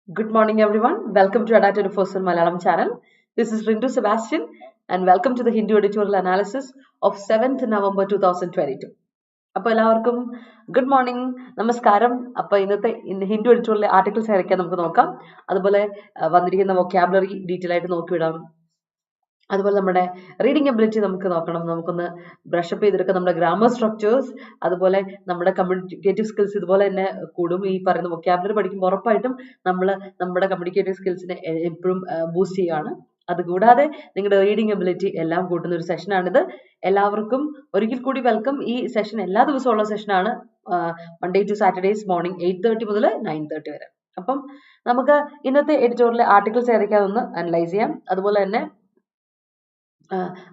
Good morning, everyone. Welcome to Editorial Malayalam channel. This is Rindu Sebastian, and welcome to the Hindu editorial analysis of 7th November 2022. അപ്പോൾ എല്ലാവർക്കും good morning, നമസ്കാരം. അപ്പോൾ ഇന്നത്തെ Hindu എഡിറ്റോറിയലിലെ articles ആയിരിക്കാം നമുക്ക് നോക്കാം. അതുപോലെ വന്നിരിക്കുന്ന വൊക്കാബുലറി ഡീറ്റെയിൽ ആയിട്ട് നോക്കിവിടാം. അതുപോലെ നമ്മുടെ റീഡിംഗ് എബിലിറ്റി നമുക്ക് നോക്കണം. നമുക്കൊന്ന് ബ്രഷപ്പ് ചെയ്തെടുക്കാം. നമ്മുടെ ഗ്രാമർ സ്ട്രക്ചേഴ്സ്, അതുപോലെ നമ്മുടെ കമ്മ്യൂണിക്കേറ്റീവ് സ്കിൽസ് ഇതുപോലെ തന്നെ കൂടും. ഈ പറയുന്ന വൊക്കാബുലറി പഠിക്കുമ്പോൾ ഉറപ്പായിട്ടും നമ്മുടെ കമ്മ്യൂണിക്കേറ്റീവ് സ്കിൽസിനെ എപ്പോഴും ബൂസ്റ്റ് ചെയ്യുകയാണ്. അതുകൂടാതെ നിങ്ങളുടെ റീഡിംഗ് എബിലിറ്റി എല്ലാം കൂട്ടുന്ന ഒരു സെഷനാണിത്. എല്ലാവർക്കും ഒരിക്കൽ കൂടി വെൽക്കം. ഈ സെഷൻ എല്ലാ ദിവസവും ഉള്ള സെഷനാണ്. മൺഡേ ടു സാറ്റർഡേസ് മോർണിംഗ് 8:30 മുതൽ 9:30 വരെ. അപ്പം നമുക്ക് ഇന്നത്തെ എഡിറ്റോറിയലിലെ ആർട്ടിക്കിൾസ് ഏതൊക്കെയാണെന്ന് അനലൈസ് ചെയ്യാം. അതുപോലെ തന്നെ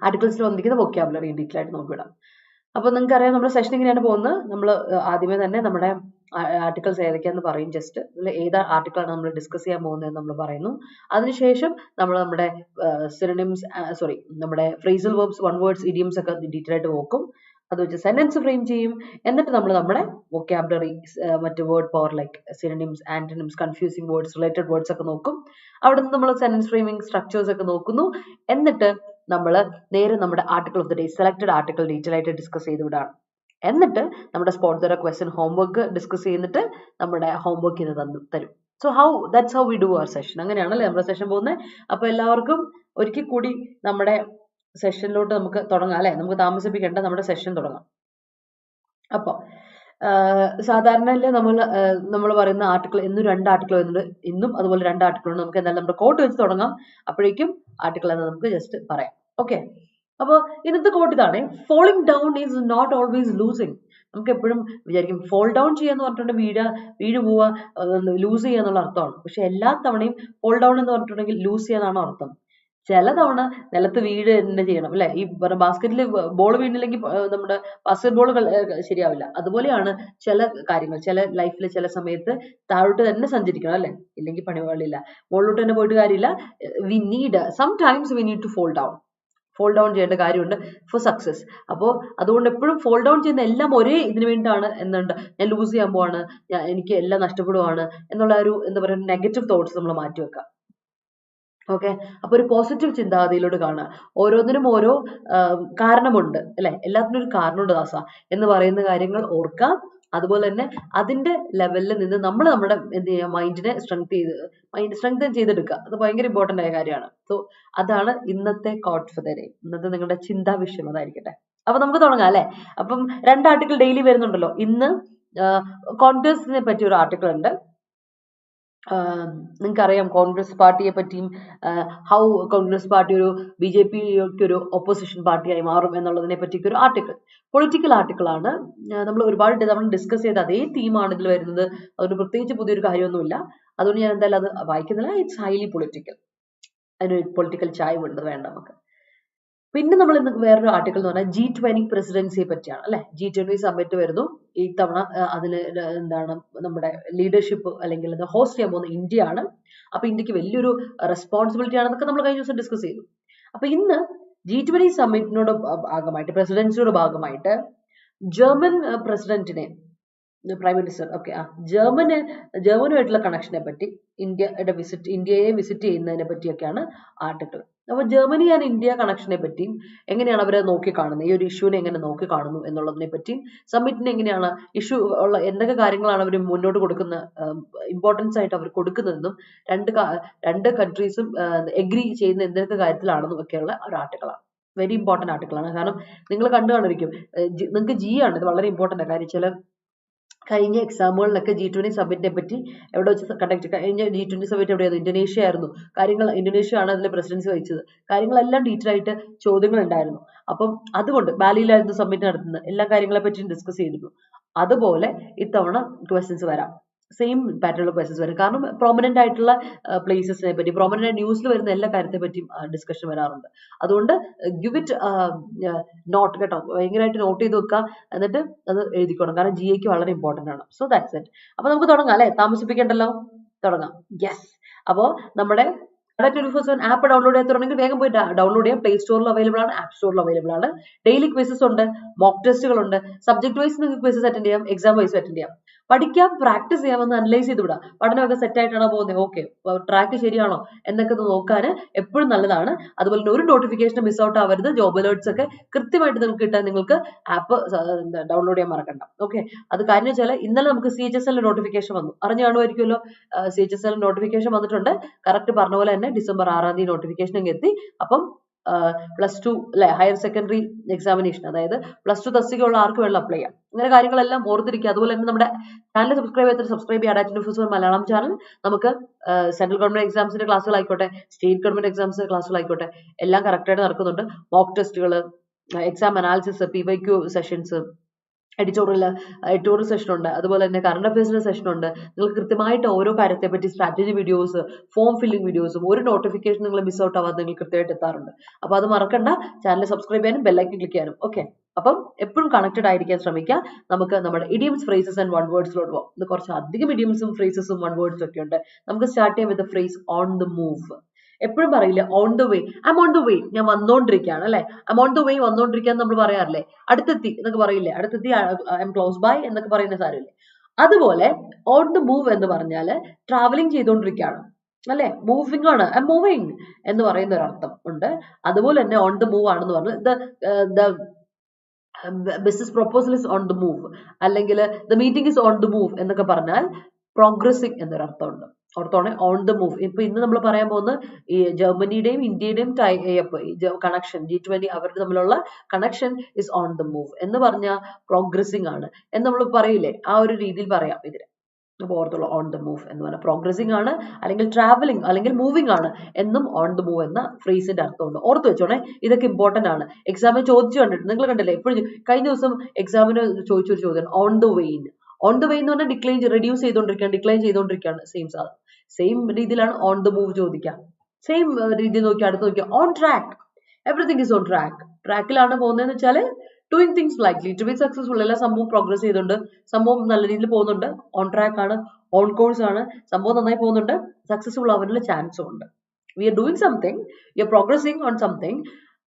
ആർട്ടിക്കിൾസിൽ വന്നിരിക്കുന്ന വൊക്കാബുലറി ഡീറ്റെയിൽ ആയിട്ട് നോക്കിവിടാം. അപ്പോൾ നിങ്ങൾക്ക് അറിയാം നമ്മുടെ സെഷൻ ഇങ്ങനെയാണ് പോകുന്നത്. നമ്മൾ ആദ്യമേ തന്നെ നമ്മുടെ ആർട്ടിക്കിൾസ് ഏതൊക്കെയാണെന്ന് പറയും. ജസ്റ്റ് ഏത് ആർട്ടിക്കിളാണ് നമ്മൾ ഡിസ്കസ് ചെയ്യാൻ പോകുന്നതെന്ന് നമ്മൾ പറയുന്നു. അതിനുശേഷം നമ്മൾ നമ്മുടെ സിനോണിംസ് നമ്മുടെ phrasal verbs, one words, idioms ഒക്കെ ഡീറ്റെയിൽ ആയിട്ട് നോക്കും. അത് വെച്ച് സെന്റൻസ് ഫ്രെയിം ചെയ്യും. എന്നിട്ട് നമ്മൾ നമ്മുടെ വൊക്കാബുലറി, മറ്റ് word power like synonyms, ആന്റണിംസ്, confusing words, related words ഒക്കെ നോക്കും. അവിടെ നിന്ന് നമ്മൾ സെന്റൻസ് ഫ്രെയിമിംഗ് സ്ട്രക്ചേഴ്സ് ഒക്കെ നോക്കുന്നു. എന്നിട്ട് നമ്മൾ നേരെ നമ്മുടെ article of the day, selected article detail ആയിട്ട് ഡിസ്കസ് ചെയ്ത് വിടാണ്. എന്നിട്ട് നമ്മുടെ spot the question homework discuss ചെയ്തിട്ട് നമ്മുടെ ഹോംവർക്ക് ഇത് തരും. So that's how we do our session. അങ്ങനെയാണല്ലേ നമ്മുടെ സെഷൻ പോകുന്നത്. അപ്പോൾ എല്ലാവർക്കും ഒരിക്കൽ കൂടി നമ്മുടെ സെഷനിലോട്ട് നമുക്ക് തുടങ്ങാം അല്ലെ. നമുക്ക് താമസിപ്പിക്കേണ്ട നമ്മുടെ സെഷൻ തുടങ്ങാം. അപ്പോൾ സാധാരണ നമ്മൾ പറയുന്ന ആർട്ടിക്കിൾ ഇന്നും 2 ആർട്ടിക്കിൾ വരുന്നുണ്ട്. ഇന്നും അതുപോലെ 2 ആർട്ടിക്കിൾ ഉണ്ട്. നമുക്ക് എന്തായാലും നമ്മുടെ കോട്ട് വെച്ച് തുടങ്ങാം. അപ്പോഴേക്കും ആർട്ടിക്കിൾ എന്ന് നമുക്ക് ജസ്റ്റ് പറയാം. ഓക്കെ, അപ്പോൾ ഇന്നത്തെ കോട്ട് ഇതാണ്: falling down is not always losing. നമുക്ക് എപ്പോഴും വിചാരിക്കും ഫോൾ ഡൗൺ ചെയ്യാന്ന് പറഞ്ഞിട്ടുണ്ടെങ്കിൽ വീട് പോവുക, ലൂസ് ചെയ്യുക എന്നുള്ള അർത്ഥമാണ്. പക്ഷെ എല്ലാ തവണയും ഫോൾ ഡൗൺ എന്ന് പറഞ്ഞിട്ടുണ്ടെങ്കിൽ ലൂസ് ചെയ്യാന്നാണ് അർത്ഥം. ചില തവണ നിലത്ത് വീട് തന്നെ ചെയ്യണം അല്ലെ. ഈ ബാസ്കറ്റിൽ ബോൾ വീണില്ലെങ്കിൽ നമ്മുടെ ബാസ്കറ്റ് ബോൾ ശരിയാവില്ല. അതുപോലെയാണ് ചില കാര്യങ്ങൾ, ചില ലൈഫിൽ ചില സമയത്ത് താഴോട്ട് തന്നെ സഞ്ചരിക്കണം അല്ലെ, ഇല്ലെങ്കിൽ പണികളില്ല. മുകളിലോട്ട് തന്നെ പോയിട്ട് കാര്യമില്ല. Sometimes we need to fall down ചെയ്യേണ്ട കാര്യമുണ്ട് ഫോർ സക്സസ്. അപ്പോൾ അതുകൊണ്ട് എപ്പോഴും ഫോൾ ഡൗൺ ചെയ്യുന്ന എല്ലാം ഒരേ ഇതിനു വേണ്ടിയിട്ടാണ്. എന്നുണ്ട് ഞാൻ ലൂസ് ചെയ്യാൻ പോവാണ്, എനിക്ക് എല്ലാം നഷ്ടപ്പെടുവാണ് എന്നുള്ള ഒരു എന്താ പറയുക നെഗറ്റീവ് തോട്ട്സ് നമ്മൾ മാറ്റിവെക്കാം. ഓക്കെ, അപ്പൊ ഒരു പോസിറ്റീവ് ചിന്താഗതിയിലോട്ട് കാണുക. ഓരോന്നിനും ഓരോ കാരണമുണ്ട് അല്ലെ, എല്ലാത്തിനും ഒരു കാരണമുണ്ട് ദാസ എന്ന് പറയുന്ന കാര്യങ്ങൾ ഓർക്കാം. അതുപോലെ തന്നെ അതിന്റെ ലെവലിൽ നിന്ന് നമ്മൾ നമ്മുടെ എന്ത് ചെയ്യുക, മൈൻഡിനെ സ്ട്രെങ്തൻ ചെയ്തെടുക്കുക. അത് ഭയങ്കര ഇമ്പോർട്ടന്റ് ആയ കാര്യമാണ്. സോ അതാണ് ഇന്നത്തെ കോട്ട് ഫോർ ദ ഡേ. ഇന്നത്തെ നിങ്ങളുടെ ചിന്താ വിഷയം അതായിരിക്കട്ടെ. അപ്പൊ നമുക്ക് തുടങ്ങാം അല്ലെ. അപ്പം 2 ആർട്ടിക്കിൾ ഡെയിലി വരുന്നുണ്ടല്ലോ. ഇന്ന് കോൺഗ്രസിനെ പറ്റി ഒരു ആർട്ടിക്കിൾ ഉണ്ട്. നിങ്ങൾക്കറിയാം കോൺഗ്രസ് പാർട്ടിയെ പറ്റിയും ഹൗ കോൺഗ്രസ് പാർട്ടി ഒരു BJPക്ക് ഒരു ഓപ്പോസിഷൻ പാർട്ടിയായി മാറും എന്നുള്ളതിനെ പറ്റിയൊക്കെ ഒരു ആർട്ടിക്കിൾ, പൊളിറ്റിക്കൽ ആർട്ടിക്കിൾ ആണ്. നമ്മൾ ഒരുപാട് തവണ ഡിസ്കസ് ചെയ്ത അതേ തീമാണ് ഇതിൽ വരുന്നത്. അതുകൊണ്ട് പ്രത്യേകിച്ച് പുതിയൊരു കാര്യമൊന്നുമില്ല. അതുകൊണ്ട് ഞാൻ എന്തായാലും അത് വായിക്കുന്നില്ല. It's highly political. അതിനൊരു പൊളിറ്റിക്കൽ ചായ്വ് ഉണ്ട്, വേണ്ട നമുക്ക്. പിന്നെ നമ്മൾ ഇന്ന് വേറൊരു ആർട്ടിക്കിൾ എന്ന് പറഞ്ഞാൽ G20 പ്രസിഡൻസിയെ പറ്റിയാണ് അല്ലെ. G20 സമ്മിറ്റ് വരുന്നു ഈ തവണ. അതിന് എന്താണ് നമ്മുടെ ലീഡർഷിപ്പ് അല്ലെങ്കിൽ അത് ഹോസ്റ്റ് ചെയ്യാൻ പോകുന്ന ഇന്ത്യ ആണ്. അപ്പൊ ഇന്ത്യക്ക് വലിയൊരു റെസ്പോൺസിബിലിറ്റി ആണെന്നൊക്കെ നമ്മൾ കഴിഞ്ഞ ദിവസം ഡിസ്കസ് ചെയ്തു. അപ്പൊ ഇന്ന് G20 സമ്മിറ്റിനോട് ഭാഗമായിട്ട്, പ്രസിഡൻസിയുടെ ഭാഗമായിട്ട് ജർമ്മൻ പ്രസിഡന്റിനെ, പ്രൈം മിനിസ്റ്റർ ജർമ്മനുമായിട്ടുള്ള കണക്ഷനെ പറ്റി, ഇന്ത്യയെ വിസിറ്റ് ചെയ്യുന്നതിനെ പറ്റിയൊക്കെയാണ് ആർട്ടിക്കിൾ. അപ്പൊ ജർമ്മനി ആൻഡ് ഇന്ത്യ കണക്ഷനെ പറ്റിയും എങ്ങനെയാണ് അവരെ നോക്കി കാണുന്നത്, ഈ ഒരു ഇഷ്യൂവിനെ എങ്ങനെ നോക്കി കാണുന്നു എന്നുള്ളതിനെ പറ്റിയും, സമ്മിറ്റിന് എങ്ങനെയാണ് ഇഷ്യൂ ഉള്ള എന്തൊക്കെ കാര്യങ്ങളാണ് അവർ മുന്നോട്ട് കൊടുക്കുന്ന ഇമ്പോർട്ടൻസ് ആയിട്ട് അവർ കൊടുക്കുന്നതെന്നും, രണ്ട് കൺട്രീസും എഗ്രി ചെയ്യുന്ന എന്തൊക്കെ കാര്യത്തിലാണെന്നും ഒക്കെയുള്ള ഒരു ആർട്ടിക്കിളാണ്. Very important ആർട്ടിക്കിളാണ്. കാരണം നിങ്ങൾ കണ്ടു കാണിരിക്കും, നിങ്ങൾക്ക് ആണ് ഇത് വളരെ ഇമ്പോർട്ടന്റ് കാര്യം. ചില കഴിഞ്ഞ എക്സാമുകളിലൊക്കെ G20 സമ്മിറ്റിനെ പറ്റി എവിടെ വെച്ച് കഴിഞ്ഞ G20 സമ്മിറ്റ് എവിടെയായിരുന്നു? ഇന്തോനേഷ്യ ആയിരുന്നു. ഇന്തോനേഷ്യ ആണ് അതിലെ പ്രസിഡൻസി വഹിച്ചത്. കാര്യങ്ങളെല്ലാം ഡീറ്റെയിൽ ആയിട്ട് ചോദ്യങ്ങൾ ഉണ്ടായിരുന്നു. അപ്പം അതുകൊണ്ട് ബാലിയിലായിരുന്നു സമ്മിറ്റ് നടത്തുന്നത്. എല്ലാ കാര്യങ്ങളെ പറ്റിയും ഡിസ്കസ് ചെയ്തിരുന്നു. അതുപോലെ ഇത്തവണ ക്വസ്റ്റ്യൻസ് വരാം, സെയിം പാറ്റേണിലുള്ള ക്വസ്റ്റ്യൻസ് വരും. കാരണം പ്രോമിനന്റ് ആയിട്ടുള്ള പ്ലേസസിനെ പറ്റി, പ്രോമിനന്റ് ആയിട്ട് ന്യൂസിൽ വരുന്ന എല്ലാ കാര്യത്തെ പറ്റിയും ഡിസ്കഷൻ വരാറുണ്ട്. അതുകൊണ്ട് ഗിവ് ഇറ്റ് നോട്ട് കേട്ടോ, ഭയങ്കരമായിട്ട് നോട്ട് ചെയ്ത് വെക്കുക. എന്നിട്ട് അത് എഴുതിക്കോണം. കാരണം GAക്ക് വളരെ ഇമ്പോർട്ടന്റ് ആണ്. So that's it. അപ്പൊ നമുക്ക് തുടങ്ങാം അല്ലെ, താമസിപ്പിക്കണ്ടല്ലോ, തുടങ്ങാം. യെസ്. അപ്പോൾ നമ്മുടെ 24/7 ആപ്പ് ഡൗൺലോഡ് ചെയ്യാത്തുണ്ടെങ്കിൽ വേഗം പോയി ഡൗൺലോഡ് ചെയ്യാം. പ്ലേ സ്റ്റോറിൽ അവൈലബിൾ ആണ്, ആപ്പ് സ്റ്റോറിൽ അവൈലബിൾ ആണ്. ഡെയിലി ക്വിസസ് ഉണ്ട്, മോക്ക് ടെസ്റ്റുകൾ ഉണ്ട്. സബ്ജക്ട് വൈസ് നിങ്ങൾക്ക് ക്വിസസ് അറ്റൻഡ് ചെയ്യാം, എക്സാം വൈസ് അറ്റൻഡ് ചെയ്യാം. പഠിക്കാം, പ്രാക്ടീസ് ചെയ്യാമെന്ന് അനലൈസ് ചെയ്ത് വിടാം. പഠനമൊക്കെ സെറ്റ് ആയിട്ടാണോ പോകുന്നത്, ഓക്കെ, ട്രാക്ക് ശരിയാണോ എന്നൊക്കെ നോക്കാൻ എപ്പോഴും നല്ലതാണ്. അതുപോലെ തന്നെ ഒരു നോട്ടിഫിക്കേഷൻ മിസ് ഔട്ട് ആവരുത്. ജോബ് അലേർട്സ് ഒക്കെ കൃത്യമായിട്ട് നിങ്ങൾക്ക് കിട്ടാൻ നിങ്ങൾക്ക് ആപ്പ് ഡൗൺലോഡ് ചെയ്യാൻ മറക്കണ്ട. ഓക്കെ, അത് കാര്യം വെച്ചാൽ ഇന്നലെ നമുക്ക് CHSL നോട്ടിഫിക്കേഷൻ വന്നു, അറിഞ്ഞു കാണുമായിരിക്കുമല്ലോ. CHSL നോട്ടിഫിക്കേഷൻ വന്നിട്ടുണ്ട്. കറക്റ്റ് പറഞ്ഞ പോലെ തന്നെ December 6 നോട്ടിഫിക്കേഷൻ എത്തി. അപ്പം +2 അല്ലെ, ഹയർ സെക്കൻഡറി എക്സാമിനേഷൻ, അതായത് +2 തസ്തികയുള്ള ആർക്ക് വേണം അപ്ലൈ ചെയ്യാം. അങ്ങനെ കാര്യങ്ങളെല്ലാം ഓർത്തിരിക്കുക. അതുപോലെ തന്നെ നമ്മുടെ ചാനൽ സബ്സ്ക്രൈബ് ചെയ്യുക. Data news Malayalam channel. നമുക്ക് സെൻട്രൽ ഗവൺമെന്റ് എക്സാംസിന്റെ ക്ലാസ്സുകളായിക്കോട്ടെ, സ്റ്റേറ്റ് ഗവൺമെന്റ് എക്സാംസിന്റെ ക്ലാസ്സുകളായിക്കോട്ടെ, എല്ലാം കറക്റ്റായിട്ട് നടക്കുന്നുണ്ട്. മോക്ക് ടെസ്റ്റുകൾ, exam analysis, PYQ sessions, editorial session ഉണ്ട്. അതുപോലെ തന്നെ കറണ്ട് അഫയേഴ്സിന്റെ സെഷൻ ഉണ്ട്. നിങ്ങൾക്ക് കൃത്യമായിട്ട് ഓരോ കാര്യത്തെ പറ്റി സ്ട്രാറ്റജി വീഡിയോസ്, ഫോം ഫില്ലിംഗ് വീഡിയോസും, ഒരു നോട്ടിഫിക്കേഷൻ നിങ്ങൾ മിസ് ഔട്ട് ആവാതെ നിങ്ങൾ കൃത്യമായിട്ട് എത്താറുണ്ട്. അപ്പൊ അത് മറക്കണ്ട. ചാനൽ സബ്സ്ക്രൈബ് ചെയ്യാനും ബെല്ലൈക്കൻ ക്ലിക്ക് ചെയ്യാനും. ഓക്കെ, അപ്പം എപ്പോഴും കണക്റ്റഡ് ആയിരിക്കാൻ ശ്രമിക്കുക. നമുക്ക് നമ്മുടെ ഇഡിയംസ്, ഫ്രേസസ് ആൻഡ് വൺ വേർഡ്സിലോട്ട് പോകാം. ഇത് കുറച്ച് അധികം ഇഡിയംസും ഫ്രേസസും വൺ വേർഡ്സും ഒക്കെ ഉണ്ട്. നമുക്ക് സ്റ്റാർട്ട് ചെയ്യാം വിത്ത് ഫ്രേസ് ഓൺ ദ മൂവ്. എപ്പോഴും പറയില്ലേ on the way, I on the വേ, ഞാൻ വന്നോണ്ടിരിക്കുകയാണ് അല്ലെ. ഐ ഓൺ ദ വേ, വന്നോണ്ടിരിക്കുകയെന്ന് നമ്മൾ പറയാറില്ലേ. അടുത്തെത്തി എന്നൊക്കെ പറയില്ലേ, അടുത്തെത്തി, ഐ എം ക്ലോസ് ബൈ എന്നൊക്കെ പറയുന്ന സാരമില്ലേ. അതുപോലെ ഓൺ ദ മൂവ് എന്ന് പറഞ്ഞാല് ട്രാവലിംഗ് ചെയ്തുകൊണ്ടിരിക്കുകയാണ് അല്ലെ, മൂവിംഗ് ആണ്, ഐ മൂവിംഗ് എന്ന് പറയുന്ന ഒരു അർത്ഥം ഉണ്ട്. അതുപോലെ തന്നെ ഓൺ ദ മൂവ് ആണെന്ന് പറഞ്ഞാൽ the business proposal is on the move, അല്ലെങ്കിൽ the meeting is on the move എന്നൊക്കെ പറഞ്ഞാൽ പ്രോഗ്രസിംഗ് എന്നൊരു അർത്ഥമുണ്ട്. ഓർത്തോണെ, ഓൺ ദ മൂവ്. ഇപ്പൊ ഇന്ന് നമ്മൾ പറയാൻ പോകുന്ന ഈ ജർമ്മനിയുടെയും ഇന്ത്യയുടെയും കണക്ഷൻ, G20 അവരുടെ തമ്മിലുള്ള connection is on the move എന്ന് പറഞ്ഞാൽ പ്രോഗ്രസിംഗ് ആണ് എന്ന് നമ്മൾ പറയില്ലേ, ആ ഒരു രീതിയിൽ പറയാം ഇതിന്. അപ്പോൾ ഓർത്തോളൂ, ഓൺ ദ മൂവ് എന്ന് പറഞ്ഞാൽ പ്രോഗ്രസിംഗ് ആണ്, അല്ലെങ്കിൽ ട്രാവലിംഗ്, അല്ലെങ്കിൽ മൂവിംഗ് ആണ് എന്നും ഓൺ ദ മൂവ് എന്ന ഫ്രേസിന്റെ അർത്ഥമുണ്ട്. ഓർത്ത് വെച്ചോണേ, ഇതൊക്കെ ഇമ്പോർട്ടന്റ് ആണ്. എക്സാമിന് ചോദിച്ചു കണ്ടിട്ട് നിങ്ങൾ കണ്ടില്ലേ, എപ്പോഴും കഴിഞ്ഞ ദിവസം എക്സാമിന് ചോദിച്ചൊരു ചോദ്യം on the wane. On the way എന്ന് പറഞ്ഞാൽ റെഡ്യൂസ് ചെയ്തുകൊണ്ടിരിക്കുകയാണ് സെയിം രീതിയിലാണ് ഓൺ ദ മൂവ് ചോദിക്കാം. സെയിം രീതിയിൽ നോക്കി അടുത്ത് നോക്കിയാൽ on track, everything is on track. ട്രാക്കിലാണ് പോകുന്നതെന്ന് വെച്ചാൽ doing things likely to be successful. എല്ലാ സംഭവം പ്രോഗ്രസ് ചെയ്തുകൊണ്ട്, സംഭവം നല്ല രീതിയിൽ പോകുന്നുണ്ട്, ഓൺ ട്രാക്ക് ആണ്, ഓൺ കോഴ്സ് ആണ്, സംഭവം നന്നായി പോകുന്നുണ്ട്, സക്സസ്ഫുൾ ആവാനുള്ള ചാൻസും ഉണ്ട്. We are doing something, we are progressing on something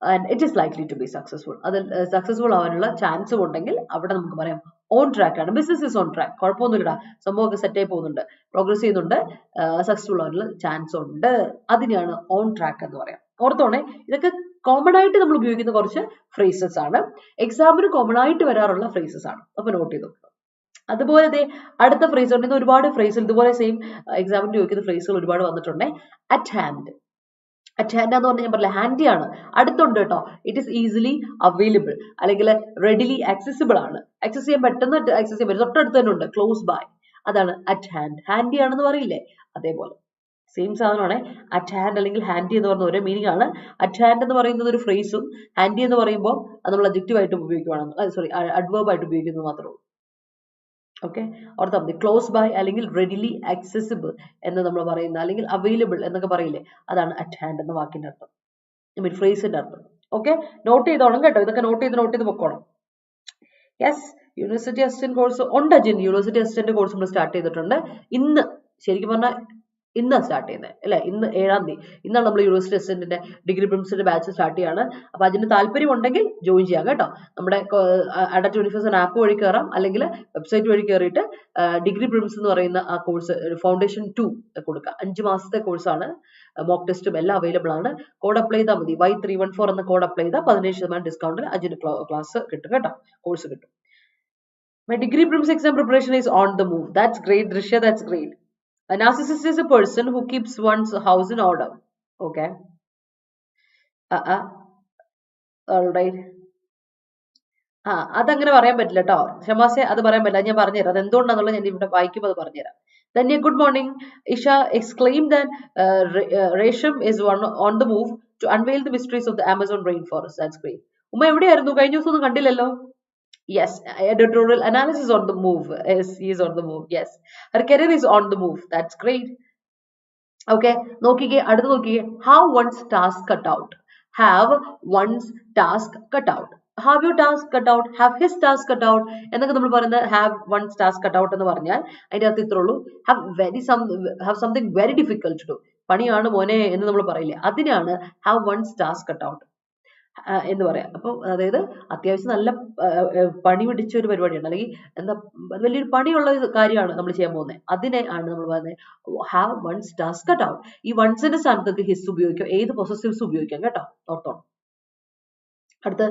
and it is likely to be successful. അത് സക്സസ്ഫുൾ ആവാനുള്ള ചാൻസും ഉണ്ടെങ്കിൽ അവിടെ നമുക്ക് പറയാം ഓൺ ട്രാക്ക് ആണ്, ബിസിനസ് ഇസ് ഓൺ ട്രാക്ക്, കുഴപ്പമൊന്നുമില്ല, സംഭവമൊക്കെ സെറ്റ് ആയി പോകുന്നുണ്ട്, പ്രോഗ്രസ് ചെയ്യുന്നുണ്ട്, സക്സസ്ഫുൾ ആവാനുള്ള ചാൻസ് ഉണ്ട്, അതിനെയാണ് ഓൺ ട്രാക്ക് എന്ന് പറയാം. ഓർത്തോണേ, ഇതൊക്കെ കോമൺ ആയിട്ട് നമ്മൾ ഉപയോഗിക്കുന്ന കുറച്ച് ഫ്രേസസ് ആണ്, എക്സാമിന് കോമൺ ആയിട്ട് വരാറുള്ള ഫ്രേസസ് ആണ്. അപ്പൊ നോട്ട് ചെയ്ത് നോക്കുക. അതുപോലെ അടുത്ത ഫ്രേസ് ഉണ്ട്. ഒരുപാട് ഫ്രേസുകൾ ഇതുപോലെ സെയിം എക്സാമിന് ചോദിക്കുന്ന ഫ്രേസുകൾ ഒരുപാട് വന്നിട്ടുണ്ട്. At hand. അറ്റ് ഹാൻഡ് എന്ന് പറഞ്ഞാൽ ഞാൻ പറഞ്ഞില്ല, ഹാൻഡി ആണ്, അടുത്തുണ്ട് കേട്ടോ. ഇറ്റ് ഈസ് ഈസിലി അവൈലബിൾ, അല്ലെങ്കിൽ റെഡിലി ആക്സസിബിൾ ആണ്, ആക്സസ് ചെയ്യാൻ പെട്ടെന്ന് ആക്സസ് ചെയ്യാൻ പറ്റും, തൊട്ടടുത്ത് തന്നെ ഉണ്ട്, ക്ലോസ് ബൈ. അതാണ് അറ്റ് ഹാൻഡ്. ഹാൻഡി ആണെന്ന് പറയില്ലേ, അതേപോലെ സെയിം സാധനമാണ്. അറ്റ് ഹാൻഡ് അല്ലെങ്കിൽ ഹാൻഡി എന്ന് പറഞ്ഞ ഒരേ മീനിങ് ആണ്. അറ്റ് ഹാൻഡ് എന്ന് പറയുന്നത് ഒരു ഫ്രേസും ഹാൻഡി എന്ന് പറയുമ്പോൾ അത് നമ്മൾ അഡ്ജക്റ്റീവ് ആയിട്ട് ഉപയോഗിക്കുകയാണ്, സോറി അഡ്വേർബ് ആയിട്ട് ഉപയോഗിക്കുന്നത് മാത്രമേ ഉള്ളൂ. ഓക്കെ, ഓർത്താൽ മതി. ക്ലോസ് ബൈ അല്ലെങ്കിൽ റെഡിലി ആക്സസിബിൾ എന്ന് നമ്മൾ പറയുന്ന, അല്ലെങ്കിൽ അവൈലബിൾ എന്നൊക്കെ പറയില്ലേ, അതാണ് അറ്റ് ഹാൻഡ് എന്ന വാക്കിന്റെ അർത്ഥം, ഫ്രേസിന്റെ അർത്ഥം. ഓക്കെ, നോട്ട് ചെയ്തോണം കേട്ടോ, ഇതൊക്കെ നോട്ട് ചെയ്ത് പൊക്കോണം. യെസ്, യൂണിവേഴ്സിറ്റി അസിസ്റ്റന്റ് കോഴ്സ് ഉണ്ട്. യൂണിവേഴ്സിറ്റി അസിസ്റ്റന്റ് കോഴ്സ് നമ്മൾ സ്റ്റാർട്ട് ചെയ്തിട്ടുണ്ട്. ഇന്ന് ശരിക്കും പറഞ്ഞാൽ ഇന്നാണ് സ്റ്റാർട്ട് ചെയ്യുന്നത് അല്ലെ, ഇന്ന് 7-ാം തീയതി. ഇന്നാണ് നമ്മൾ യൂണിവേഴ്സിറ്റി അസിസ്റ്റന്റിന്റെ ഡിഗ്രി പ്രിലിംസിന്റെ ബാച്ച് സ്റ്റാർട്ട് ചെയ്യാണ്. അപ്പൊ അതിന് താല്പര്യം ഉണ്ടെങ്കിൽ ജോയിൻ ചെയ്യാം കേട്ടോ. നമ്മുടെ Attendant ആപ്പ് വഴി കയറാം, അല്ലെങ്കിൽ വെബ്സൈറ്റ് വഴി കയറിയിട്ട് ഡിഗ്രി പ്രിലിംസ് എന്ന് പറയുന്ന ആ കോഴ്സ് ഫൗണ്ടേഷൻ 2 കൊടുക്കുക. 5 മാസത്തെ കോഴ്സാണ്, മോക്ക് ടെസ്റ്റും എല്ലാം അവൈലബിൾ ആണ്. കോഡ് അപ്ലൈ ചെയ്താൽ മതി, Y314 എന്ന കോഡ് അപ്ലൈ ചെയ്താൽ 15% ഡിസ്കൗണ്ടിൽ 5 ക്ലാസ് കിട്ടും കേട്ടോ, കോഴ്സ് കിട്ടും. My degree prelims exam preparation is on the move. That's great, Drisha, that's great. A narcissist is a person who keeps one's house in order. Okay. Alright. അതങ്ങനെ പറയാൻ പറ്റില്ല കേട്ടോ ഷമാസെ, അത് പറയാൻ പറ്റില്ല. ഞാൻ പറഞ്ഞുതരാം അത് എന്തുകൊണ്ടാണെന്നുള്ളത്. ഞാൻ ഇവിടെ വായിക്കുമ്പോൾ അത് പറഞ്ഞുതരാം. Then good morning, Isha exclaimed that Resham is on the move to unveil the mysteries of the Amazon rainforest. That's great. ഉമ്മ എവിടെയായിരുന്നു? കഴിഞ്ഞ ദിവസം ഒന്നും കണ്ടില്ലല്ലോ. Yes, editorial analysis on the move. Yes, he is on the move. Yes, her career is on the move. That's great. Okay, നോക്കിക്കേ, അടുത്ത് നോക്കിക്കേ. Have one's task cut out. Have one's task cut out. Have your task cut out. Have his task cut out. എന്നൊക്കെ നമ്മൾ പറയുന്നത് have one's task cut out എന്ന് പറഞ്ഞാൽ അതിന്റെ അർത്ഥം ഇത്രേ ഉള്ളൂ. Have something very difficult to do. പണിയാണ് മോനെ എന്ന് നമ്മൾ പറയില്ലേ, അതിനാണ് have one's task cut out. എന്ന് പറയാം. അപ്പോൾ അതായത് അത്യാവശ്യം നല്ല പണി പിടിച്ച ഒരു പരിപാടിയാണ്, അല്ലെങ്കിൽ എന്താ വലിയൊരു പണിയുള്ള ഒരു കാര്യമാണ് നമ്മൾ ചെയ്യാൻ പോകുന്നത്. അതിനെ ആണ് നമ്മൾ പറയുന്നത് have ones does cut out. ഈ വൺസിന്റെ സ്ഥാനത്തേക്ക് ഹിസ് ഉപയോഗിക്കാം, ഏത് പൊസസീവ്സ് ഉപയോഗിക്കാം കേട്ടോ, ഓർത്തോണം. അടുത്ത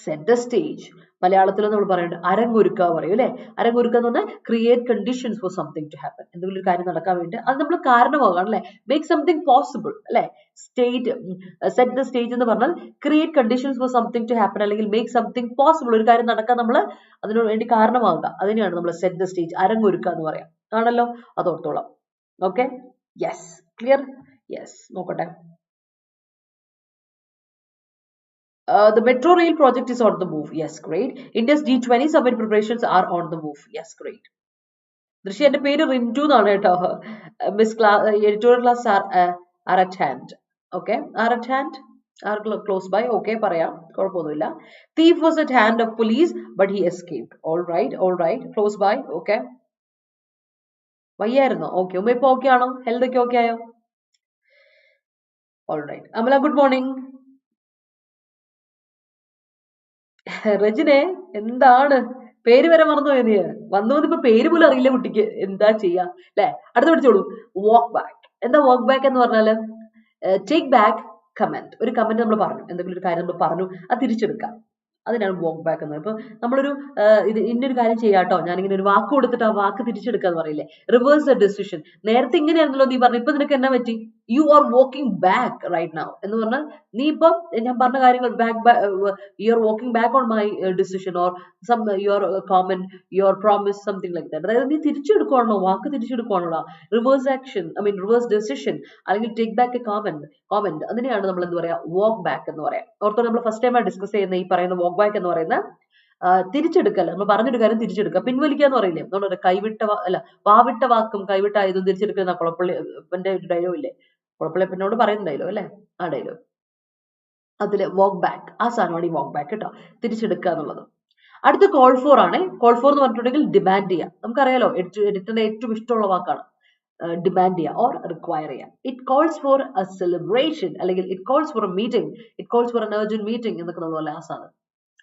സെറ്റ് ദ സ്റ്റേജ്. മലയാളത്തിൽ നമ്മൾ പറയുന്നത് അരങ്ങൊരുക്കുക പറയും അല്ലെ. അരങ്ങൊരുക്കുക എന്ന് പറഞ്ഞാൽ create conditions for something to happen. എന്തെങ്കിലും ഒരു കാര്യം നടക്കാൻ വേണ്ടി അത് നമ്മൾ കാരണമാകാം അല്ലെ. മേക്ക് സംതിങ് പോസിബിൾ അല്ലെ. സെറ്റ് ദ സ്റ്റേജ് എന്ന് പറഞ്ഞാൽ create conditions for something to happen, അല്ലെങ്കിൽ മേക്ക് സംതിങ് പോസിബിൾ, ഒരു കാര്യം നടക്കാൻ നമ്മൾ അതിനു വേണ്ടി കാരണമാകുക. അതിനെയാണ് നമ്മൾ സെറ്റ് ദ സ്റ്റേജ്, അരങ്ങൊരുക്കുക എന്ന് പറയാം. ആണല്ലോ, അത് ഓർത്തോളാം. Okay, yes, clear, yes. നോക്കട്ടെ. The metro rail project is on the move. Yes, great. India's G20 summit preparations are on the move. Yes, great. ദൃശ്യ, എന്റെ പേര് റിൻറ്റു എന്നാണ് കേട്ടോ. Miss editorial class are at hand. Okay, are at hand, are close by. Okay, പറയാം, കുഴപ്പമൊന്നുമില്ല. Thief was at hand of police but he escaped. All right, close by. Okay, വയ്യായിരുന്നോ? Okay, ഉമ്മ ഇപ്പൊ ഓക്കെ ആണോ? ഹെൽത്ത് ഒക്കെ okay ആയോ? All right. Amala, good morning. റജിനെ, എന്താണ് പേര് വരെ മറന്നുപോയ നീ? വന്നോന്നിപ്പോ പേര് പോലും അറിയില്ല കുട്ടിക്ക്, എന്താ ചെയ്യാ അല്ലെ. അടുത്ത് പിടിച്ചോളൂ, വാക്ക് ബാക്ക്. എന്താ വാക്ക് ബാക്ക് എന്ന് പറഞ്ഞാല്? Take back comment. ഒരു കമന്റ് നമ്മൾ പറഞ്ഞു, എന്തെങ്കിലും ഒരു കാര്യം നമ്മൾ പറഞ്ഞു, അത് തിരിച്ചെടുക്കാം. അതിനാണ് വാക്ക് ബാക്ക് എന്ന് പറയുന്നത്. ഇപ്പൊ നമ്മളൊരു ഇത് ഇന്നൊരു കാര്യം ചെയ്യാട്ടോ, ഞാനിങ്ങനെ ഒരു വാക്ക് കൊടുത്തിട്ട് ആ വാക്ക് തിരിച്ചെടുക്കുക എന്ന് പറയില്ലേ, റിവേഴ്സ് ദ ഡിസിഷൻ. നേരത്തെ ഇങ്ങനെയായിരുന്നല്ലോ നീ പറഞ്ഞു, ഇപ്പൊ നിനക്ക് എന്നാ പറ്റി? You are walking back right now എന്ന് പറഞ്ഞാൽ നീ ഇപ്പം ഞാൻ പറഞ്ഞ കാര്യങ്ങൾ you are walking back on my decision or some your comment, your promise, something like that. അതായത് നീ തിരിച്ചെടുക്കുകയാണോ, വാക്ക് തിരിച്ചെടുക്കുകയാണോ, റിവേഴ്സ് ആക്ഷൻ, റിവേഴ്സ് ഡെസിഷൻ, അല്ലെങ്കിൽ ടേക്ക് ബാക്ക് എ കോമന്റ്. അതിനെയാണ് നമ്മൾ എന്ത് പറയാ, വാക്ക് ബാക്ക് എന്ന് പറയാം. ഓർത്തോ, നമ്മൾ ഫസ്റ്റ് ടൈം ഡിസ്കസ് ചെയ്യുന്ന ഈ പറയുന്ന വാക്ക് ബാക്ക് എന്ന് പറയുന്ന തിരിച്ചെടുക്കല്ല. നമ്മൾ പറഞ്ഞൊരു കാര്യം തിരിച്ചെടുക്കുക, പിൻവലിക്കുക എന്ന് പറയില്ലേ. നമ്മൾ കൈവിട്ട വാവിട്ട വാക്കും കൈവിട്ട ആയതും തിരിച്ചെടുക്കുന്ന കുളപ്പള്ളിന്റെ ഒരു ഡയലോഗ് ഇല്ലേ, കുളപ്പള്ളിയപ്പനോട് പറയുന്ന ഡയലോഗ് അല്ലെ, ആ ഡയലോഗ്. അതില് വാക്ക് ബാക്ക്, ആ സാധനമാണ് ഈ വാക്ക് ബാക്ക് കേട്ടോ, തിരിച്ചെടുക്കുക എന്നുള്ളത്. അടുത്ത കോൾ ഫോർ ആണ്. കോൾ ഫോർ എന്ന് പറഞ്ഞിട്ടുണ്ടെങ്കിൽ ഡിമാൻഡ് ചെയ്യുക. നമുക്കറിയാലോ, എഡിറ്ററിന്റെ ഏറ്റവും ഇഷ്ടമുള്ള വാക്കാണ് ഡിമാൻഡ് ചെയ്യുക ഓർ റിക്വയർ ചെയ്യുക. It calls for a celebration, അല്ലെങ്കിൽ it calls for a meeting, it calls for an urgent meeting എന്നൊക്കെ നമ്മൾ ആ സാധനം.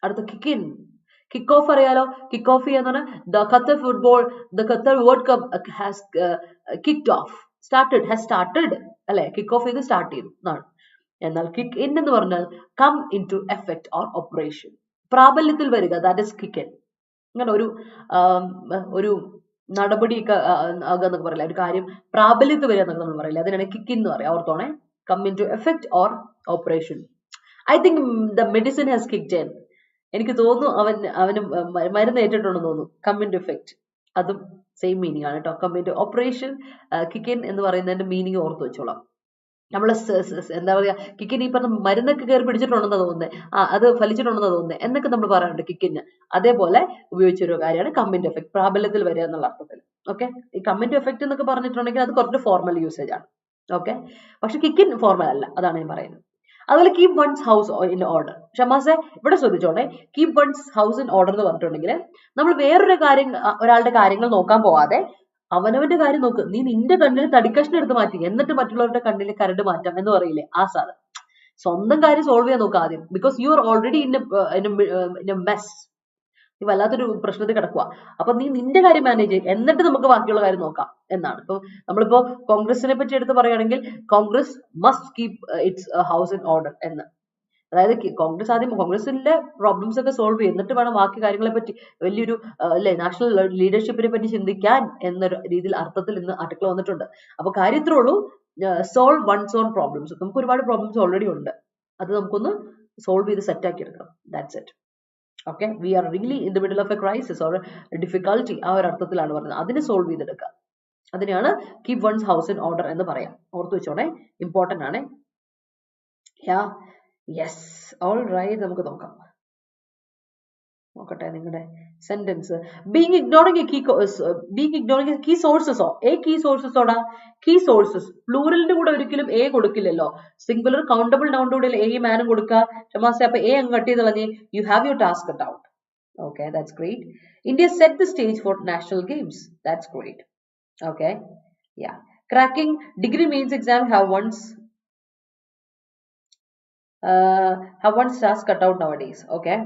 അടുത്ത കിക്ക് ഇൻ, കിക്ക് ഓഫ് അറിയാലോ. കിക്ക് ഓഫ് ചെയ്യാന്ന് പറഞ്ഞാൽ the Qatar world cup has kicked off, has started അല്ലെ. കിക്ക് ഓഫ് ചെയ്ത് സ്റ്റാർട്ട് ചെയ്തു എന്നാണ്. എന്നാൽ കിക്ക് ഇൻ എന്ന് പറഞ്ഞാൽ come into effect or operation, പ്രാബല്യത്തിൽ വരിക, ദാറ്റ് ഇസ് കിക്ക് ഇൻ. അങ്ങനെ ഒരു നടപടിയൊക്കെ ആകുക എന്നൊക്കെ പറയില്ല, ഒരു കാര്യം പ്രാബല്യത്തിൽ വരിക എന്നൊക്കെ നമ്മൾ പറയില്ല, അതിനാണ് കിക്ക് ഇൻ എന്ന് പറയാം. ഓർത്തോണേ, come into effect or operation. I think the medicine has kicked in. എനിക്ക് തോന്നുന്നു അവന് മരുന്ന് ഏറ്റിട്ടുണ്ടെന്ന് തോന്നുന്നു. കം ഇൻ ടു എഫക്ട്, അതും സെയിം മീനിങ് ആണ് കേട്ടോ. Come into operation, kick in എന്ന് പറയുന്നതിന്റെ മീനിങ് ഓർത്ത് വെച്ചോളാം. നമ്മള് എന്താ പറയാ, കിക്കിന് ഈ പറഞ്ഞ മരുന്നൊക്കെ കയറി പിടിച്ചിട്ടുണ്ടെന്ന് തോന്നുന്നത്, അത് ഫലിച്ചിട്ടുണ്ടെന്ന് തോന്നുന്നത് എന്നൊക്കെ നമ്മൾ പറയാറുണ്ട് കിക്കിന്. അതേപോലെ ഉപയോഗിച്ച ഒരു കാര്യമാണ് കമ്മിന്റ് എഫക്ട്, പ്രാബല്യത്തിൽ വരിക എന്നുള്ള അർത്ഥത്തിൽ. ഓക്കെ, ഈ കമ്മിന്റ് എഫക്ട് എന്നൊക്കെ പറഞ്ഞിട്ടുണ്ടെങ്കിൽ അത് കുറച്ച് ഫോർമൽ യൂസേജ് ആണ്. ഓക്കെ, പക്ഷെ കിക്കിൻ ഫോർമൽ അല്ല, അതാണ് ഞാൻ പറയുന്നത്. അതുപോലെ keep one's house in order. ഷമാസെ, ഇവിടെ ശ്രദ്ധിച്ചോണ്ടേ, keep one's house in order എന്ന് പറഞ്ഞിട്ടുണ്ടെങ്കിൽ നമ്മൾ വേറൊരു കാര്യം, ഒരാളുടെ കാര്യങ്ങൾ നോക്കാൻ പോവാതെ അവനവന്റെ കാര്യം നോക്ക്. നീ നിന്റെ കണ്ണിൽ തടിക്കഷ്ണം എടുത്ത് മാറ്റി, എന്നിട്ട് മറ്റുള്ളവരുടെ കണ്ണിൽ കരട് മാറ്റാം എന്ന് പറയില്ലേ, ആ സാധനം. സ്വന്തം കാര്യം സോൾവ് ചെയ്യാൻ നോക്കുക ആദ്യം, because you are already in a mess. നീ വല്ലാത്തൊരു പ്രശ്നത്തിൽ കിടക്കുക. അപ്പൊ നീ നിന്റെ കാര്യം മാനേജ് ചെയ്യും, എന്നിട്ട് നമുക്ക് ബാക്കിയുള്ള കാര്യം നോക്കാം എന്നാണ്. ഇപ്പൊ നമ്മളിപ്പോ കോൺഗ്രസിനെ പറ്റി എടുത്ത് പറയുകയാണെങ്കിൽ, Congress must keep it's house in order എന്ന്. അതായത് കോൺഗ്രസിന്റെ പ്രോബ്ലംസ് ഒക്കെ സോൾവ് ചെയ്യും, എന്നിട്ട് വേണം ബാക്കി കാര്യങ്ങളെ പറ്റി വലിയൊരു അല്ലെ നാഷണൽ ലീഡർഷിപ്പിനെ പറ്റി ചിന്തിക്കാൻ എന്നൊരു രീതിയിൽ അർത്ഥത്തിൽ ഇന്ന് ആർട്ടിക്കിൾ വന്നിട്ടുണ്ട്. അപ്പൊ കാര്യത്രേ ഉള്ളൂ, സോൾവ് വൺസ് ഓൺ പ്രോബ്ലംസ്. നമുക്ക് ഒരുപാട് പ്രോബ്ലംസ് ഓൾറെഡി ഉണ്ട്, അത് നമുക്കൊന്ന് സോൾവ് ചെയ്ത് സെറ്റ് ആക്കി എടുക്കണം. That's it. Okay, we are really in the middle of a crisis or difficulty, ആ ഒരു അർത്ഥത്തിലാണ് പറഞ്ഞത്. അതിനെ സോൾവ് ചെയ്തെടുക്കുക, അതിനെയാണ് keep one's house in order എന്ന് പറയാം. ഓർത്ത് വെച്ചോണേ, ഇമ്പോർട്ടന്റ് ആണ്. Yes, all right. നമുക്ക് നോക്കട്ടെ നിങ്ങളുടെ സെന്റൻസ്. ബീങ് ഇഗ്നോറിംഗ് കീ സോഴ്സസോ, കീ സോഴ്സസോടാ. കീ സോഴ്സസ് പ്ലൂറലിന്റെ കൂടെ ഒരിക്കലും എ കൊടുക്കില്ലല്ലോ. സിംഗുലർ കൗണ്ടബിൾ നൗണിന്റെ കൂടെ എ മാനും കൊടുക്കുക. ഷമാസെ, അപ്പൊ എ അങ്ങ് കട്ട് ചെയ്ത് കളഞ്ഞ് you have your task cut out. Okay, that's great. India set the stage for national games. That's great. Okay, yeah. Cracking degree mains exam have once have one's task cut out nowadays. Okay.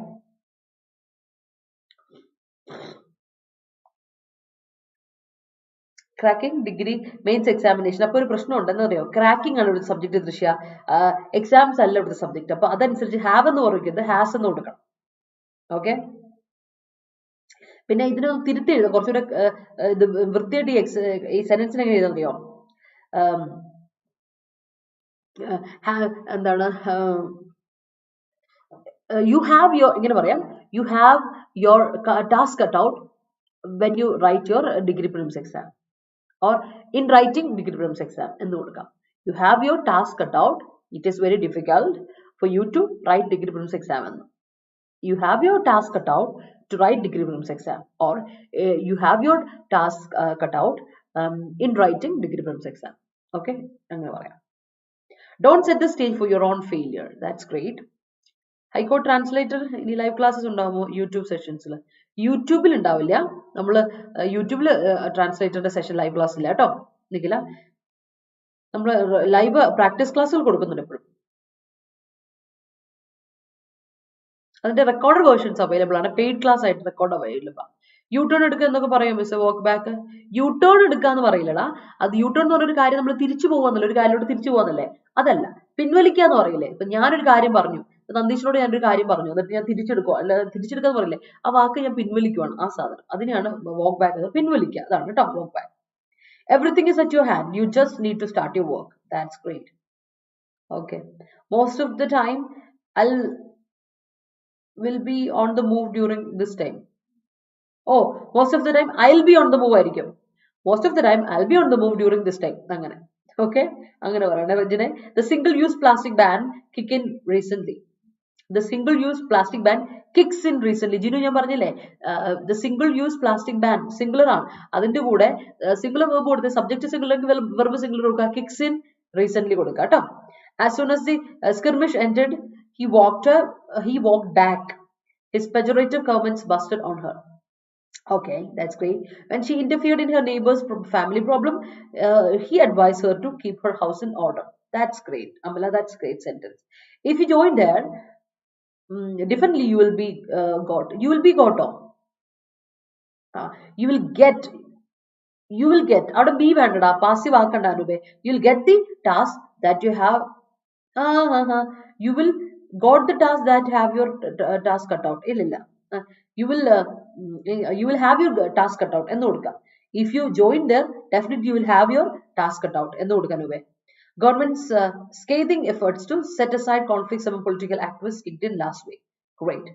Cracking degree mains examination. അപ്പോൾ ഒരു പ്രശ്നം ഉണ്ടെന്ന് അറിയോ? Cracking ആണ് ഇവിടുത്തെ subject ദൃശ്യ, exams അല്ല ഇവിടുത്തെ സബ്ജക്ട്. അപ്പൊ അതനുസരിച്ച് ഹാവ് എന്ന് പറയുന്നത് ഹാസ് എന്ന് കൊടുക്കണം. ഓക്കെ. പിന്നെ ഇതിനൊന്ന് തിരുത്തി എഴുതാം, കുറച്ചുകൂടെ ഇത് വൃത്തിയായിട്ട് ഈ സെന്റൻസിന് എങ്ങനെ എഴുതാൻ അറിയോ? എന്താണ്, you have your, ഇങ്ങനെ പറയാം, you have your task cut out when you write your degree prelims exam, or in writing degree prelims exam എന്ന് കൊടുക്കാം. You have your task cut out, it is very difficult for you to write degree prelims exam എന്ന്. You have your task cut out to write degree prelims exam, or you have your task cut out in writing degree prelims exam. Okay, അങ്ങനെ പറയാം. Don't set the stage for your own failure. That's great. High court translator ഇനി live classes ഉണ്ടാവുമോ? YouTube സെഷൻസിൽ. യൂട്യൂബിൽ ഉണ്ടാവില്ല, നമ്മൾ യൂട്യൂബിൽ ട്രാൻസ്ലേറ്ററിന്റെ session live class ഇല്ല കേട്ടോ. നിക്കില്ല, നമ്മൾ ലൈവ് പ്രാക്ടീസ് ക്ലാസ്സുകൾ കൊടുക്കുന്നുണ്ട് എപ്പോഴും. അതിന്റെ റെക്കോർഡ് വേർഷൻസ് അവൈലബിൾ ആണ്, പെയ്ഡ് ക്ലാസ് ആയിട്ട് റെക്കോർഡ് അവൈലബിൾ ആണ്. യു ടേൺ എടുക്കുക എന്നൊക്കെ പറയാം miss, walk back. U turn എടുക്കുക എന്ന് പറയില്ലടാ, അത് യു ടേൺ എന്ന് പറഞ്ഞൊരു കാര്യം നമ്മൾ തിരിച്ചു പോകാന്നല്ലേ, ഒരു കാര്യത്തോട് തിരിച്ചു പോകാന്നല്ലേ, അതല്ല. പിൻവലിക്കുക എന്ന് പറയില്ലേ, ഇപ്പൊ ഞാനൊരു കാര്യം പറഞ്ഞു, നന്ദീഷിനോട് ഞാനൊരു കാര്യം പറഞ്ഞു, എന്നിട്ട് ഞാൻ തിരിച്ചെടുക്കുക, അല്ല തിരിച്ചെടുക്കുക എന്ന് പറയില്ലേ, ആ വാക്ക് ഞാൻ പിൻവലിക്കുവാണ്, ആ സാധനം, അതിനെയാണ് വോക്ക് ബാക്ക്, പിൻവലിക്കുക, അതാണ് കേട്ടോ walk back. Everything is at your hand, you just need to start your work. That's great. Okay, most of the time will be on the move during this time. Oh, most of the time I'll be on the move ആയിരിക്കും. Most of the time I'll be on the move during this time. അങ്ങനെ. Okay, അങ്ങനെ പറയണേ രഞ്ജനെ. The single use plastic ban kick in recently. The single use plastic ban kicks in recently. Jinu ഞാൻ പറഞ്ഞില്ലേ, the single use plastic ban singular ആണ്, അതിന്റെ കൂടെ singular verb കൊടുത്ത് subject singular verb singular കൊടുക്കുക, kicks in recently കൊടുക്കുക കേട്ടോ. As soon as the skirmish ended, he walked back. His pejorative comments busted on her. Okay, that's great. When she interfered in her neighbor's family problem, he advised her to keep her house in order. That's great, Amala. That's a great sentence. If you join there, definitely you will be got on. You will get out of be vandada passive akanda anube. You'll get the task that you have. You will got the task that have your task cut out. Illilla. You will have your task cut out ennu kodukka. If you join there, definitely you will have your task cut out ennu kodukkanube. Government's scathing efforts to set aside conflicts among political activists kicked in last week. Great.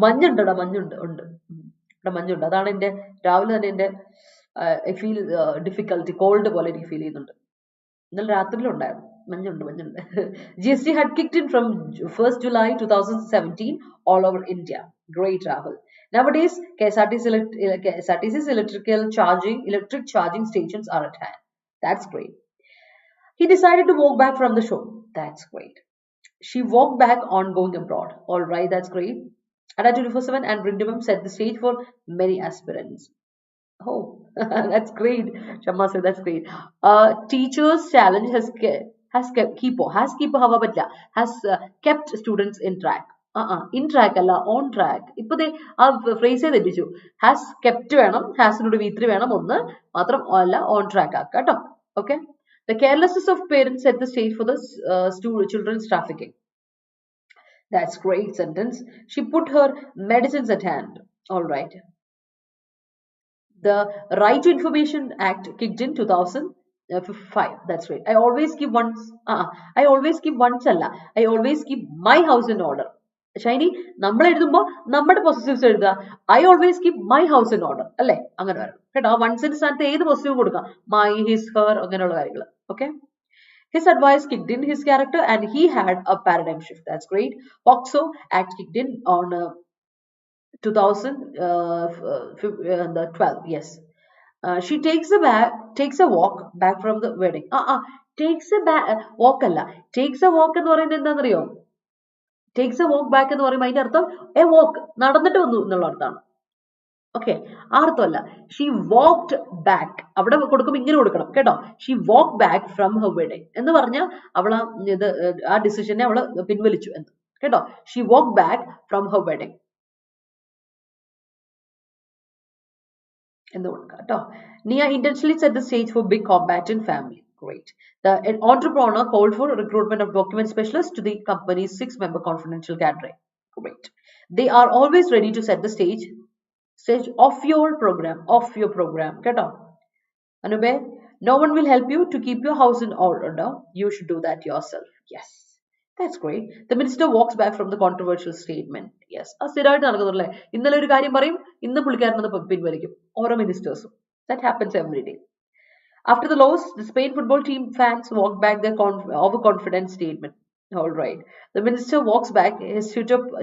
മഞ്ഞുണ്ടടാ, മഞ്ഞുണ്ട്, ഉണ്ട് ഇവിടെ മഞ്ഞുണ്ട്. അതാണ് എൻ്റെ രാവിലെ തന്നെ എൻ്റെ I feel difficulty, called പോലെ എനിക്ക് feel ചെയ്യുന്നുണ്ട്. ഇന്നലെ രാത്രിയിലുണ്ടായിരുന്നു, മഞ്ഞുണ്ട്. GST had kicked in from 1st July 2017 all over India. Great, Rahul. Nowadays, KSRTC's electric charging stations are at hand. That's great. He decided to walk back from the show. That's great. She walked back on going abroad. All right, that's great. Ada 24/7 and Rindimum set the stage for many aspirants. Oh, that's great. Shamma said that's great. Teachers challenge has kept students in track. In track alla, on track. ഇപ്പോ ആ phrase തെറ്റിച്ചു. Has kept വേണം, ഹാസിനോട് V3 വേണം, ഒന്ന് മാത്രം അല്ല, on track ആക്കുക കേട്ടോ. Okay. The carelessness of parents set the stage for the children's trafficking. That's great sentence. She put her medicines at hand. All right. The Right to Information Act kicked in 2005. That's right. I always keep my house in order. Shiny, നമ്മൾ എഴുതുമ്പോൾ നമ്മുടെ പൊസിറ്റീവ്സ് എഴുതുക. I always keep my house in order അല്ലേ, അങ്ങനെ വരും കേട്ടോ. ആ വൺസിന്റെ സ്ഥാനത്ത് ഏത് പോസിറ്റീവ് കൊടുക്കാം, മൈ, ഹിസ്, ഹെർ, അങ്ങനെയുള്ള കാര്യങ്ങൾ. Okay. His advice kicked in his character and he had a paradigm shift. That's great. POCSO Act kicked in on 2012. Yes. She takes a walk back from the wedding. Takes a walk alla. Takes a walk എന്ന് പറയുന്നത് എന്താണെന്നറിയോ? Takes a walk back എന്ന് പറയുമ്പോൾ അതിന്റെ അർത്ഥം A walk, നടന്നിട്ട് വന്നു എന്നുള്ള അർത്ഥമാണ്. Okay, അർത്ഥമല്ല. She walked back. അവിടെ കൊടുക്കുമ്പോൾ ഇങ്ങനെ കൊടുക്കണം കേട്ടോ. She walked back from her wedding. എന്ന് പറഞ്ഞാൽ അവൾ ആ ഡിസിഷനെ അവൾ പിൻവലിച്ചു എന്ന് കേട്ടോ. She walked back from her wedding. എന്ന് കൊടുക്കാം കേട്ടോ. Nia intentionally set the stage for big combat in family. Great. The entrepreneur called for recruitment of document specialists to the company's 6-member confidential cadre. Great. They are always ready to set the stage of your program. Keto. Anube, no one will help you to keep your house in order. You should do that yourself. Yes. That's great. The minister walks back from the controversial statement. Yes. ഇന്നലെ ഒരു കാര്യം പറയും, ഇന്ന് പുള്ളിക്കാരനത് പിൻവലിക്കും. ഓരോ മിനിസ്റ്റേഴ്സും. That happens every day. After the loss, the Spain football team fans walk back their overconfident statement. All right. The minister walks back his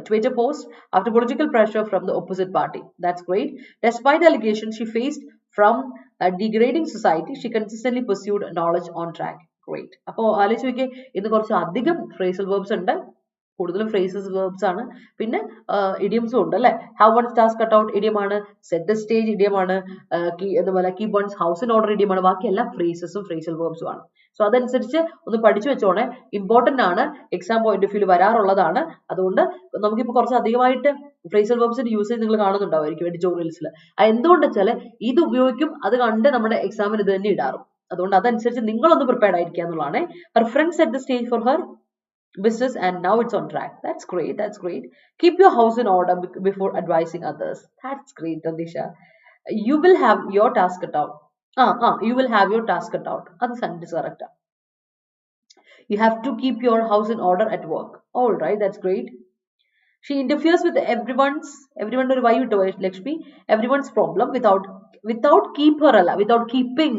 Twitter post after political pressure from the opposite party. That's great. Despite the allegations she faced from a degrading society, she consistently pursued knowledge on track. Great. അപ്പോൾ ആലോചിച്ച് നോക്കിയേ, ഇന്ന് കുറച്ച് അധികം phrasal verbs ഉണ്ട്, കൂടുതലും phrases verbs ആണ്, പിന്നെ ഇഡിയംസും ഉണ്ട് അല്ലെ. Have one's task cut out ഇഡിയമാണ്, സെറ്റ് ദ സ്റ്റേജ് ഇഡിയമാണ്, അതുപോലെ keep one's house in order ഇഡിയമാണ്, ബാക്കിയെല്ലാം ഫ്രേസസും ഫ്രേസൽ വേർബ്സും ആണ്. സോ അതനുസരിച്ച് ഒന്ന് പഠിച്ചു വെച്ചോണേ, ഇമ്പോർട്ടന്റ് ആണ്, എക്സാം പോയിന്റ് ഓഫ് വ്യൂ വരാറുള്ളതാണ്. അതുകൊണ്ട് നമുക്കിപ്പോൾ കുറച്ച് അധികമായിട്ട് ഫ്രേസൽ വേർബ്സിന്റെ യൂസേജ് നിങ്ങൾ കാണുന്നുണ്ടാവുമായിരിക്കും എഡിറ്റോറിയൽസിൽ. എന്തുകൊണ്ട് വെച്ചാൽ ഇത് ഉപയോഗിക്കും, അത് കണ്ട് നമ്മുടെ എക്സാമിന് ഇത് തന്നെ ഇടാറും. അതുകൊണ്ട് അതനുസരിച്ച് നിങ്ങളൊന്ന് പ്രിപ്പയർഡ് ആയിരിക്കുക എന്നുള്ളതാണ്. Her friends set the stage for her business and now it's on track. That's great. That's great. Keep your house in order before advising others. That's great, Radisha. You will have your task cut out. You will have your task cut out. That's sentence correct. You have to keep your house in order at work. All right, that's great. She interferes with everyone's problem without keeping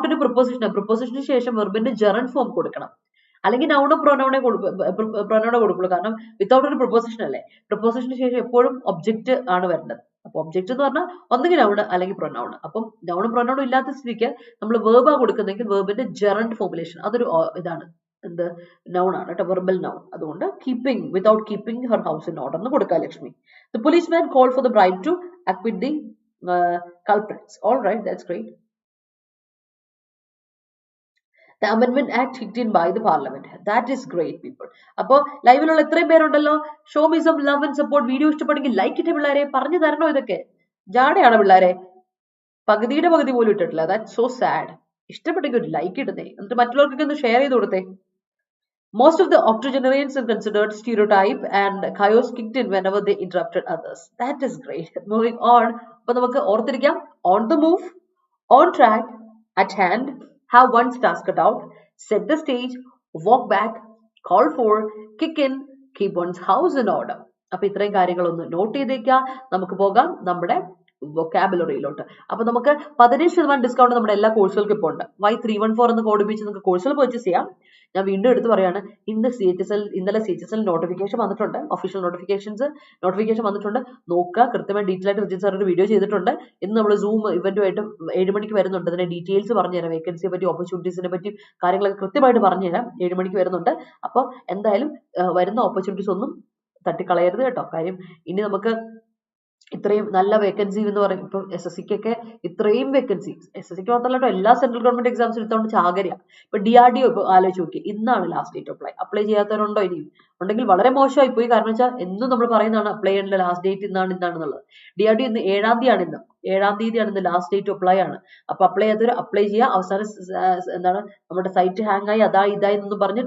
ഒരു preposition ശേഷം വെർബിന്റെ gerund form കൊടുക്കണം. അല്ലെങ്കിൽ നൗണോ പ്രൊനൗണോ കൊടുക്കുള്ളൂ. കാരണം without ഒരു proposition അല്ലേ, പ്രൊപ്പോസിഷന് ശേഷം എപ്പോഴും ഒബ്ജക്റ്റ് ആണ് വരേണ്ടത്. അപ്പൊ ഒബ്ജക്റ്റ് എന്ന് പറഞ്ഞാൽ ഒന്നുകിൽ നൗണ് അല്ലെങ്കിൽ പ്രൊനൗണ്. അപ്പം നൗണും പ്രൊനൗണും ഇല്ലാത്ത സ്ഥിതിക്ക് നമ്മൾ വേർബാ കൊടുക്കുന്നെങ്കിൽ വേർബിന്റെ ജെറണ്ട് ഫോർമുലേഷൻ അതൊരു ഇതാണ്, എന്ത് നൗൺ ആണ് കേട്ടോ, വെർബൽ നൗൺ. അതുകൊണ്ട് keeping without keeping her house in order എന്ന് കൊടുക്കുക Lakshmi. The policeman call for the bride to acquit the culprits. All right, that's great. The Amendment Act kicked in by the Parliament. That is great, people. അപ്പോൾ ലൈവിലുള്ള എത്രയും പേരുണ്ടല്ലോ, show me some love and support. Video ഇഷ്ടപ്പെടുമെങ്കിൽ like ഇട്ടേ പിള്ളേരെ, പറഞ്ഞു തരണോ ഇതൊക്കെ. ജാടയാണ് പിള്ളേരെ, പകുതിയുടെ പകുതി പോലും ഇട്ടിട്ടില്ല. That's so sad. ഇഷ്ടപ്പെട്ടെങ്കിൽ ഒരു ലൈക്ക് ഇടുന്നേ, എന്നിട്ട് മറ്റുള്ളവർക്കൊക്കെ ഒന്ന് ഷെയർ ചെയ്ത് കൊടുത്തേ. Most of the octogenarians are considered stereotype and chaos kicked in whenever they interrupted others. That is great. Moving on. അപ്പോൾ നമുക്ക് ഓർത്തിരിക്കാം, on the move, on track, at hand, have one's task cut out, set the stage, walk back, call for, kick in, keep one's house in order. അപ്പോൾ ഇത്രയും കാര്യങ്ങളൊന്ന് not ചെയ്തേക്കുക. നമുക്ക് പോകാം നമ്മുടെ വൊക്കാബുലറിയിലോട്ട്. അപ്പൊ നമുക്ക് 15% ഡിസ്കൗണ്ട് നമ്മുടെ എല്ലാ കോഴ്സുകൾക്കും ഇപ്പോൾ ഉണ്ട്. Y314 എന്ന കോഡ് ഉപയോഗിച്ച് നിങ്ങൾക്ക് കോഴ്സുകൾ പർച്ചേസ് ചെയ്യാം. ഞാൻ വീണ്ടും എടുത്ത് പറയാണ്, ഇന്നലെ CHSL നോട്ടിഫിക്കേഷൻ വന്നിട്ടുണ്ട്, ഒഫീഷ്യൽ നോട്ടിഫിക്കേഷൻ വന്നിട്ടുണ്ട്. നോക്കുക, കൃത്യമായി ഡീറ്റെയിൽ ആയിട്ട് റിജിൻ സാർ ഒരു വീഡിയോ ചെയ്തിട്ടുണ്ട്. ഇന്ന് നമ്മൾ സൂം ഇവന്റുമായിട്ട് 7 മണിക്ക് വരുന്നുണ്ട്. അതിന്റെ ഡീറ്റെയിൽസ് പറഞ്ഞുതരാം, വേക്കൻസിയെ പറ്റി, ഓപ്പർച്യൂണിറ്റീസിനെ പറ്റി കാര്യങ്ങളൊക്കെ കൃത്യമായിട്ട് പറഞ്ഞുതരാം. 7 മണിക്ക് വരുന്നുണ്ട്. അപ്പോൾ എന്തായാലും വരുന്ന ഓപ്പർച്യൂണിറ്റീസ് ഒന്നും തട്ടിക്കളയരുത് കേട്ടോ. കാര്യം ഇനി നമുക്ക് ഇത്രയും നല്ല വേക്കൻസി എന്ന് പറയും. ഇപ്പൊ SSCക്കൊക്കെ ഇത്രയും വേക്കൻസി, SSCക്ക് മാത്രമല്ല കേട്ടോ, എല്ലാ സെൻട്രൽ ഗവൺമെന്റ് എക്സാംസ് എടുത്തോണ്ട് ചാകരയാണ്. ഇപ്പൊ DRDO ഇപ്പൊ ആലോചിച്ച് നോക്കി, ഇന്നാണ് ലാസ്റ്റ് ഡേറ്റ്. അപ്ലൈ ചെയ്യാത്തവരുണ്ടോ? ഇനിയും ഉണ്ടെങ്കിൽ വളരെ മോശമായി പോയി. കാരണം വെച്ചാൽ എന്നും നമ്മൾ പറയുന്നതാണ് അപ്ലൈ ചെയ്യേണ്ട ലാസ്റ്റ് ഡേറ്റ് ഇന്നാണെന്നുള്ളത്. DRDO ഇന്ന് 7-ാം തീയതിയാണ് ഇന്ന് ലാസ്റ്റ് ഡേറ്റ് അപ്ലൈ ആണ്. അപ്പൊ അപ്ലൈ ചെയ്യാത്തവർ അപ്ലൈ ചെയ്യുക. അവസാനം എന്താണ് നമ്മുടെ സൈറ്റ് ഹാങ് ആയി ഇതായി എന്നൊന്നും പറഞ്ഞ്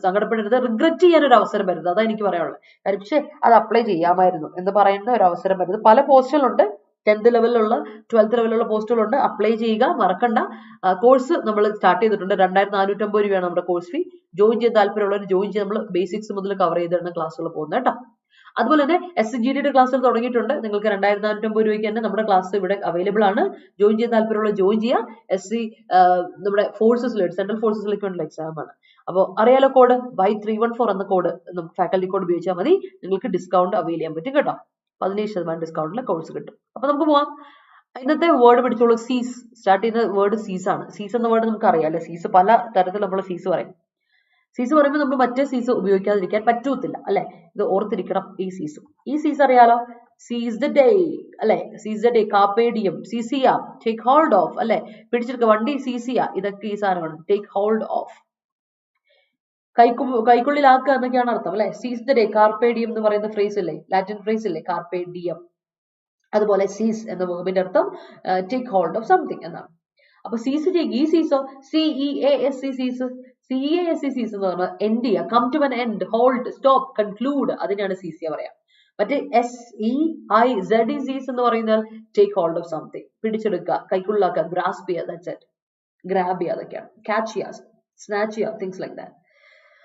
സങ്കടപ്പെടരുത്, റിഗ്രറ്റ് ചെയ്യാൻ ഒരു അവസരം വരുന്നത്. അതാ എനിക്ക് പറയാനുള്ളത്. കാര്യം പക്ഷേ അത് അപ്ലൈ ചെയ്യാമായിരുന്നു എന്ന് പറയുന്ന ഒരു അവസരം വരുന്നത്. പല പോസ്റ്റുകളുണ്ട്, 10th ലെവലിലുള്ള 12th ലെവലിലുള്ള പോസ്റ്റുകളുണ്ട്. അപ്ലൈ ചെയ്യുക, മറക്കണ്ട. കോഴ്സ് നമ്മൾ സ്റ്റാർട്ട് ചെയ്തിട്ടുണ്ട്. 2450 രൂപയാണ് നമ്മുടെ കോഴ്സ് ഫീ. ജോയിൻ ചെയ്യാൻ താല്പര്യമുള്ളവർ ജോയിൻ ചെയ്ത് നമ്മൾ ബേസിക്സ് മുതൽ കവർ ചെയ്തിട്ടാണ് ക്ലാസ്സുകൾ പോകുന്നത് കേട്ടോ. അതുപോലെ തന്നെ SGDയുടെ ക്ലാസ്സുകൾ തുടങ്ങിയിട്ടുണ്ട്. നിങ്ങൾക്ക് 2450 രൂപയ്ക്ക് തന്നെ നമ്മുടെ ക്ലാസ് ഇവിടെ അവൈലബിൾ ആണ്. ജോയിൻ ചെയ്യാൻ താല്പര്യമുള്ള ജോയിൻ ചെയ്യുക. SC നമ്മുടെ ഫോഴ്സസിലേക്ക്, സെൻട്രൽ ഫോഴ്സസിലേക്ക് വേണ്ടിയുള്ള എക്സാം ആണ്. അപ്പോൾ അറിയാലോ, കോഡ് Y314 എന്ന കോഡ് ഫാക്കൽറ്റി കോഡ് ഉപയോഗിച്ചാൽ മതി. നിങ്ങൾക്ക് ഡിസ്കൗണ്ട് അവൈൽ ചെയ്യാൻ പറ്റും കേട്ടോ. 15% ഡിസ്കൗണ്ടിൽ കോഴ്സ് കിട്ടും. അപ്പൊ നമുക്ക് പോവാം. ഇന്നത്തെ വേർഡ് പിടിച്ചോളൂ. സീസ്. സ്റ്റാർട്ട് ചെയ്യുന്ന വേർഡ് സീസ് ആണ്. സീസ് എന്ന വേർഡ് നമുക്ക് അറിയാം അല്ലെ. സീസ് പല തരത്തിൽ നമ്മൾ സീസ് പറയും. സീസ് പറയുമ്പോൾ നമ്മൾ മറ്റേ സീസ് ഉപയോഗിക്കാതിരിക്കാൻ പറ്റത്തില്ല അല്ലെ. ഇത് ഓർത്തിരിക്കണം. ഈ സീസ് അറിയാലോ. seize the day, അല്ലെ, seize the day, carpe diem, seize ചെയ്യാ, take hold of, അല്ലെ, പിടിച്ചെടുക്കുക, വണ്ടി seize ചെയ്യാ, ഇതൊക്കെ ഈ സാധനമാണ്, take hold of. കൈക്കുള്ളിലാക്കുക എന്നൊക്കെയാണ് അർത്ഥം, അല്ലെ. seize the day, carpe diem എന്ന് പറയുന്ന ഫ്രേസ് ഇല്ലേ, ലാറ്റിൻ ഫ്രേസ് ഇല്ലേ, carpe diem. അതുപോലെ seize എന്ന വേർബിന്റെ അർത്ഥം take hold of something എന്നാണ്. അപ്പൊ സീസ് ചെയ്യുക, ഈ സീസോ CEASE സീസ്, CEASE സീസ് എന്ന് പറഞ്ഞാൽ എൻഡ് ചെയ്യുക, come to an end, hold, stop, conclude, അതിനാണ് സീസ് പറയാ. മറ്റേ SEIZE സീസ് എന്ന് പറയുന്നത് ടേക്ക് ഹോൾഡ് ഓഫ് സംതിങ്, പിടിച്ചെടുക്കുക, കൈക്കുള്ളിലാക്കുക, ഗ്രാസ്പ് ചെയ്യുക, ദാറ്റ്സ് ഇറ്റ്, ഗ്രാബ് ചെയ്യുക, അതൊക്കെയാണ്. ക്യാച്ച് ചെയ്യുക, സ്നാച്ച് ചെയ്യുക, തിങ്സ് ലൈക്ക് ദാറ്റ്.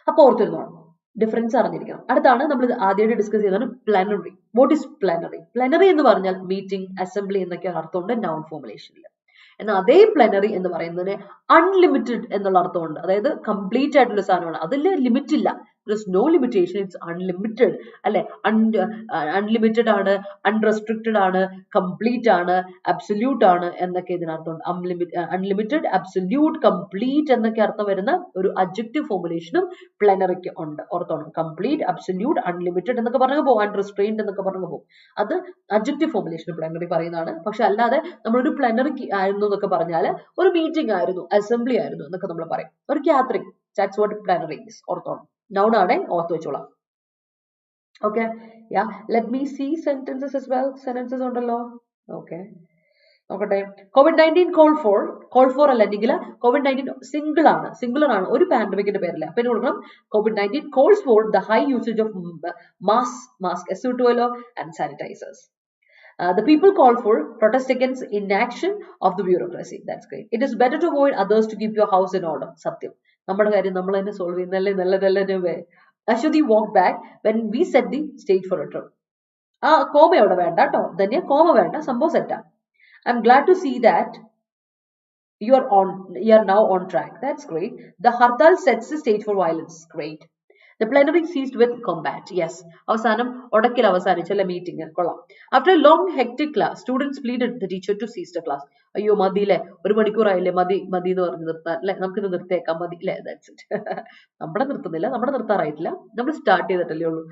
അപ്പൊ ഓർത്തിരുന്നോണം, ഡിഫറൻസ് അറിഞ്ഞിരിക്കണം. അടുത്താണ് നമ്മൾ ആദ്യമായിട്ട് ഡിസ്കസ് ചെയ്തതാണ് പ്ലനറി. What is പ്ലനറി? പ്ലനറി എന്ന് പറഞ്ഞാൽ മീറ്റിംഗ്, അസംബ്ലി എന്നൊക്കെ അർത്ഥമുണ്ട് നൗൺ ഫോർമുലേഷനിൽ. എന്നാൽ അതേ പ്ലനറി എന്ന് പറയുന്നതിന് അൺലിമിറ്റഡ് എന്നുള്ള അർത്ഥമുണ്ട്, അതായത് കംപ്ലീറ്റ് ആയിട്ടുള്ള സാധനമാണ്, അതിൽ ലിമിറ്റ് ഇല്ല, നോ ലിമിറ്റേഷൻ, ഇറ്റ്സ് അൺലിമിറ്റഡ്, അല്ലെ. അൺലിമിറ്റഡ് ആണ്, അൺറെസ്ട്രിക്റ്റഡ് ആണ്, കംപ്ലീറ്റ് ആണ്, അബ്സല്യൂട്ട് ആണ് എന്നൊക്കെ ഇതിനർത്ഥമുണ്ട്. അൺലിമിറ്റഡ്, അബ്സല്യൂട്ട്, കംപ്ലീറ്റ് എന്നൊക്കെ അർത്ഥം വരുന്ന ഒരു അഡ്ജക്റ്റീവ് ഫോർമുലേഷനും പ്ലനറിക്ക് ഉണ്ട്, ഓർത്തോണം. കംപ്ലീറ്റ്, അബ്സല്യൂട്ട്, അൺലിമിറ്റഡ് എന്നൊക്കെ പറഞ്ഞു പോകും, അൺറെസ്ട്രെയിൻഡ് എന്നൊക്കെ പറഞ്ഞു പോകും, അത് അഡ്ജക്റ്റീവ് ഫോർമുലേഷൻ പ്ലനറി പറയുന്നതാണ്. പക്ഷെ അല്ലാതെ നമ്മളൊരു പ്ലനറിക്ക് ആയിരുന്നു എന്നൊക്കെ പറഞ്ഞാൽ ഒരു മീറ്റിംഗ് ആയിരുന്നു, അസംബ്ലി ആയിരുന്നു എന്നൊക്കെ നമ്മൾ പറയും. ഒരു gathering, that's what plenary is, ഓർത്തോണം. നൗൺ ആണ്, ഓർത്ത് വെച്ചോളാം. Okay, yeah, let me see sentences as well. Sentences ഉണ്ടല്ലോ, ഓക്കെ, നോക്കട്ടെ. COVID-19 കോൾ ഫോർ അല്ലെങ്കിൽ COVID-19 സിംഗുലർ ആണ്, ഒരു പാൻഡമിക്കിന്റെ പേരില്ല. അപ്പൊ ഇനി കൊടുക്കണം COVID-19 calls for the high usage of mask, SO2 and sanitizers. The people call for protest against inaction of the bureaucracy. That's great. It is better to avoid others to keep your house in order. Satyam. നമ്മുടെ കാര്യം നമ്മൾ തന്നെ solve ചെയ്യുന്നല്ലേ നല്ലതല്ലേ. Ashwati walked back when we set the stage for a trip. Comma അവിടെ വേണ്ട കേട്ടോ, Dhanya comma വേണ്ട, സംഭവം സെറ്റാ. I'm glad to see that you are now on track. That's great. The hartal sets the stage for violence. Great. The plenary ceased with combat. Yes. അവസാനം ഒടക്കിൽ അവസാനിച്ചല്ല meeting, കൊള്ളാം. After a long hectic class, students pleaded the teacher to cease the class. അയ്യോ മതിയില്ലേ, ഒരു മണിക്കൂറായില്ലേ, മതി എന്ന് പറഞ്ഞ് നിർത്താൻ, അല്ലെ, നമുക്കിത് നിർത്തിയേക്കാം, മതി അല്ലെ, ദാറ്റ്സ് ഇറ്റ്. നമ്മുടെ നിർത്തുന്നില്ല, നമ്മുടെ നിർത്താറായിട്ടില്ല, നമ്മൾ സ്റ്റാർട്ട് ചെയ്തിട്ടല്ലേ ഉള്ളൂ.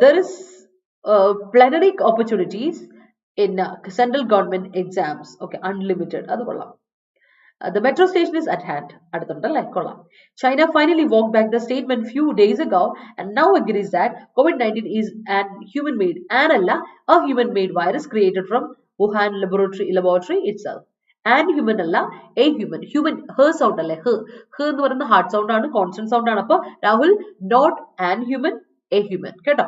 There is plenary opportunities in central government exams. Okay, unlimited, അത് കൊള്ളാം. The metro station is at hand. അടുത്തുണ്ടല്ലേ, കൊള്ളാം. China finally walked back the statement few days ago and now agrees that COVID-19 is a human-made virus created from Wuhan laboratory itself. And human അല്ല, a human, her sound അല്ലേ, her എന്ന് പറയുന്ന hard sound ആണ്, constant sound ആണ്. അപ്പൊ Rahul, not an human, a human, കേട്ടോ.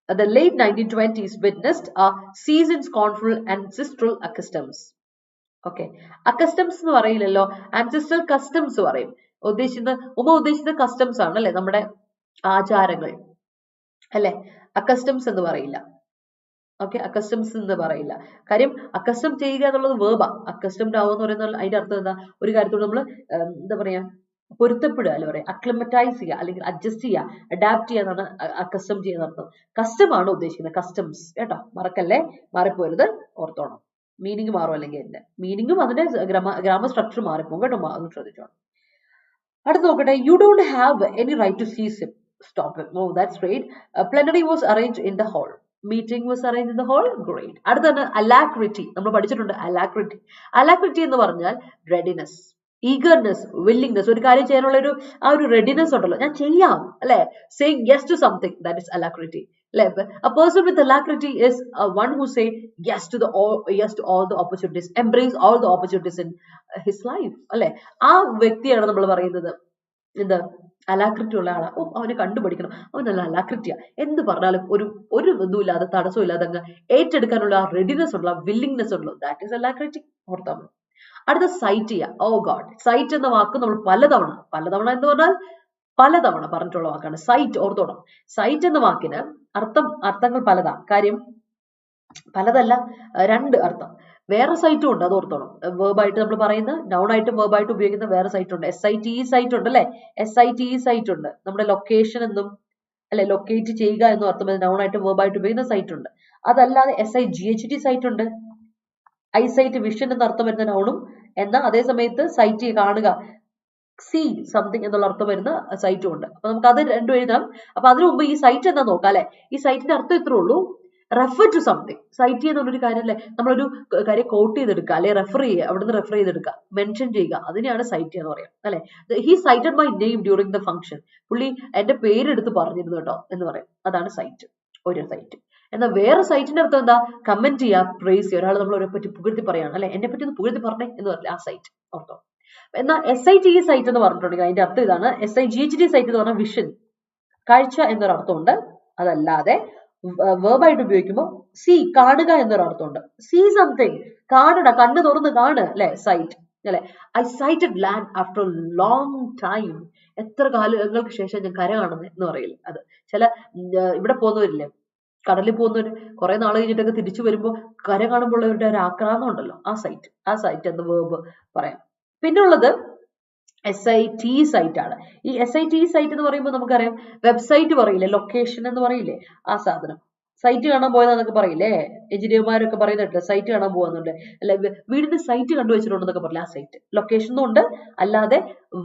The late 1920s witnessed a cease in scornful ancestral customs. Okay, accustoms എന്ന് പറയില്ലല്ലോ, ആൻസിസ്ട്രൽ കസ്റ്റംസ് പറയും. ഉദ്ദേശിക്കുന്ന കസ്റ്റംസ് ആണ്, അല്ലെ, നമ്മുടെ ആചാരങ്ങൾ, അല്ലെ. അക്കസ്റ്റംസ് എന്ന് പറയില്ല. ഓക്കെ, അക്കസ്റ്റംസ് എന്ന് പറയില്ല. കാര്യം അക്കസ്റ്റം ചെയ്യുക എന്നുള്ളത് വേർബാ. അക്കസ്റ്റംഡ് ആവുക എന്ന് പറയുന്നത് അതിന്റെ അർത്ഥം എന്താ, ഒരു കാര്യത്തോട് നമ്മൾ എന്താ പറയാ, പൊരുത്തപ്പെടുക, അല്ലെ പറയാ, അക്ലിമറ്റൈസ് ചെയ്യുക അല്ലെങ്കിൽ അഡ്ജസ്റ്റ് ചെയ്യുക, അഡാപ്റ്റ് ചെയ്യുക എന്നാണ് അക്കസ്റ്റം ചെയ്യുന്ന അർത്ഥം. കസ്റ്റം ആണ് ഉദ്ദേശിക്കുന്നത്, കസ്റ്റംസ്, കേട്ടോ, മറക്കല്ലേ, മാറിപ്പോരുത്, ഓർത്തോണം. മീനിങ് മാറും, അല്ലെങ്കിൽ എന്റെ മീനിങ്ങും അതിന്റെ ഗ്രാമർ സ്ട്രക്ചർ മാറിപ്പോകും, കേട്ടോ, ഒന്ന് ശ്രദ്ധിച്ചോണം. അടുത്ത് നോക്കട്ടെ, you don't have any right to seize him, stop him. Oh, that's great. Plenary was arranged in the hall. Meeting was arranged in the hall. Great. അടുത്താണ് അലാക്രിറ്റി. നമ്മൾ പഠിച്ചിട്ടുണ്ട് അലാക്രിറ്റി. അലാക്രിറ്റി എന്ന് പറഞ്ഞാൽ റെഡിനെസ്, ഈഗർനെസ്, വില്ലിംഗ്നെസ്, ഒരു കാര്യം ചെയ്യാനുള്ള ഒരു റെഡിനെസ് ഉണ്ടല്ലോ, ഞാൻ ചെയ്യാം, അല്ലെ, saying yes to something, that is alacrity. A person with alacrity is one who say yes to all the opportunities, embrace all the opportunities in his life, അല്ലെ. ആ വ്യക്തിയാണ് നമ്മൾ പറയുന്നത് എന്ത്, അലാക്രിറ്റി ഉള്ള ആളാ. അവനെ കണ്ടുപിടിക്കണം, അവൻ നല്ല അലാക്രിറ്റിയാ, എന്ത് പറഞ്ഞാലും ഒരു ഇതുമില്ലാതെ, തടസ്സമില്ലാതെ അങ്ങ് ഏറ്റെടുക്കാനുള്ള ആ റെഡിനെസ് ഉള്ള, വില്ലിംഗ്നെസ് ഉള്ള, ദാറ്റ് ഈസ് അലാക്രിറ്റി, ഓർത്താൽ മതി. അടുത്ത സൈറ്റ് ചെയ്യുക. ഓ ഗോഡ്, സൈറ്റ് എന്ന വാക്ക് നമ്മൾ പലതവണ എന്ന് പറഞ്ഞാൽ പലതവണ പറഞ്ഞിട്ടുള്ള വാക്കാണ് സൈറ്റ്, ഓർത്തോണം. സൈറ്റ് എന്ന വാക്കിന് അർത്ഥങ്ങൾ പലതാ. കാര്യം പലതല്ല, രണ്ട് അർത്ഥം. വേറെ സൈറ്റും ഉണ്ട്, അത് ഓർത്തോണം. വേർബായിട്ട് നമ്മൾ പറയുന്ന, നൗൺ ആയിട്ട് വേർബായിട്ട് ഉപയോഗിക്കുന്ന വേറെ സൈറ്റ് ഉണ്ട്. SITE സൈറ്റ് ഉണ്ട്, അല്ലെ, SITE സൈറ്റ് ഉണ്ട്. നമ്മുടെ ലൊക്കേഷൻ എന്നും, അല്ലെ, ലൊക്കേറ്റ് ചെയ്യുക എന്നും അർത്ഥം നൗൺ ആയിട്ട് വേർബായിട്ട് ഉപയോഗിക്കുന്ന സൈറ്റ് ഉണ്ട്. അതല്ലാതെ SIGHT സൈറ്റ് ഉണ്ട്. ഐസൈറ്റ്, വിഷൻ എന്ന അർത്ഥം വരുന്ന നൗണും, എന്നാൽ അതേ സമയത്ത് സൈറ്റ്, കാണുക, സീ സംതിങ് എന്നുള്ള അർത്ഥം വരുന്ന സൈറ്റും ഉണ്ട്. അപ്പൊ നമുക്ക് അത് രണ്ടും എഴുതാം. അപ്പൊ അതിനു മുമ്പ് ഈ സൈറ്റ് എന്താ നോക്കാം, അല്ലെ. ഈ സൈറ്റിന്റെ അർത്ഥം ഇത്രേ ഉള്ളൂ, റെഫർ ടു സംതിങ്. സൈറ്റ് ചെയ്യുന്നൊരു കാര്യം അല്ലേ, നമ്മളൊരു കാര്യം കോട്ട് ചെയ്തെടുക്കുക, അല്ലെ റെഫർ ചെയ്യുക, അവിടുന്ന് റെഫർ ചെയ്തെടുക്കുക, മെൻഷൻ ചെയ്യുക, അതിനെയാണ് സൈറ്റ് എന്ന് പറയാം അല്ലെ. He cited my name during the function. പുള്ളി എന്റെ പേരെടുത്ത് പറഞ്ഞിരുന്നു കേട്ടോ എന്ന് പറയും. അതാണ് സൈറ്റ്, ഒരു സൈറ്റ്. എന്നാൽ വേറെ സൈറ്റിന്റെ അർത്ഥം എന്താ? കമന്റ് ചെയ്യുക, പ്രൈസ് ചെയ്യുക. ഒരാൾ നമ്മളെ പറ്റി പുകഴ്ത്തി പറയാണ് അല്ലെ, എന്നെ പറ്റി ഒന്ന് പുകഴ്ത്തി പറഞ്ഞേ എന്ന് പറയില്ല, ആ സൈറ്റ് ഓർത്തോ. എന്നാൽ SITE സൈറ്റ് എന്ന് പറഞ്ഞിട്ടുണ്ടെങ്കിൽ അതിന്റെ അർത്ഥം ഇതാണ്. SIGHT സൈറ്റ് എന്ന് പറഞ്ഞാൽ വിഷൻ, കാഴ്ച എന്നൊരർത്ഥമുണ്ട്. അതല്ലാതെ വേർബായിട്ട് ഉപയോഗിക്കുമ്പോൾ സി, കാണുക എന്നൊരർത്ഥമുണ്ട്. സീ സംതിങ്, കാണുക, കണ്ണ് തുറന്ന് കാണ് അല്ലെ, സൈറ്റ് അല്ലെ. I sighted land after long time. എത്ര കാലങ്ങൾക്ക് ശേഷം ഞാൻ കര കാണുന്നത് എന്ന് പറയില്ലേ, അത്. ചില ഇവിടെ പോകുന്നവരില്ലേ, കടലിൽ പോകുന്നവര് കുറെ നാൾ കഴിഞ്ഞിട്ടൊക്കെ തിരിച്ചു വരുമ്പോൾ കര കാണുമ്പോൾ അവരുടെ ഒരു ആക്രാന്തം ഉണ്ടല്ലോ, ആ സൈറ്റ് എന്ന് വേർബ് പറയാം. പിന്നുള്ളത് SIT സൈറ്റ് ആണ്. ഈ SIT സൈറ്റ് എന്ന് പറയുമ്പോൾ നമുക്കറിയാം, വെബ്സൈറ്റ് പറയില്ലേ, ലൊക്കേഷൻ എന്ന് പറയില്ലേ, ആ സാധനം. സൈറ്റ് കാണാൻ പോയതാന്നൊക്കെ പറയില്ലേ, എഞ്ചിനീയർമാരൊക്കെ പറയുന്നുണ്ട് സൈറ്റ് കാണാൻ പോകുന്നുണ്ട് അല്ലെ, വീടിന്റെ സൈറ്റ് കണ്ടു വെച്ചിട്ടുണ്ടെന്നൊക്കെ പറയില്ല, ആ സൈറ്റ്. ലൊക്കേഷനും ഉണ്ട്, അല്ലാതെ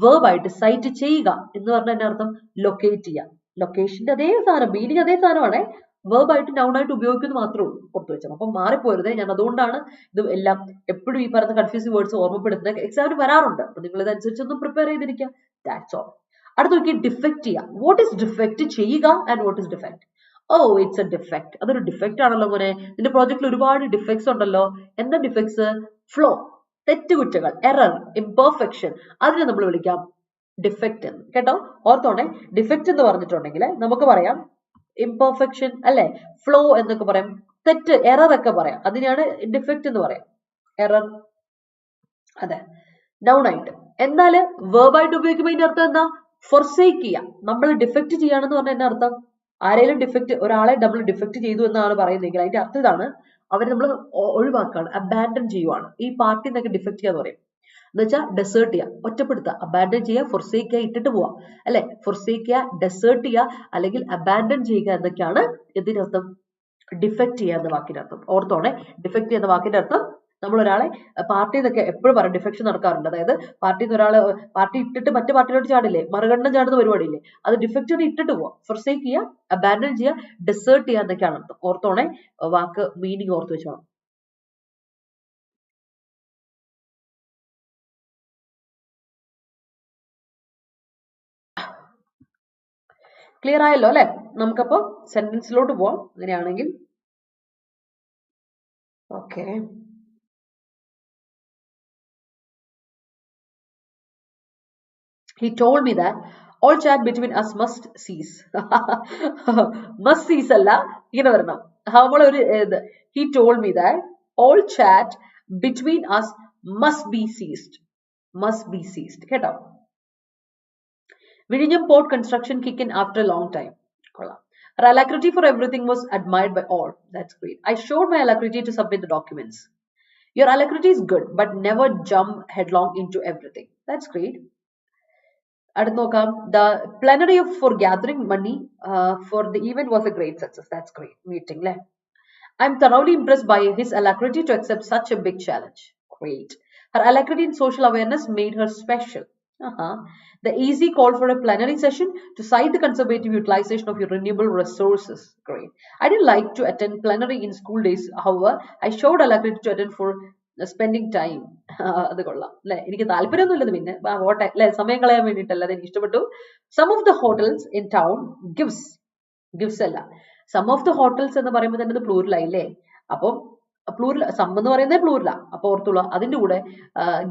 വേർബായിട്ട് സൈറ്റ് ചെയ്യുക എന്ന് പറഞ്ഞാൽ എന്റെ അർത്ഥം ലൊക്കേറ്റ് ചെയ്യുക. ലൊക്കേഷന്റെ അതേ സാധനം, മീനിങ് അതേ സാധനമാണേ, വേർബായിട്ട് നൗണായിട്ട് ഉപയോഗിക്കുന്നത് മാത്രമേ ഉള്ളൂ, പുറത്തു വെച്ചാൽ. അപ്പം മാറിപ്പോരുതേ, ഞാൻ അതുകൊണ്ടാണ് ഇത് എല്ലാം എപ്പോഴും ഈ പറഞ്ഞ കൺഫ്യൂസിംഗ് വേർഡ്സ് ഓർമ്മപ്പെടുത്തുന്നത്. എക്സാമിന് വരാറുണ്ട്, അപ്പൊ നിങ്ങൾ ഇതനുസരിച്ചൊന്നും പ്രിപ്പയർ ചെയ്തിരിക്കുക. That's all. അടുത്ത് നോക്കി, ഡിഫെക്ട് ചെയ്യുക. What is defect? ചെയ്യുക and what is defect? Oh, it's a defect. അതൊരു ഡിഫെക്ട് ആണല്ലോ മോനെ, നിന്റെ പ്രോജക്റ്റിൽ ഒരുപാട് ഡിഫെക്ട്സ് ഉണ്ടല്ലോ. എന്താ ഡിഫെക്ട്സ്? ഫ്ലോ, തെറ്റുകുറ്റങ്ങൾ, എറർ, ഇംപെർഫെക്ഷൻ, അതിനെ നമ്മൾ വിളിക്കാം ഡിഫെക്ട് എന്ന്. കേട്ടോ, ഓർത്തോണേ. ഡിഫെക്ട് എന്ന് പറഞ്ഞിട്ടുണ്ടെങ്കിൽ നമുക്ക് പറയാം ഇംപെർഫെക്ഷൻ അല്ലെ, ഫ്ലോ എന്നൊക്കെ പറയാം, തെറ്റ്, എറർ ഒക്കെ പറയാം. അതിനെയാണ് ഡിഫെക്ട് എന്ന് പറയാം, എറർ. അതെ, ഡൗൺ ആയിട്ട്. എന്നാൽ വേർബായിട്ട് ഉപയോഗിക്കുമ്പോൾ ഇതിന്റെ അർത്ഥം എന്താ? ഫൊർസേക്ക് ചെയ്യുക. നമ്മൾ ഡിഫെക്ട് ചെയ്യാണെന്ന് പറഞ്ഞാൽ എന്റെ അർത്ഥം, ആരെങ്കിലും ഡിഫെക്ട്, ഒരാളെ നമ്മൾ ഡിഫെക്ട് ചെയ്തു എന്നാണ് പറയുന്നതെങ്കിൽ അതിന്റെ അർത്ഥം ഇതാണ്, അവരെ നമ്മൾ ഒഴിവാക്കാണ്, അബാൻഡൻ ചെയ്യുവാണ്. ഈ പാർട്ടി എന്നൊക്കെ ഡിഫെക്ട് ചെയ്യാന്ന് പറയും. എന്ന് വെച്ചാൽ ഡെസേർട്ട് ചെയ്യുക, ഒറ്റപ്പെടുത്തുക, അബാൻഡൻ ചെയ്യുക, ഫൊർസേക്ക് ചെയ്യുക, ഇട്ടിട്ട് പോവുക അല്ലെ. ഫൊർസേക്ക് ചെയ്യുക, ഡെസേർട്ട് ചെയ്യുക, അല്ലെങ്കിൽ അബാൻഡൻ ചെയ്യുക എന്നൊക്കെയാണ് ഇതിനർത്ഥം, ഡിഫെക്ട് ചെയ്യുക എന്ന വാക്കിന്റെ അർത്ഥം. ഓർത്തോണേ, ഡിഫെക്ട് എന്ന വാക്കിന്റെ അർത്ഥം, നമ്മൾ ഒരാളെ പാർട്ടി എന്നൊക്കെ എപ്പോഴും പറയും, ഡിഫെക്ഷൻ നടക്കാറുണ്ട്. അതായത് പാർട്ടിന്ന് ഒരാളെ പാർട്ടി ഇട്ടിട്ട് മറ്റു പാർട്ടിയിലോട്ട് ചാടില്ലേ, മറുകണ്ഠം ചാടുന്ന പരിപാടിയില്ലേ, അത് ഡിഫെക്റ്റ് ഇട്ടിട്ട് പോവാം. ഫൊർസേക്ക് ചെയ്യുക, അബാൻഡൻ ചെയ്യുക, ഡെസേർട്ട് ചെയ്യുക എന്നൊക്കെയാണ് അർത്ഥം. ഓർത്തോണേ, വാക്ക് മീനിങ് ഓർത്ത് വെച്ചോണം. ക്ലിയർ ആയല്ലോ അല്ലെ? നമുക്കപ്പോ സെന്റൻസിലോട്ട് പോവാം അങ്ങനെയാണെങ്കിൽ. Okay, he told me that all chat between us must cease. must cease അല്ല, ഇങ്ങനെ വരണം. നമ്മളൊരു he told me that all chat between us must be ceased. must be ceased. കേട്ടോ. Vinyam Port construction kick in after a long time. Her alacrity for everything was admired by all. That's great. I showed my alacrity to submit the documents. Your alacrity is good, but never jump headlong into everything. That's great. The plenary for gathering money for the event was a great success. That's great meeting. I'm thoroughly impressed by his alacrity to accept such a big challenge. Great. Her alacrity in social awareness made her special. The easy call for a plenary session to cite the conservative utilization of your renewable resources. Great. I didn't like to attend plenary in school days. However, I showed alacrity to attend for spending time. അത് കൊള്ളാം അല്ലെ, എനിക്ക് താല്പര്യമൊന്നുമില്ലത്, പിന്നെ അല്ലെ സമയം കളയാൻ വേണ്ടിയിട്ടല്ല, അത് എനിക്ക് ഇഷ്ടപ്പെട്ടു. Some of the hotels in town gives അല്ല, some of the hotels എന്ന് പറയുമ്പോൾ തന്നെ പ്ലൂറൽ ആയില്ലേ. അപ്പം പ്ലൂറൽ, സം എന്ന് പറയുന്നത് പ്ലൂറലാ, അപ്പൊ ഓർത്തുള്ള അതിന്റെ കൂടെ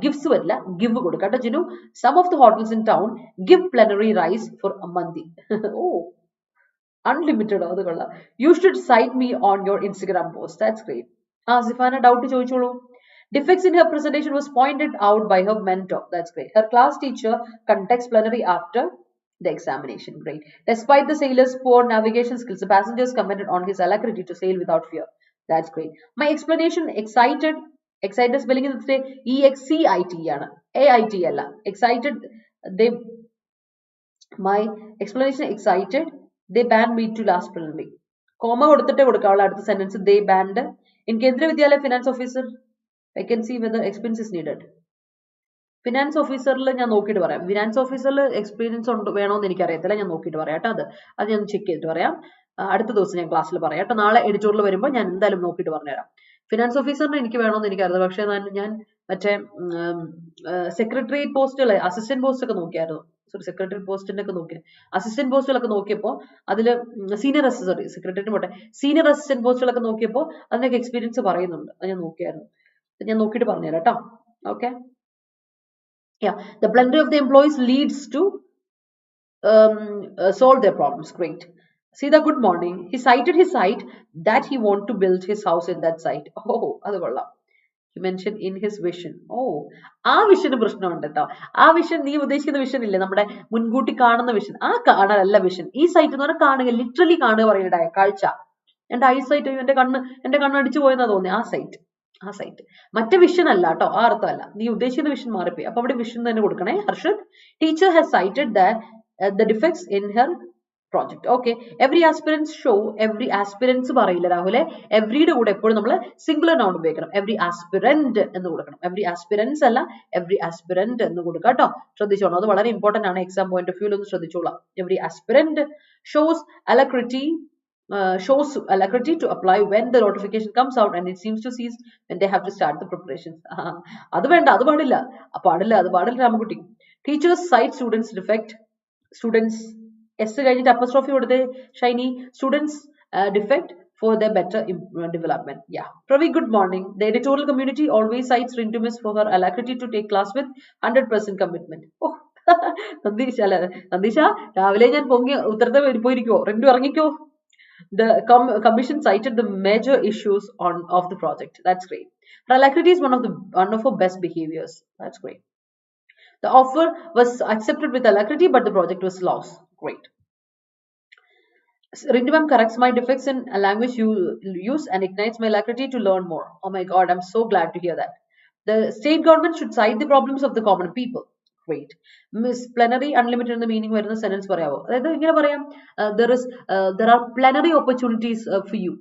ഗിഫ്റ്റ്സ് വരില്ല, ഗിവ് കൊടുക്കാം കേട്ടോ Jinu. Some of the hotels in town give plenary rice for a mandi. Oh, unlimited, അത് കൊള്ളാം. You should cite me on your Instagram post. That's great. Sifana doubt ചോദിച്ചോളൂ. Defects in her presentation was pointed out by her mentor. That's great. Her class teacher conducts plenary after the examination. Great. Despite the sailor's poor navigation skills, the passengers commented on his alacrity to sail without fear. That's great. My explanation excited spelling is EXCIT ആണ്, AIT അല്ല. Excited, my explanation excited, they banned me to last preliminary. Comma കൊടുത്തിട്ടേ കൊടുക്കാവുള്ള അടുത്ത sentence. They banned in Kendra Vidyalaya finance officer. I can see whether experience is needed. Finance ഓഫീസറിൽ ഞാൻ നോക്കിയിട്ട് പറയാം. Finance ഓഫീസറിൽ experience വേണോന്ന് എനിക്ക് അറിയത്തില്ല, ഞാൻ നോക്കിയിട്ട് പറയാം കേട്ടോ. അത് ഞാൻ ചെക്ക് ചെയ്തിട്ട് പറയാം. അടുത്ത ദിവസം ഞാൻ ക്ലാസ്സിൽ പറയാം കേട്ടോ. നാളെ എഡിറ്റോറിയൽ വരുമ്പോൾ ഞാൻ എന്തായാലും നോക്കിയിട്ട് പറഞ്ഞുതരാം. ഫിനാൻസ് ഓഫീസറിനെ എനിക്ക് വേണമെന്ന് എനിക്കറിയാം, പക്ഷേ ഞാൻ മറ്റേ സെക്രട്ടേറിയറ്റ് പോസ്റ്റുകൾ, അസിസ്റ്റന്റ് പോസ്റ്റ് ഒക്കെ നോക്കിയായിരുന്നു. സോറി, സെക്രട്ടറി പോസ്റ്റിന്റെ ഒക്കെ നോക്കി, അസിസ്റ്റന്റ് പോസ്റ്റുകളൊക്കെ നോക്കിയപ്പോൾ അതില് സീനിയർ സെക്രട്ടറി പോട്ടെ, സീനിയർ അസിസ്റ്റന്റ് പോസ്റ്റുകളൊക്കെ നോക്കിയപ്പോൾ അതിനൊക്കെ എക്സ്പീരിയൻസ് പറയുന്നുണ്ട്. അത് ഞാൻ നോക്കിയായിരുന്നു. ഞാൻ നോക്കിയിട്ട് പറഞ്ഞുതരാം കേട്ടോ. Okay. Yeah, the blunder of the employees leads to solve their problems. Great. Sita, good morning. He cited his site that he want to build his house in that site. Oh, adu kolla. He mentioned in his vision. Oh, ആ വിഷന് പ്രശ്നമുണ്ട് കേട്ടോ. ആ vision, നീ ഉദ്ദേശിക്കുന്ന vision ഇല്ലേ, നമ്മുടെ മുൻകൂട്ടി കാണുന്ന വിഷൻ, ആ കാണലല്ല വിഷൻ. ഈ സൈറ്റ് എന്ന് പറഞ്ഞാൽ കാണുക, ലിറ്ററലി കാണുക പറയുന്നുണ്ടായ കാഴ്ച. എന്റെ ഐ സൈറ്റ്, എന്റെ കണ്ണ് അടിച്ചു പോയെന്നാ തോന്നി. ആ സൈറ്റ് മറ്റേ വിഷൻ അല്ല കേട്ടോ, ആ അർത്ഥമല്ല. നീ ഉദ്ദേശിക്കുന്ന വിഷൻ മാറിപ്പോയി. അപ്പൊ അവിടെ വിഷൻ തന്നെ കൊടുക്കണേ. Harshad, teacher has cited the defects in her project. Okay, every aspirants show, every aspirants പറയില്ല രാഹുലെ, എവറിയുടെ കൂടെ എപ്പോഴും നമ്മൾ സിംഗുലർ നൗൺ ഉപയോഗിക്കണം. എവറി ആസ്പിറന്റ് എന്ന് കൊടുക്കണം. എവറി ആസ്പിറൻസ് അല്ല, എവറി ആസ്പിറന്റ് എന്ന് കൊടുക്കുക കേട്ടോ. ശ്രദ്ധിച്ചോളൂ, അത് വളരെ ഇമ്പോർട്ടന്റ് ആണ്. എക്സാം പോയിന്റ് ഓഫ് വ്യൂ ഒന്ന് ശ്രദ്ധിച്ചോളാം. Every aspirant shows alacrity to apply when the notification comes out and it seems to cease when they have to start the preparations. അത് വേണ്ട, അത് പാടില്ല Ramakutty. Teachers cite students defect, students S കഴിഞ്ഞിട്ട് apostrophe കൊടുത്തേ Shiny, students defect for their better development. Yeah, Pravi, good morning. The editorial community always cites Rintu Miss for her alacrity to take class with 100% commitment. Oh, നന്ദീഷ രാവിലെ ഞാൻ പൊങ്ങി ഉത്തരത്തെ പോയിരിക്കോ, റിന്റു ഇറങ്ങിക്കോ. The commission cited the major issues of the project. That's great. Her alacrity is one of her best behaviors. That's great. The offer was accepted with alacrity, but the project was lost. Great. Rindu ma'am corrects my defects in language use and ignites my alacrity to learn more. Oh my God, I'm so glad to hear that. The state government should cite the problems of the common people. Great. Miss Plenary unlimited in the meaning വരുന്ന sentence പറയാവോ? അതായത് ഇങ്ങനെ പറയാം, there are plenary opportunities for you.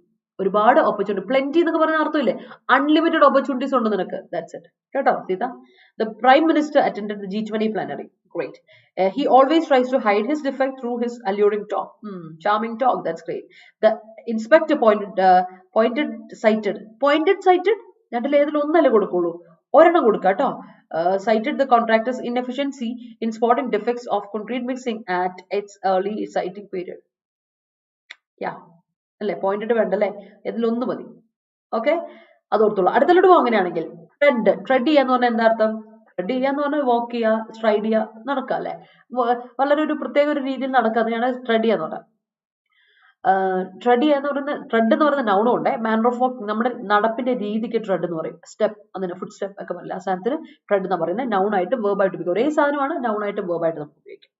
ഒരുപാട് opportunity, plenty എന്നൊക്കെ പറഞ്ഞ അർത്ഥമില്ലേ, unlimited opportunities ഉണ്ട് നിനക്ക്. ദാറ്റ്സ് ഇറ്റ് കേട്ടോ Sita. The Prime Minister attended the G20 plenary. Great. He always tries to hide his defect through his alluring talk. Charming talk. That's great. The inspector pointed cited രണ്ടിൽ ഏതിലും ഒന്നല്ലേ കൊടുക്കുള്ളൂ, ഒരെണ്ണം കൊടുക്കുക കേട്ടോ. Cited the contractor's inefficiency in spotting defects of concrete mixing at its early siting period. Yeah, അല്ലെ, point വേണ്ടല്ലേ, ഇതിലൊന്നു മതി. Okay, അതോർത്തോളൂ. അടുത്തോട്ട് പോകും. അങ്ങനെയാണെങ്കിൽ ട്രെഡ് ചെയ്യാന്ന് പറഞ്ഞാൽ എന്താ അർത്ഥം? ട്രെഡ് ചെയ്യാന്ന് പറഞ്ഞാൽ വാക്ക് ചെയ്യുക, സ്ട്രൈഡ് ചെയ്യുക, നടക്കുക അല്ലെ, വളരെ ഒരു പ്രത്യേക ഒരു രീതിയിൽ നടക്കുക, അതിനാണ് ട്രെഡ് ചെയ്യാന്ന് പറഞ്ഞത്. ട്രെഡ് എന്ന് പറയുന്ന നൗണും ഉണ്ട്. മാനർ ഓഫ് വാക്ക്, നമ്മുടെ നടപ്പിന്റെ രീതിക്ക് ട്രെഡ് എന്ന് പറയും. സ്റ്റെപ്പ്, അതിന് ഫുഡ് സ്റ്റെപ്പ് ഒക്കെ പറയില്ല, ആ സാധനത്തിന് ട്രെഡ് എന്ന് പറയുന്നത്. നൗണായിട്ട് വേർബായിട്ട് ഉപയോഗിക്കും. ഒരേ സാധനമാണ്, നൗണായിട്ട് വേർബായിട്ട് നമുക്ക് ഉപയോഗിക്കും.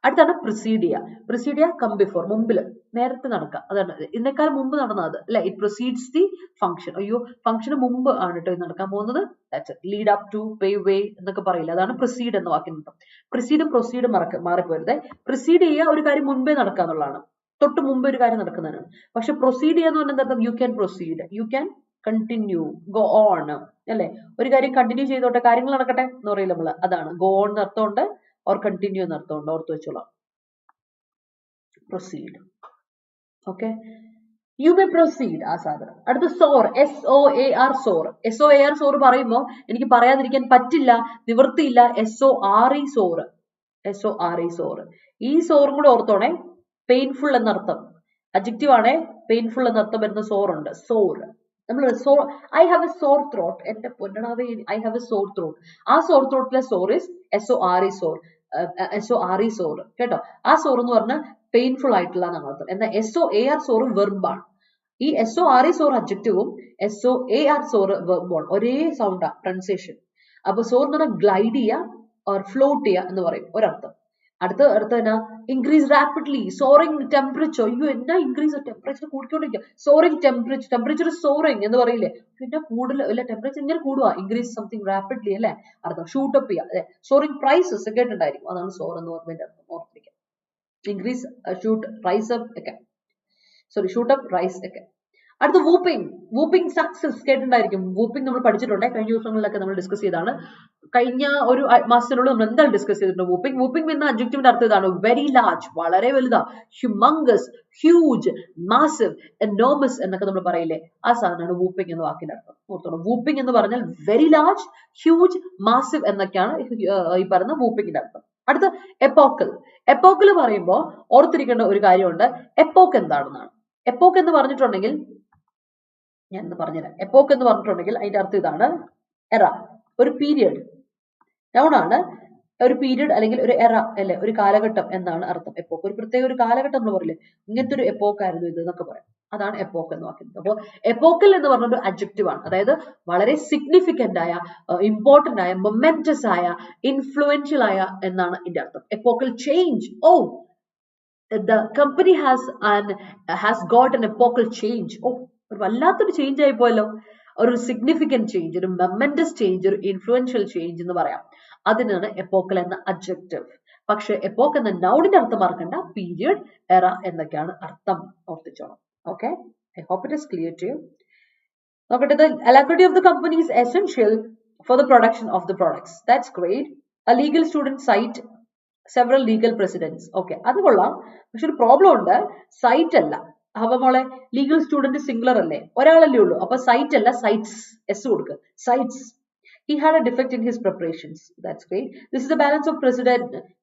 അടുത്താണ് പ്രിസീഡിയ കം ബിഫോർ, മുമ്പിൽ, നേരത്തെ നടക്കുക, അതാണ് ഇതിനേക്കാൾ മുമ്പ് നടന്നത് അല്ലെ. It proceeds the function. അയ്യോ, ഫംഗ്ഷന് മുമ്പ് ആണ് കേട്ടോ ഇത് നടക്കാൻ പോകുന്നത്. That's it. Lead up to, pave way എന്നൊക്കെ പറയില്ല, അതാണ് പ്രിസീഡ് എന്ന വാക്കിനർത്ഥം. പ്രിസീഡും പ്രൊസീഡും മാറിപ്പോരുത്. പ്രിസീഡ് ചെയ്യുക, ഒരു കാര്യം മുൻപേ നടക്കുക എന്നുള്ളതാണ്, തൊട്ട് മുമ്പ് ഒരു കാര്യം നടക്കുന്നതാണ്. പക്ഷെ പ്രൊസീഡ് ചെയ്യാന്ന് പറഞ്ഞാൽ എന്താ? You can proceed, you can continue, go on അല്ലെ. ഒരു കാര്യം കണ്ടിന്യൂ ചെയ്തോട്ടെ, കാര്യങ്ങൾ നടക്കട്ടെ എന്ന് പറയില്ല നമ്മള്, അതാണ് ഗോ ഓൺ എന്ന് അർത്ഥമുണ്ട്, ഓർ കണ്ടിന്യൂ എന്ന് അർത്ഥമുണ്ട്, ഓർത്ത് വെച്ചോളാം. Proceed. Okay, you may proceed, ആ സാധനം. അടുത്ത സോർ, SOAR, സോർ. SOAR സോർ പറയുമ്പോൾ എനിക്ക് പറയാതിരിക്കാൻ പറ്റില്ല, നിവൃത്തിയില്ല. SORE സോർ, SORE സോർ. ഈ സോറും കൂടെ ഓർത്തോണേ. പെയിൻഫുൾ എന്നർത്ഥം, അഡ്ജക്റ്റീവ് ആണേ, പെയിൻഫുൾ എന്നർത്ഥം വരുന്ന സോറുണ്ട്. സോർ, നമ്മൾ I have a sore throat, എന്റെ പൊന്നടാവേ, I have a sore throat. ആ സോർ ത്രോട്ടിലെ sore is SORE sore, SORE sore കേട്ടോ. ആ സോർ എന്ന് പറഞ്ഞാൽ പെയിൻഫുൾ ആയിട്ടുള്ള അർത്ഥം. എന്നാൽ SOAR സോർ വെർബാണ്. ഈ SORE സോർ അഡ്ജക്റ്റീവും SOAR സോർ വെർബാണ്, ഒരേ സൗണ്ടാ, പ്രൊനൗൺസിയേഷൻ. അപ്പൊ സോർ എന്ന് പറഞ്ഞാൽ ഗ്ലൈഡ് ചെയ്യുക, ഫ്ലോട്ട് ചെയ്യുക എന്ന് പറയും ഒരർത്ഥം. അടുത്ത എന്നാ? Increase rapidly, soaring temperature. അയ്യോ, എന്നാ ഇൻക്രീസ്, ടെമ്പറേച്ചർ കൂടിക്കൊണ്ടിരിക്കുക. സോറിംഗ് ടെമ്പറേച്ചർ സോറിംഗ് എന്ന് പറയില്ലേ, പിന്നെ കൂടുതൽ അല്ലെ, ടെമ്പറേച്ചർ ഇങ്ങനെ കൂടുക, ഇൻക്രീസ് സംതിങ് റാപ്പിഡ്ലി അല്ലെ അർത്ഥം. ഷൂട്ടപ്പ് ചെയ്യുക അല്ലെ. സോറിംഗ് പ്രൈസസ് കേട്ടിട്ടുണ്ടായിരിക്കും, അതാണ് സോർ എന്ന് പറഞ്ഞതിന്റെ അർത്ഥം, ഓർത്തിരിക്കുക. ഇൻക്രീസ്, ഷൂട്ട്, റൈസ് അപ്പ് ഒക്കെ, സോറി ഷൂട്ട് അപ്പ്, റൈസ് ഒക്കെ. അടുത്ത വൂപ്പിംഗ് സക്സസ് കേട്ടിട്ടുണ്ടായിരിക്കും. വൂപ്പിംഗ് നമ്മൾ പഠിച്ചിട്ടുണ്ട്, കഴിഞ്ഞ ദിവസങ്ങളിലൊക്കെ നമ്മൾ ഡിസ്കസ് ചെയ്താണ്. കഴിഞ്ഞ ഒരു മാസത്തിനുള്ളിൽ നമ്മൾ എന്തായാലും ഡിസ്കസ് ചെയ്തിട്ടുണ്ട്. വൂപ്പിംഗ് എന്ന അഡ്ജക്റ്റീവിന്റെ അർത്ഥം ഇതാണ്, വെരി ലാർജ്, വളരെ വലുതാ, ഹ്യൂമങ്കസ്, ഹ്യൂജ്, മാസിവ്, എനോമസ് എന്നൊക്കെ നമ്മൾ പറയില്ലേ, ആ സാധനമാണ് വൂപ്പിംഗ് എന്ന വാക്കിന്റെ അർത്ഥം. ഓർത്തോണം, വൂപ്പിംഗ് എന്ന് പറഞ്ഞാൽ വെരി ലാർജ്, ഹ്യൂജ്, മാസിവ് എന്നൊക്കെയാണ് ഈ പറയുന്ന വൂപ്പിംഗിന്റെ അർത്ഥം. അടുത്ത എപ്പോക്കൽ പറയുമ്പോൾ ഓർത്തിരിക്കേണ്ട ഒരു കാര്യമുണ്ട്, എപ്പോക്ക് എന്താണെന്നാണ്. എപ്പോക്ക് എന്ന് പറഞ്ഞിട്ടുണ്ടെങ്കിൽ ഞാനൊന്ന് പറഞ്ഞുതരാം. എപ്പോക്ക് എന്ന് പറഞ്ഞിട്ടുണ്ടെങ്കിൽ അതിന്റെ അർത്ഥം ഇതാണ്, എറ, ഒരു പീരിയഡ്, നൗൺ ആണ്. ഒരു പീരിയഡ് അല്ലെങ്കിൽ ഒരു എറ അല്ലെ, ഒരു കാലഘട്ടം എന്നാണ് അർത്ഥം. എപ്പോക്ക് ഒരു പ്രത്യേക ഒരു കാലഘട്ടം നമ്മൾ പറയില്ലേ, ഇങ്ങനത്തെ ഒരു എപ്പോക്കായിരുന്നു ഇത് എന്നൊക്കെ പറയാം. അതാണ് എപ്പോക്ക് എന്ന് പറയുന്നത്. അപ്പോൾ എപ്പോക്കൽ എന്ന് പറഞ്ഞൊരു അഡ്ജക്റ്റീവ് ആണ്, അതായത് വളരെ സിഗ്നിഫിക്കന്റ് ആയ, ഇമ്പോർട്ടന്റ് ആയ, മൊമെന്റസ് ആയ, ഇൻഫ്ലുവൻഷ്യൽ ആയ എന്നാണ് ഇതിന്റെ അർത്ഥം. എപ്പോക്കൽ change, the company has got an epochal change. ഒരു വല്ലാത്തൊരു ചേഞ്ച് ആയി പോയല്ലോ, ഒരു സിഗ്നിഫിക്കന്റ് ചേഞ്ച്, ഒരു മൊമെന്റസ് ചേഞ്ച്, ഒരു ഇൻഫ്ലുവൻഷ്യൽ ചേഞ്ച് എന്ന് പറയാം. അതിനാണ് എപ്പോക്കൽ എന്ന അഡ്ജക്റ്റീവ്. പക്ഷെ എപ്പോക്ക് എന്ന നൗണിന്റെ അർത്ഥം മറക്കണ്ട, പീരിയഡ്, എറ എന്നൊക്കെയാണ് അർത്ഥം, ഓർത്തിച്ചോണം. Okay, I hope it is clear to you. നോക്കട്ടെ, the alacrity of the company is essential for the production of the products. That's great. A legal student cite several legal precedents. Okay, അത് കൊള്ളാം. പക്ഷെ ഒരു problem ഉണ്ട്, site അല്ല. അപ്പൊ മോളെ, legal student singular അല്ലേ, ഒരാളല്ലേ ഉള്ളൂ. അപ്പൊ സൈറ്റ് അല്ല, സൈറ്റ്സ്, എസ് കൊടുക്കുക, sites. He had a defect in his preparations. That's great. This is the balance of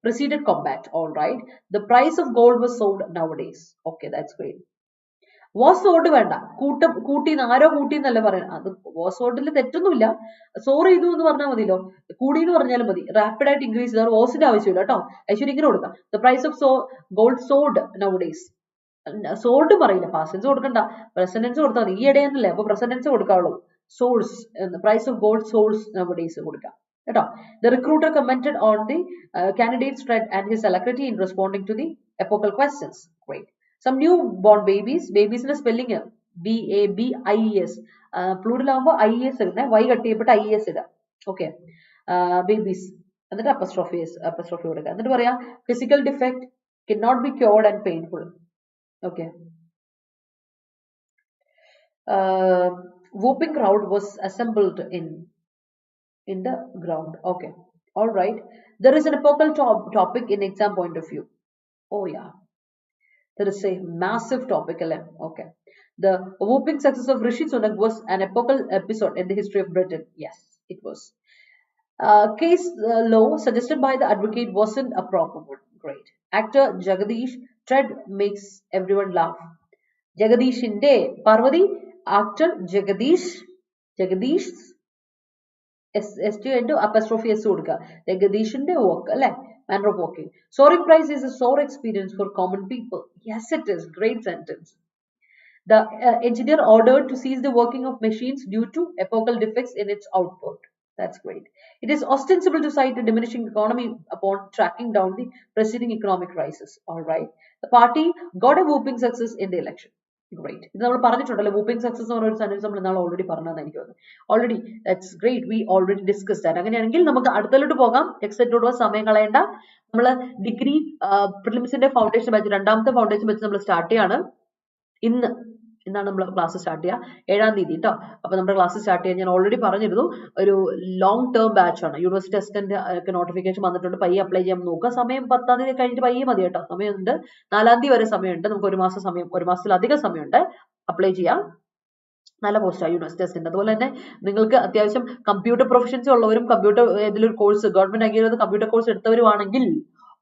preceded combat. All right. The price of gold was sold nowadays. Okay, that's great. Was sold വേണ്ട, കൂട്ടി ആരോ കൂട്ടി എന്നല്ല പറയുന്നത്. അത് was സോൾഡിൽ തെറ്റൊന്നുമില്ല, സോർ ചെയ്തു എന്ന് പറഞ്ഞാൽ മതിയല്ലോ, കൂടി എന്ന് പറഞ്ഞാലും മതി. റാപ്പിഡ് ആയിട്ട് ഇൻക്രീസ് ചെയ്താൽ വാസിന്റെ ആവശ്യമില്ല കേട്ടോ, ഐശ്വര്യ ഇങ്ങനെ കൊടുക്കാം. The price of gold soared nowadays. Soared പറയില്ല, പാസൻസ് കൊടുക്കണ്ട, പ്രസന്റൻസ് കൊടുത്താൽ മതി. ഈ ഇടയെന്നല്ലേ, അപ്പൊ പ്രസന്റൻസ് കൊടുക്കാവുള്ളൂ. Soars, price of gold soars nowadays കൊടുക്കാം കേട്ടോ. The recruiter commented on the candidate stride and his alacrity in responding to the epochal questions. Great. Some newborn babies ന്റെ സ്പെല്ലിംഗ് BABIES, പ്ലൂറൽ ആകുമ്പോൾ IES ഇടണേ, Y cut ചെയ്യപ്പെട്ട് IES ഇടാം. Okay, babies എന്നിട്ട് apostrophe കൊടുക്കുക. എന്നിട്ട് പറയാം, physical defect cannot be cured and painful. Okay. Whooping crowd was assembled in the ground. Okay, all right. There is an epochal topic in exam point of view. Oh yeah, there is a massive topic. Okay, the whooping success of Rishi Sunak was an epochal episode in the history of Britain. Yes, it was. Case law suggested by the advocate wasn't a proper one. Great. Actor Jagadish Tread makes everyone laugh. Jagadish inde Parvati, actor Jagadish S into apostrophe S കൊടുക്കുക. Jagadish inde walk അല്ലേ, manner of walking. Soaring price is a sore experience for common people. Yes, it is. Great sentence. The engineer ordered to cease the working of machines due to epochal defects in its output. That's great. It is ostensible to cite a diminishing economy upon tracking down the preceding economic crisis. All right. The party got a whooping success in the election. Great. ഇത് നമ്മൾ പറഞ്ഞിട്ടുണ്ടല്ലോ, whooping success എന്ന് പറയുന്ന ഒരു sentence നമ്മൾ ഇന്നാൾ already പറഞ്ഞതെന്ന് എനിക്ക് തോന്നുന്നു. Already, that's great, we already discuss that. അങ്ങനെയാണെങ്കിൽ നമുക്ക് അടുത്തലോട്ട് പോകാം. ടെക്സ്റ്റ് സമയം കളയേണ്ട. നമ്മൾ ഡിഗ്രി പ്രിലിംസിന്റെ ഫൗണ്ടേഷൻ ബാച്ച്, രണ്ടാമത്തെ ഫൗണ്ടേഷൻ ബാച്ച് നമ്മൾ സ്റ്റാർട്ട് ചെയ്യാണ്. ഇന്നാണ് നമ്മൾ ക്ലാസ് സ്റ്റാർട്ട് ചെയ്യുക, 7-ാം തീയതി കേട്ടോ. അപ്പൊ നമ്മുടെ ക്ലാസ് സ്റ്റാർട്ട് ചെയ്യാൻ ഞാൻ ഓൾറെഡി പറഞ്ഞിരുന്നു, ഒരു ലോങ് ടേം ബാച്ച് ആണ്. യൂണിവേഴ്സിറ്റി അസിസ്റ്റന്റ് ഒക്കെ നോട്ടിഫിക്കേഷൻ വന്നിട്ടുണ്ട്, പയ്യെ അപ്ലൈ ചെയ്യാൻ നോക്കുക. സമയം 10-ാം തീയതി കഴിഞ്ഞിട്ട് പയ്യെ മതി കേട്ടോ, സമയമുണ്ട്. 4-ാം തീയതി വരെ സമയമുണ്ട്, നമുക്ക് ഒരു മാസത്തിലധികം സമയമുണ്ട് അപ്ലൈ ചെയ്യാം. നല്ല പോസ്റ്റാണ് യൂണിവേഴ്സിറ്റി അസിസ്റ്റന്റ്. അതുപോലെ തന്നെ നിങ്ങൾക്ക് അത്യാവശ്യം കമ്പ്യൂട്ടർ പ്രൊഫഷൻസി ഉള്ളവരും കമ്പ്യൂട്ടർ ഏതെങ്കിലും കോഴ്സ് ഗവൺമെന്റ് അംഗീകൃത കമ്പ്യൂട്ടർ കോഴ്സ് എടുത്തവരുമാണെങ്കിൽ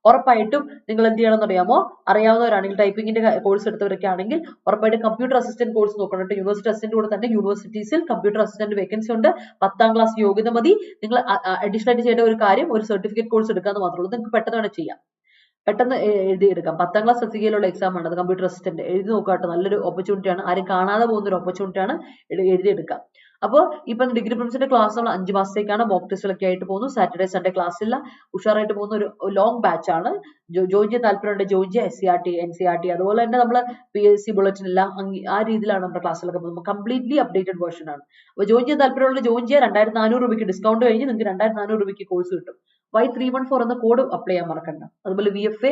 ഉറപ്പായിട്ടും നിങ്ങൾ എന്ത് ചെയ്യണമെന്ന് അറിയാമോ, അറിയാവുന്നവരാണെങ്കിൽ ടൈപ്പിംഗിന്റെ കോഴ്സ് എടുത്തവരൊക്കെ ആണെങ്കിൽ ഉറപ്പായിട്ടും കമ്പ്യൂട്ടർ അസിസ്റ്റന്റ് കോഴ്സ് നോക്കണം. യൂണിവേഴ്സിറ്റി അസിസ്റ്റന്റ് കൂടെ തന്നെ യൂണിവേഴ്സിറ്റീസിൽ കമ്പ്യൂട്ടർ അസിസ്റ്റന്റ് വേക്കൻസി ഉണ്ട്. 10-ാം ക്ലാസ് യോഗ്യത മതി. നിങ്ങൾ അഡീഷണൽ ആയിട്ട് ചെയ്യേണ്ട ഒരു കാര്യം, ഒരു സർട്ടിഫിക്കറ്റ് കോഴ്സ് എടുക്കാന്ന് മാത്രമേ ഉള്ളൂ. നിങ്ങൾക്ക് പെട്ടെന്ന് വേണം ചെയ്യാം, പെട്ടെന്ന് എഴുതിയെടുക്കാം. 10-ാം ക്ലാസ് സർട്ടിഫിക്കറ്റിലുള്ള എക്സാം ആണ് അത്, കമ്പ്യൂട്ടർ അസിസ്റ്റന്റ്. എഴുതി നോക്കാട്ടോ, നല്ലൊരു ഓപ്പർച്യൂണിറ്റി ആണ്, ആരും കാണാതെ പോകുന്ന ഒരു ഓപ്പർച്യൂണിറ്റി ആണ്, എഴുതിയെടുക്കാം. അപ്പോൾ ഇപ്പം ഡിഗ്രി പ്രിൻസിന്റെ ക്ലാസ് നമ്മൾ 5 മാസത്തേക്കാണ്. മോക്ക് ടെസ്റ്റിലൊക്കെ ആയിട്ട് പോകുന്നു. സാറ്റർഡേ സൺഡേ ക്ലാസ് ഇല്ല. ഉഷാറായിട്ട് പോകുന്ന ഒരു ലോങ് ബാച്ച് ആണ്. ജോയിൻ താല്പര്യമുണ്ട് ജോയിൻ SCRT NCRT അതുപോലെ തന്നെ നമ്മൾ PSC ബുള്ളറ്റിൻ എല്ലാം ആ രീതിയിലാണ് നമ്മുടെ ക്ലാസ്സിലൊക്കെ പോകുന്നത്. കംപ്ലീറ്റ്ലി അപ്ഡേറ്റഡ് വേർഷൻ ആണ്. അപ്പോൾ ജോയിൻ ചെയ്യാൻ താല്പര്യമുള്ള ജോയിൻ ചെയ്യുക. 2400 രൂപയ്ക്ക് ഡിസ്കൗണ്ട് കഴിഞ്ഞ് നിങ്ങൾക്ക് 2400 രൂപയ്ക്ക് കോഴ്സ് കിട്ടും. Y314 എന്ന കോഡ് അപ്ലൈ ചെയ്യാൻ മറക്കണ്ട. അതുപോലെ VFA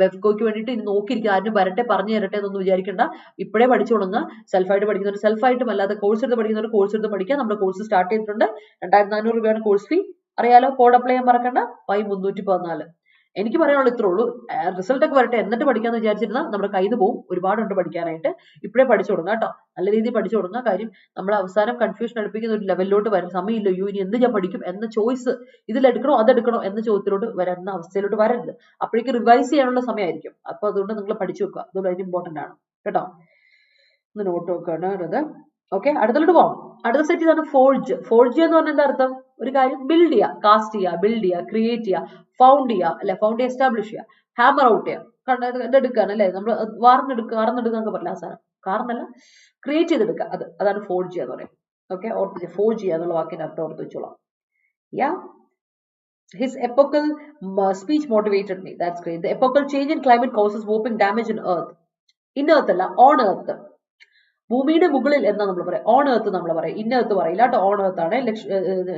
ബെഫ്കോയ്ക്ക് വേണ്ടിയിട്ട് ഇനി നോക്കിയിരിക്കുക. ആരും വരട്ടെ പറഞ്ഞു തരട്ടെ എന്നൊന്നും വിചാരിക്കണ്ട. ഇപ്പോഴേ പഠിച്ചു തുടങ്ങുക. സെൽഫായിട്ട് പഠിക്കുന്നവർ സെൽഫായിട്ടും അല്ലാതെ കോഴ്സ് എടുത്ത് പഠിക്കുന്നവർ കോഴ്സ് എടുത്ത് പഠിക്കുക. നമ്മുടെ കോഴ്സ് സ്റ്റാർട്ട് ചെയ്തിട്ടുണ്ട്. 2400 രൂപയാണ് കോഴ്സ് ഫീ. അറിയാലോ, കോഡ് അപ്ലൈ ചെയ്യാൻ മറക്കണ്ട. Y314. എനിക്ക് പറയാനുള്ള ഇത്രേ ഉള്ളൂ. റിസൾട്ട് ഒക്കെ വരട്ടെ എന്നിട്ട് പഠിക്കാന്ന് വിചാരിച്ചിരുന്നാൽ നമ്മുടെ കയ്യിൽ നിന്ന് പോകും. ഒരുപാടുണ്ട് പഠിക്കാനായിട്ട്. ഇപ്പോഴേ പഠിച്ചു തുടങ്ങുക കേട്ടോ. നല്ല രീതിയിൽ പഠിച്ചു തുടങ്ങുക. കാര്യം നമ്മൾ അവസാനം കൺഫ്യൂഷൻ അടുപ്പിക്കുന്ന ഒരു ലെവലിലോട്ട് വരും. സമയമില്ല, ഇനി എന്ത് ഞാൻ പഠിക്കും എന്ന ചോയ്സ്, ഇതിലെടുക്കണോ അതെടുക്കണോ എന്ന ചോദ്യത്തിലോട്ട് വരുന്ന അവസ്ഥയിലോട്ട് വരരുത്. അപ്പോഴേക്ക് റിവൈസ് ചെയ്യാനുള്ള സമയമായിരിക്കും. അപ്പൊ അതുകൊണ്ട് നിങ്ങൾ പഠിച്ചു വെക്കുക. അത് വളരെ ഇമ്പോർട്ടന്റ് ആണ് കേട്ടോ. ഒന്ന് നോട്ട് വെക്കാണ്. ഓക്കെ, അടുത്തോട്ട് പോവാം. അടുത്ത സെറ്റ് ഇതാണ് ഫോർജ് എന്ന് പറഞ്ഞാൽ എന്താ അർത്ഥം? ഒരു കാര്യം ബിൽഡ് ചെയ്യുക, കാസ്റ്റ് ചെയ്യുക, ബിൽഡ് ചെയ്യുക, ക്രിയേറ്റ് ചെയ്യുക, ഫൗണ്ട് ചെയ്യുക, അല്ലെ ഫൗണ്ട് എസ്റ്റാബ്ലിഷ് ചെയ്യുക, ഹാമർ ഔട്ട് ചെയ്യുക, ഇതെടുക്കാൻ അല്ലെ, നമ്മൾ വാർന്നെടുക്കുക പറയില്ല ആ സാധനം, കാർന്നല്ല ക്രിയേറ്റ് ചെയ്തെടുക്കുക, അതാണ് ഫോർജ് ചെയ്യുക എന്ന് പറയും. ഓക്കെ, ഓർത്ത് ഫോർജ് ചെയ്യുക എന്നുള്ള വാക്കിന്റെ അർത്ഥം ഓർത്ത് വെച്ചോളാം. യാ, his epochal speech motivated me. That's great. The epochal change in climate causes warping damage in earth. In earth അല്ല, on earth. ഭൂമിയുടെ മുകളിൽ എന്നാ നമ്മൾ പറയാം. ഓൺ എർത്ത് നമ്മൾ പറയാം, ഇന്ന എർത്ത് പറയില്ല കേട്ടോ. ഓൺ എർത്ത് ആണ്.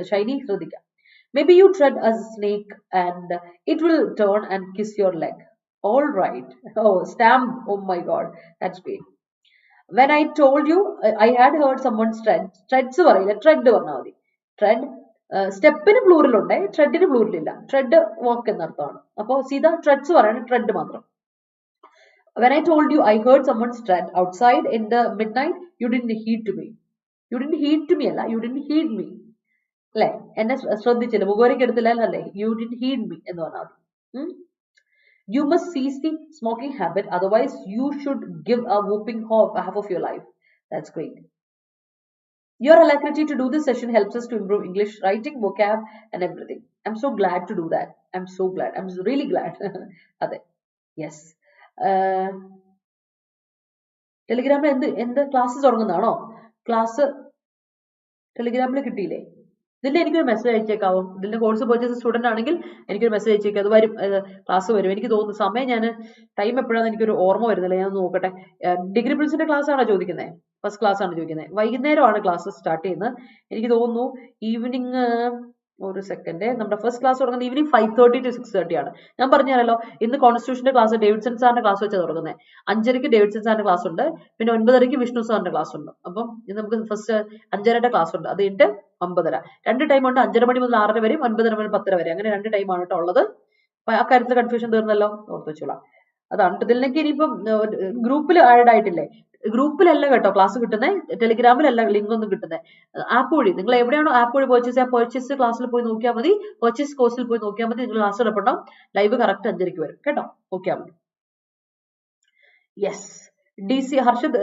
ഷൈനി ശ്രദ്ധിക്കാം. May be you tread a snake and it will turn and kiss your leg. All right. Oh, stamp. Oh my god, that's great. When I told you I had heard someone treads പറയില്ല, ട്രെഡ് പറഞ്ഞാൽ മതി. ട്രെഡ് സ്റ്റെപ്പിന് plural ഉണ്ട്, ട്രെഡിന് plural ഇല്ല. ട്രെഡ് വാക്ക് എന്നർത്ഥമാണ്. അപ്പോൾ സീതാ ട്രെഡ്സ് പറയണം, ട്രെഡ് മാത്രം. When I told you I heard someone's tread outside in the midnight, you didn't heed to me. You didn't heed to me അല്ല, you didn't heed me. അല്ലേ, എന്നെ ശ്രദ്ധിച്ചില്ല, മുഖവരയ്ക്ക് എടുത്തില്ല അല്ലേ. You didn't heed me എന്ന് പറഞ്ഞാൽ മതി. You must cease the smoking habit, otherwise you should give a whooping half of your life. That's great. Your alacrity to do this session helps us to improve English writing, vocab and everything. I'm so glad to do that. I'm so glad. I'm really glad. അതെ, yes. ടെലിഗ്രാമിൽ എന്ത് class തുടങ്ങുന്നതാണോ? Class ടെലിഗ്രാമിൽ കിട്ടിയില്ലേ? ഇതിന്റെ എനിക്കൊരു message അയച്ചേക്കാവും. ഇതിന്റെ course purchase student ആണെങ്കിൽ എനിക്കൊരു message അയച്ചേക്കാം. അത് വരും, ക്ലാസ് വരും. എനിക്ക് തോന്നുന്നു സമയം ടൈം എപ്പോഴാണെന്ന് എനിക്കൊരു ഓർമ്മ വരുന്നില്ല. ഞാൻ നോക്കട്ടെ. ഡിഗ്രി പ്രിൻസിന്റെ ക്ലാസ് ആണോ ചോദിക്കുന്നത്? ഫസ്റ്റ് ക്ലാസ് ആണ് ചോദിക്കുന്നത്. വൈകുന്നേരമാണ് ക്ലാസ് സ്റ്റാർട്ട് ചെയ്യുന്നത്. എനിക്ക് തോന്നുന്നു ഈവനിങ്, ഒരു സെക്കൻഡ്, നമ്മുടെ ഫസ്റ്റ് ക്ലാസ് തുടങ്ങുന്നത് ഈവനിങ് 5:30 to 6:30 ആണ്. ഞാൻ പറഞ്ഞാലോ, ഇന്ന് കോൺസ്റ്റിറ്റ്യൂഷന്റെ ക്ലാസ് ഡേവിഡ്സൺ സാറിന്റെ ക്ലാസ് വെച്ചാൽ തുടങ്ങുന്നത്. 5:30 ഡേവിഡ്സൺ സാറിന്റെ ക്ലാസ് ഉണ്ട്. പിന്നെ 9:30 വിഷ്ണു സാറിന്റെ ക്ലാസ് ഉണ്ട്. അപ്പം ഇന്ന് നമുക്ക് ഫസ്റ്റ് 5:30 ക്ലാസ് ഉണ്ട്. അത് കഴിഞ്ഞിട്ട് 9:30. 2 ടൈം ഉണ്ട്. 5:30 മണി മുതൽ 6:30 വരെയും 9:30 മുതൽ 10:30 വരെ. അങ്ങനെ 2 ടൈമാണ് കേട്ടോ ഉള്ളത്. അപ്പൊ ആ കാര്യത്തിൽ കൺഫ്യൂഷൻ തീർന്നല്ലോ, ഓർത്ത് വെച്ചോളാം. അതാണ്. ഇതിലേക്ക് ഇനിയിപ്പം ഗ്രൂപ്പിൽ ആഡ് ആയിട്ടില്ലേ? ഗ്രൂപ്പിലല്ല കേട്ടോ ക്ലാസ് കിട്ടുന്നത്, ടെലിഗ്രാമിലല്ല ലിങ്ക് ഒന്നും കിട്ടുന്നത്. ആപ്പ് വഴി നിങ്ങൾ എവിടെയാണോ ആപ്പ് വഴി പർച്ചേസ് ക്ലാസ്സിൽ പോയി നോക്കിയാൽ മതി. പർച്ചേസ് കോഴ്സിൽ പോയി നോക്കിയാൽ മതി. നിങ്ങൾ ക്ലാസ് എടുപ്പുണ്ടാവും. ലൈവ് കറക്റ്റ് 5:30 വരും കേട്ടോ. നോക്കിയാൽ മതി. യെസ്, ഹർഷദ്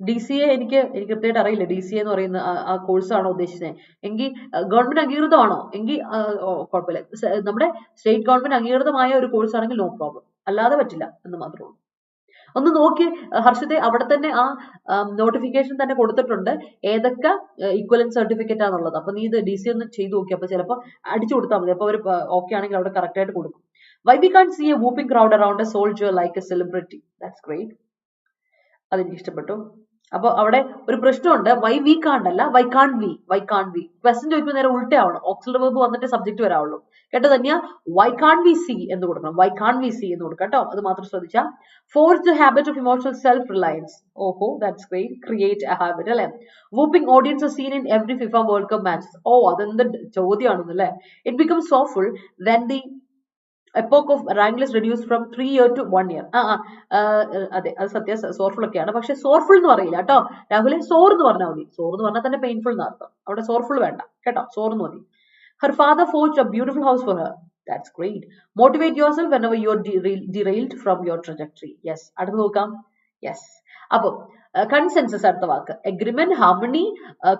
DCA എനിക്ക് കൃത്യമായിട്ട് അറിയില്ല. DCA എന്ന് പറയുന്ന ആ കോഴ്സാണോ ഉദ്ദേശിച്ചത്? എങ്കിൽ ഗവൺമെന്റ് അംഗീകൃതമാണോ? എങ്കിൽ കുഴപ്പമില്ല. നമ്മുടെ സ്റ്റേറ്റ് ഗവൺമെന്റ് അംഗീകൃതമായ ഒരു കോഴ്സ് ആണെങ്കിൽ നോ പ്രോബ്ലം. അല്ലാതെ പറ്റില്ല എന്ന് മാത്രമേ ഉള്ളൂ. ഒന്ന് നോക്കി ഹർഷത്തെ, അവിടെ തന്നെ ആ നോട്ടിഫിക്കേഷൻ തന്നെ കൊടുത്തിട്ടുണ്ട് ഏതൊക്കെ ഇക്വലന്റ് സർട്ടിഫിക്കറ്റ് ആണുള്ളത്. അപ്പൊ നീ ഇത് DC ഒന്ന് ചെയ്ത് നോക്കി. അപ്പൊ ചിലപ്പോൾ അടിച്ചു കൊടുത്താൽ മതി. അപ്പൊ അവർ ഓക്കെ ആണെങ്കിൽ അവിടെ കറക്റ്റ് ആയിട്ട് കൊടുക്കും. Why we can't see a whooping crowd around a soldier like a celebrity? That's great. അതെനിക്ക് ഇഷ്ടപ്പെട്ടു. അപ്പൊ അവിടെ ഒരു പ്രശ്നമുണ്ട്. വൈ വി കാണ്ട് അല്ല, വൈ കാൺ വി. ക്വസ്റ്റ്യൻ ചോദിക്കുമ്പോൾ നേരെ ഉൾട്ടയാവണം. ഓക്സിലറി വെർബ് വന്നിട്ട് സബ്ജക്ട് വരാവുള്ളൂ കേട്ടോ. തന്നെയാ വൈ കാൺ വി സി എന്ന് കൊടുക്കണം. വൈ കാൺ വി സി എന്ന് കൊടുക്കാം കേട്ടോ. അത് മാത്രം ശ്രദ്ധിച്ചാൽ. Forge the habit of emotional self reliance. ഓഹോ, that's great. Create a habit അല്ലെ. Whooping audience are seen in every FIFA world cup matches. Oh, അതെന്ത് ചോദ്യമാണെന്നല്ലേ. It becomes soulful when the epoch of rankless reduced from 3 years to 1 year. അതെ, അത് സത്യ സോർഫുൾ ഒക്കെയാണ്. പക്ഷെ സോർഫുൾ എന്ന് പറയില്ല കേട്ടോ രാഹുലെ. സോർ എന്ന് പറഞ്ഞാൽ മതി. സോർ എന്ന് പറഞ്ഞാൽ തന്നെ പെയിൻഫുൾ എന്ന് അർത്ഥം. അവിടെ സോർഫുൾ വേണ്ട കേട്ടോ, സോർ എന്ന് മതി. Her father forged a beautiful house for her. That's great. Motivate yourself whenever you are derailed from your trajectory. Yes, അടുത്ത് നോക്കാം. യെസ്, അപ്പൊ കൺസെൻസസ് അടുത്ത വാക്ക്. എഗ്രിമെന്റ്, ഹാർമണി,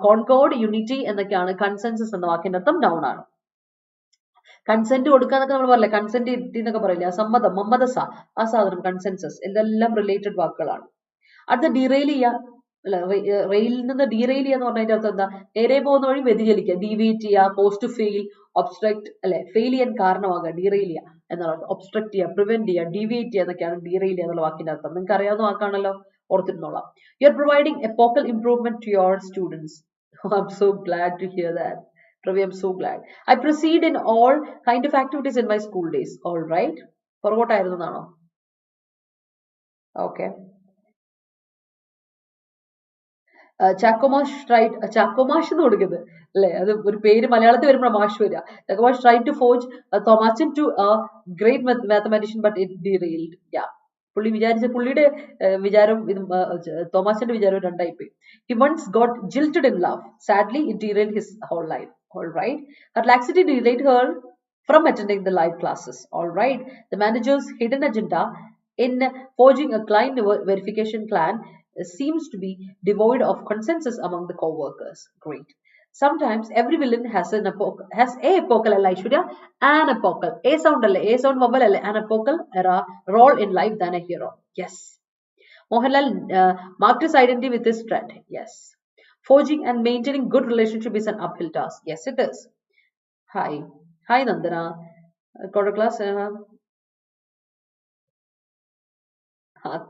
കോൺകോർഡ്, യൂണിറ്റി എന്നൊക്കെയാണ് കൺസെൻസസ് എന്ന വാക്കിന്റെ അർത്ഥം. നൗൺ ആണ്. കൺസെന്റ് കൊടുക്കാന്നൊക്കെ നമ്മൾ പറയില്ല, കൺസെന്റ് എന്നൊക്കെ പറയില്ല. സമ്മതം, മമ്മദസ, ആ സാധനം കൺസെൻസസ്. ഇതെല്ലാം റിലേറ്റഡ് വാക്കുകളാണ്. അടുത്ത ഡിറെയിൽ ചെയ്യുക. റെയിലിൽ നിന്ന് ഡീറെയിൽ ചെയ്യാന്ന് പറഞ്ഞതിന്റെ അർത്ഥം എന്താ? നേരെ പോകുന്ന വഴി വ്യതിചലിക്കുക, ഡീവിയേറ്റ് ചെയ്യുക, കോസ് ടു ഫെയിൽ, ഒബ്സ്ട്രക്ട് അല്ലെ, ഫെയിൽ ചെയ്യാൻ കാരണമാകുക, ഡീറെയിൽ ചെയ്യുക എന്നുള്ള, ഒബ്സ്ട്രക്ട് ചെയ്യുക, പ്രിവെന്റ് ചെയ്യുക, ഡീവിയേറ്റ് ചെയ്യുക എന്നൊക്കെയാണ് ഡീറെയിൽ ചെയ്യുക എന്നുള്ള വാക്കിന്റെ അർത്ഥം. നിങ്ങൾക്ക് അറിയാവുന്ന വാക്കാണല്ലോ, ഓർത്തിരുന്നോളാം. You are providing epochal improvement to your students. I'm so glad to hear that. Ravi, I'm so glad. I proceed in all kind of activities in my school days. All right. പുറകോട്ടായിരുന്നാണോ? Okay. ചാക്കോമാഷ് tried, ചാക്കോമാഷ് എന്ന് കൊടുക്കുന്നത് അല്ലെ, അത് ഒരു പേര് മലയാളത്തിൽ വരുമ്പോൾ മാഷ് വരിക. ചാക്കോമാഷ് tried to forge Thomachan to a great mathematician but it derailed. Yeah, പുള്ളി വിചാരിച്ച, പുള്ളിയുടെ വിചാരം തോമാച്ചന്റെ വിചാരവും രണ്ടായി പോയി. He once got jilted in love. Sadly, it derailed his whole life. All right. Her laxity derailed her from attending the live classes. All right. The manager's hidden agenda in forging a client verification plan seems to be devoid of consensus among the co-workers. Great. Sometimes every villain has a epochal Aishwarya, an epochal, a sound vowel, an epochal era role in life than a hero. Yes. Mohanlal marked his identity with his thread. Yes. Forging and maintaining good relationship is an uphill task. Yes, it is. Hi. Hi, Nandana. Got a class?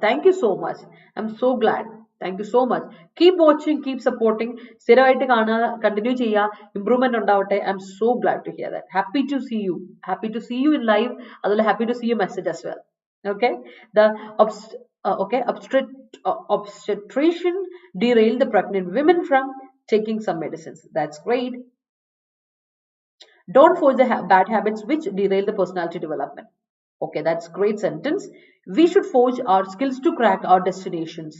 Thank you so much. I'm so glad. Thank you so much. Keep watching, keep supporting. സ്ഥിരമായിട്ട് കാണുക, continue ചെയ്യുക, improvement ഉണ്ടാവട്ടെ. I'm so glad to hear that. Happy to see you. Happy to see you in live. അതുപോലെ happy to see your message as well. Okay. The obstetrician derailed the pregnant women from taking some medicines. That's great. Don't force the bad habits which derail the personality development. Okay, that's great sentence. We should forge our skills to crack our destinations.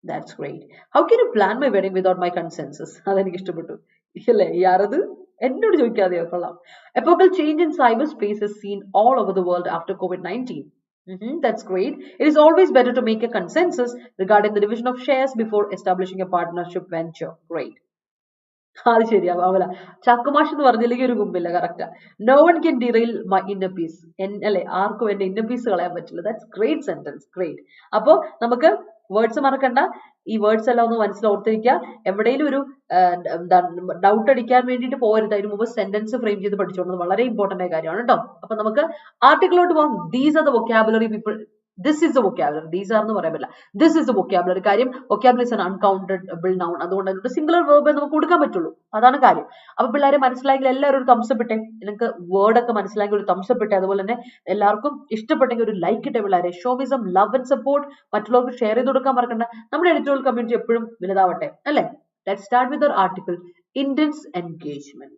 That's great. How can you plan my wedding without my consensus? അതെനിക്ക് ഇഷ്ടപ്പെട്ടു. ഇല്ലേ, യാരത് എന്നോട് ചോദിക്കാതെയോ, കൊള്ളാം. Epochal change in cyberspace is seen all over the world after COVID-19. That's great. It is always better to make a consensus regarding the division of shares before establishing a partnership venture. Great. അത് ശരിയാവൂല. ചാക്കുമാഷ് എന്ന് പറഞ്ഞില്ലെങ്കിൽ ഒരു കുമ്പില്ല. കറക്റ്റാ. No one can derail my inner peace. അല്ലെ, ആർക്കും എന്റെ ഇന്നർ പീസ് കളയാൻ പറ്റില്ല. That's great sentence. ഗ്രേറ്റ്. അപ്പോ നമുക്ക് വേർഡ്സ് മറക്കണ്ട, ഈ വേർഡ്സ് എല്ലാം ഒന്ന് മനസ്സിലോർത്തിരിക്കുക. എവിടെയും ഒരു ഡൗട്ട് അടിക്കാൻ വേണ്ടിയിട്ട് പോകരുത്. അതിന് മുമ്പ് സെന്റൻസ് ഫ്രെയിം ചെയ്ത് പഠിച്ചോളൂ. വളരെ ഇമ്പോർട്ടന്റ് ആയ കാര്യമാണ് കേട്ടോ. അപ്പൊ നമുക്ക് ആർട്ടിക്കിളോട്ട് പോകാം. These are the vocabulary people. This is the vocabulary. These are എന്ന് പറയാൻ പറ്റില്ല. This is the vocabulary. കാര്യം vocabulary is an uncountable noun. അതുകൊണ്ട് അതിനൊരു സിംഗുലർ വേർബ് നമുക്ക് കൊടുക്കാൻ പറ്റുള്ളൂ. അതാണ് കാര്യം. അപ്പൊ പിള്ളേരെ മനസ്സിലായെങ്കിൽ എല്ലാവരും ഒരു തംസപ്പ് ഇട്ടേ. നിങ്ങൾക്ക് വേർഡ് ഒക്കെ മനസ്സിലായെങ്കിൽ ഒരു തംസപ്പ് ഇട്ടേ. അതുപോലെ തന്നെ എല്ലാവർക്കും ഇഷ്ടപ്പെട്ടെങ്കിൽ ഒരു ലൈക്ക് ഇട്ടേ പിള്ളേരെ. Show me some love and support. മറ്റുള്ളവർക്ക് ഷെയർ ചെയ്ത് കൊടുക്കാൻ മറക്കണ്ട. നമ്മുടെ എഡിറ്റോറിയൽ കമ്മ്യൂണിറ്റി എപ്പോഴും വലുതാവട്ടെ അല്ലേ. Let's start with our article. Intense engagement.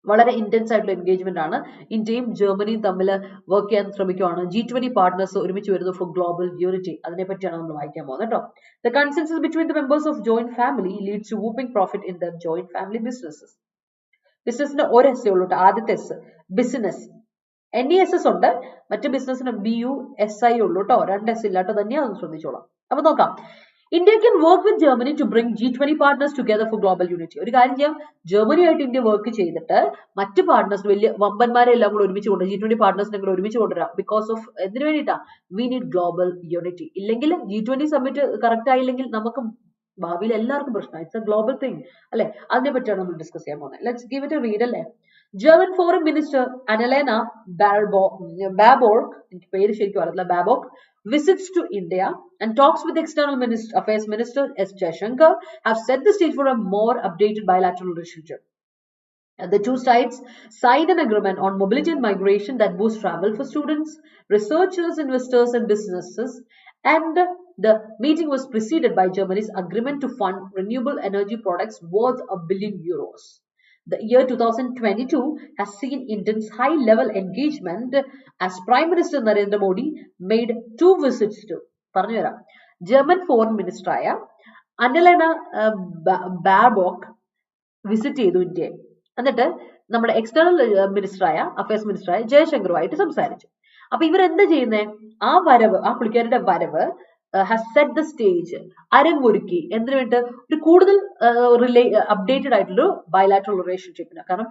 വളരെ ഇന്റൻസ് ആയിട്ടുള്ള എൻഗേജ്മെന്റ് ആണ്. ഇന്ത്യയും ജർമ്മനിയും തമ്മിൽ വർക്ക് ചെയ്യാൻ ശ്രമിക്കുകയാണ്. G20 പാർട്ട്നേഴ്സ് ഒരുമിച്ച് വരുന്നു ഫോർ ഗ്ലോബൽ യൂണിറ്റി. അതിനെ പറ്റിയാണ് നമ്മൾ വായിക്കാൻ പോകുന്നത് കേട്ടോ. The consensus between the members of joint family leads to whooping profit in their joint family businesses. ബിസിനസിന് ഒരു എസ് ഉള്ളൂ. ആദ്യത്തെ എസ് ബിസിനസ്. NESS ഉണ്ട്. മറ്റു ബിസിനസിന് BUSI ഉള്ളൂ കേട്ടോ. 2 എസ് ഇല്ലാട്ടോ തന്നെയാണ്, ശ്രദ്ധിച്ചോളാം. അപ്പൊ നോക്കാം. India can work with Germany to bring G20 partners together for global unity. ഒരു കാര്യം ചെയ്യാം, ജർമ്മനിയായിട്ട് ഇന്ത്യ വർക്ക് ചെയ്തിട്ട് മറ്റ് പാർട്ട്നേഴ്സ്, വലിയ വമ്പന്മാരെ എല്ലാം കൂടെ ഒരുമിച്ച് കൊണ്ട് G20 പാർട്ട്നേഴ്സിനെ കൂടെ ഒരുമിച്ച് കൊണ്ടുവരാം. ബിക്കോസ് ഓഫ് എന്തിനു വേണ്ടിയിട്ടാ? We need global unity. ഇല്ലെങ്കിൽ G20 സമ്മിറ്റ് കറക്റ്റ് ആയില്ലെങ്കിൽ നമുക്ക് ഭാവിയിൽ എല്ലാവർക്കും പ്രശ്നം. ഇറ്റ്സ് എ ഗ്ലോബൽ തിങ് അല്ലെ. അതിനെ പറ്റിയാണ് നമ്മൾ ഡിസ്കസ് ചെയ്യാൻ പോകുന്നത്. Let's give it A read അല്ലേ. German Foreign Minister Annalena Baerbock, എനിക്ക് പേര് ശരിക്കും അറിയില്ല, Baerbock visits to India and talks with External Affairs Minister S. Jaishankar have set the stage for a more updated bilateral relationship. The two sides signed an agreement on mobility and migration that boosts travel for students, researchers, investors, and businesses. And the meeting was preceded by Germany's agreement to fund renewable energy products worth €1 billion. The year 2022 has seen India's high-level engagement as Prime Minister Narendra Modi made 2 visits to German Foreign Minister Annalena Baerbock visit ചെയ്തു ഇന്ത്യയെ. എന്നിട്ട് നമ്മുടെ external മിനിസ്റ്ററായ affairs മിനിസ്റ്ററായ ജയശങ്കറുമായിട്ട് സംസാരിച്ചു. അപ്പൊ ഇവരെന്താ ചെയ്യുന്നത്? ആ പുള്ളിക്കാരുടെ വരവ് ഹാസ് സെറ്റ് ദ സ്റ്റേജ്, അരങ്ങൊരുക്കി എന്തിനു വേണ്ടി ഒരു കൂടുതൽ അപ്ഡേറ്റഡ് ആയിട്ടുള്ളൊരു ബയലാറ്ററൽ റിലേഷൻഷിപ്പിന്. കാരണം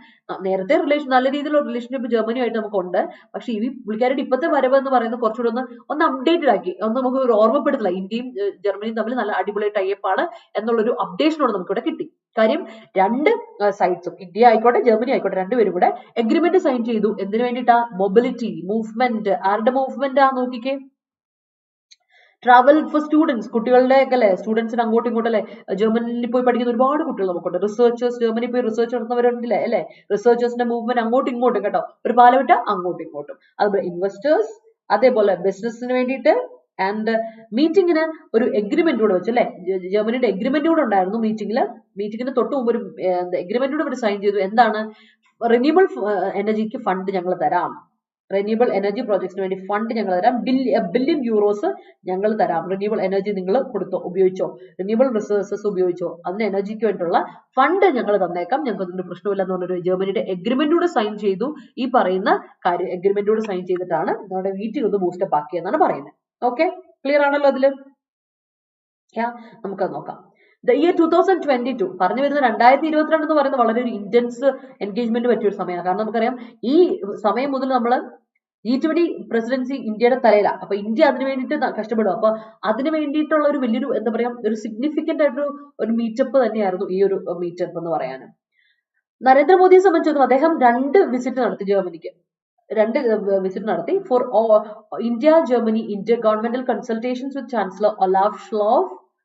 നേരത്തെ നല്ല രീതിയിലുള്ള റിലേഷൻഷിപ്പ് ജർമ്മനിയുമായിട്ട് നമുക്കുണ്ട്. പക്ഷെ ഈ പുള്ളിക്കാരുടെ ഇപ്പോഴത്തെ വരവ് എന്ന് പറയുന്നത് കുറച്ചുകൂടെ ഒന്ന് അപ്ഡേറ്റഡ് ആക്കി, ഒന്ന് നമുക്ക് ഒരു ഓർമ്മപ്പെടുത്തില്ല ഇന്ത്യയും ജർമ്മനിയും തമ്മിൽ നല്ല അടിപൊളി ടൈപ്പാണ് എന്നുള്ളൊരു അപ്ഡേഷനോട് നമുക്കിവിടെ കിട്ടി. കാര്യം രണ്ട് സൈഡ്സും, ഇന്ത്യ ആയിക്കോട്ടെ ജർമ്മനി ആയിക്കോട്ടെ, രണ്ടുപേരും കൂടെ എഗ്രിമെന്റ് സൈൻ ചെയ്തു. എന്തിനു വേണ്ടിയിട്ടാ? Mobility, movement. ആരുടെ മൂവ്മെന്റ് ആ നോക്കിക്കേ? ട്രാവൽ ഫോർ സ്റ്റുഡൻസ്, കുട്ടികളുടെ ഒക്കെ അല്ലെ, സ്റ്റുഡൻസിന് അങ്ങോട്ടും ഇങ്ങോട്ടും അല്ലെ, ജർമ്മനിയിൽ പോയി പഠിക്കുന്ന ഒരുപാട് കുട്ടികൾ നമുക്കുണ്ട്. റിസർച്ചേഴ്സ്, ജർമ്മനി പോയി റിസർച്ച് നടത്തുന്നവരുണ്ടല്ലേ അല്ലെ, റിസർച്ചേഴ്സിന്റെ മൂവ്മെന്റ് അങ്ങോട്ടും ഇങ്ങോട്ടും കേട്ടോ, ഒരു പാലം വിട്ട അങ്ങോട്ടും ഇങ്ങോട്ടും. അതുപോലെ ഇൻവെസ്റ്റേഴ്സ്, അതേപോലെ ബിസിനസിന് വേണ്ടിയിട്ട്. ആൻഡ് മീറ്റിംഗിന് ഒരു എഗ്രിമെന്റ് കൂടെ വെച്ചു അല്ലെ, ജർമ്മനിയുടെ എഗ്രിമെന്റ് കൂടെ ഉണ്ടായിരുന്നു മീറ്റിംഗിന് തൊട്ട് മുമ്പ് ഒരു എഗ്രിമെന്റ് കൂടെ സൈൻ ചെയ്തു. എന്താണ്? റിന്യൂവബിൾ എനർജിക്ക് ഫണ്ട് ഞങ്ങൾ തരാം, റിന്യൂവബിൾ എനർജി പ്രോജക്ട്സിന് വേണ്ടി ഫണ്ട് ഞങ്ങൾ തരാം, ബില്യൺ യൂറോസ് ഞങ്ങൾ തരാം. റിന്യൂവബിൾ എനർജി നിങ്ങൾ ഉപയോഗിച്ചോ, റിന്യൂവബിൾ റിസോഴ്സസ് ഉപയോഗിച്ചോ, അതിന് എനർജിക്ക് വേണ്ടിയുള്ള ഫണ്ട് ഞങ്ങൾ തന്നേക്കാം, ഞങ്ങൾക്ക് അതിന്റെ പ്രശ്നമില്ലെന്ന് പറഞ്ഞൊരു ജർമ്മനിയുടെ എഗ്രിമെന്റൂടെ സൈൻ ചെയ്തു. ഈ പറയുന്ന കാര്യം എഗ്രിമെന്റൂടെ സൈൻ ചെയ്തിട്ടാണ് നമ്മുടെ മീറ്റിംഗ് ഒന്ന് ബൂസ്റ്റപ്പ് ആക്കിയെന്നാണ് പറയുന്നത്. ഓക്കെ, ക്ലിയർ ആണല്ലോ അതില്? നമുക്കത് നോക്കാം. ദ ഇയർ 2022 പറഞ്ഞു വരുന്ന 2022 എന്ന് പറയുന്നത് വളരെ ഒരു ഇന്റൻസ് എൻഗേജ്മെന്റ് പറ്റിയ ഒരു സമയമാണ്. കാരണം നമുക്കറിയാം ഈ സമയം മുതൽ നമ്മൾ G20 പ്രസിഡൻസി ഇന്ത്യയുടെ തലയിലാണ്. അപ്പൊ ഇന്ത്യ അതിന് വേണ്ടിയിട്ട് കഷ്ടപ്പെടും. അപ്പൊ അതിന് വേണ്ടിയിട്ടുള്ള ഒരു വലിയൊരു എന്താ പറയാ ഒരു സിഗ്നിഫിക്കന്റ് ആയിട്ടൊരു ഒരു മീറ്റപ്പ് തന്നെയായിരുന്നു ഈ ഒരു മീറ്റപ്പ് എന്ന് പറയാനും. നരേന്ദ്രമോദിയെ സംബന്ധിച്ചിടത്തോളം അദ്ദേഹം 2 വിസിറ്റ് നടത്തി ജർമ്മനിക്ക്. 2 വിസിറ്റ് നടത്തി. For India Germany intergovernmental consultations with chancellor Olaf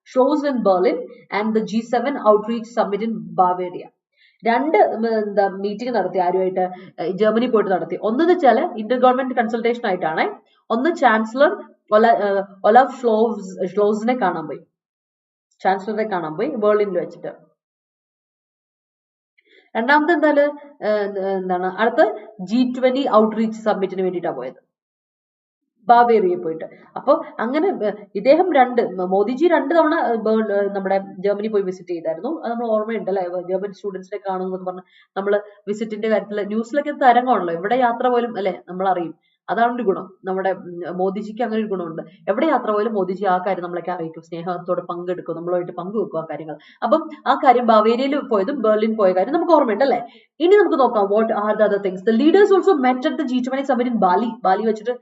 ഷോസ് in Berlin and the G7 outreach summit in Bavaria. 2 meeting നടത്തി. ആരുമായിട്ട്? ജർമ്മനി പോയിട്ട് നടത്തി. ഒന്നെന്ന് വെച്ചാൽ ഇന്റർ ഗവൺമെന്റ് കൺസൾട്ടേഷൻ ആയിട്ടാണ്. ഒന്ന് ചാൻസലർ ഒലാഫ് ഷ്ലോസിനെ കാണാൻ പോയി, ചാൻസലറെ കാണാൻ പോയി ബെർലിനിൽ വെച്ചിട്ട്. രണ്ടാമത്തെ എന്താണ് അടുത്ത G20 ഔട്ട്റീച്ച് സമ്മിറ്റിന് വേണ്ടിയിട്ടാണ് പോയത്, ബാവേറിയ പോയിട്ട്. അപ്പൊ അങ്ങനെ ഇദ്ദേഹം മോദിജി 2 തവണ നമ്മുടെ ജർമ്മനി പോയി വിസിറ്റ് ചെയ്തായിരുന്നു. അത് നമ്മൾ ഓർമ്മയുണ്ട് അല്ലെ, ജർമ്മൻ സ്റ്റുഡൻസിനെ കാണുമെന്ന് പറഞ്ഞ് നമ്മൾ വിസിറ്റിന്റെ കാര്യത്തിൽ ന്യൂസിലൊക്കെ തരംഗമാണല്ലോ. എവിടെ യാത്ര പോലും അല്ലെ നമ്മൾ അറിയും. അതാണ് ഒരു ഗുണം. നമ്മുടെ മോദിജിക്ക് അങ്ങനെ ഒരു ഗുണമുണ്ട്. എവിടെ യാത്ര പോലും മോദിജി ആ കാര്യം നമ്മളൊക്കെ അറിയിക്കും, സ്നേഹത്തോടെ പങ്കെടുക്കും, നമ്മളുമായിട്ട് പങ്കുവെക്കും ആ കാര്യങ്ങൾ. അപ്പം ആ കാര്യം ബാവേരിയയിൽ പോയതും ബെർലിൻ പോയ കാര്യം നമുക്ക് ഓർമ്മയുണ്ട് അല്ലെ. ഇനി നമുക്ക് നോക്കാം what are the other things. The leaders also met at the G20 summit in Bali വെച്ചിട്ട്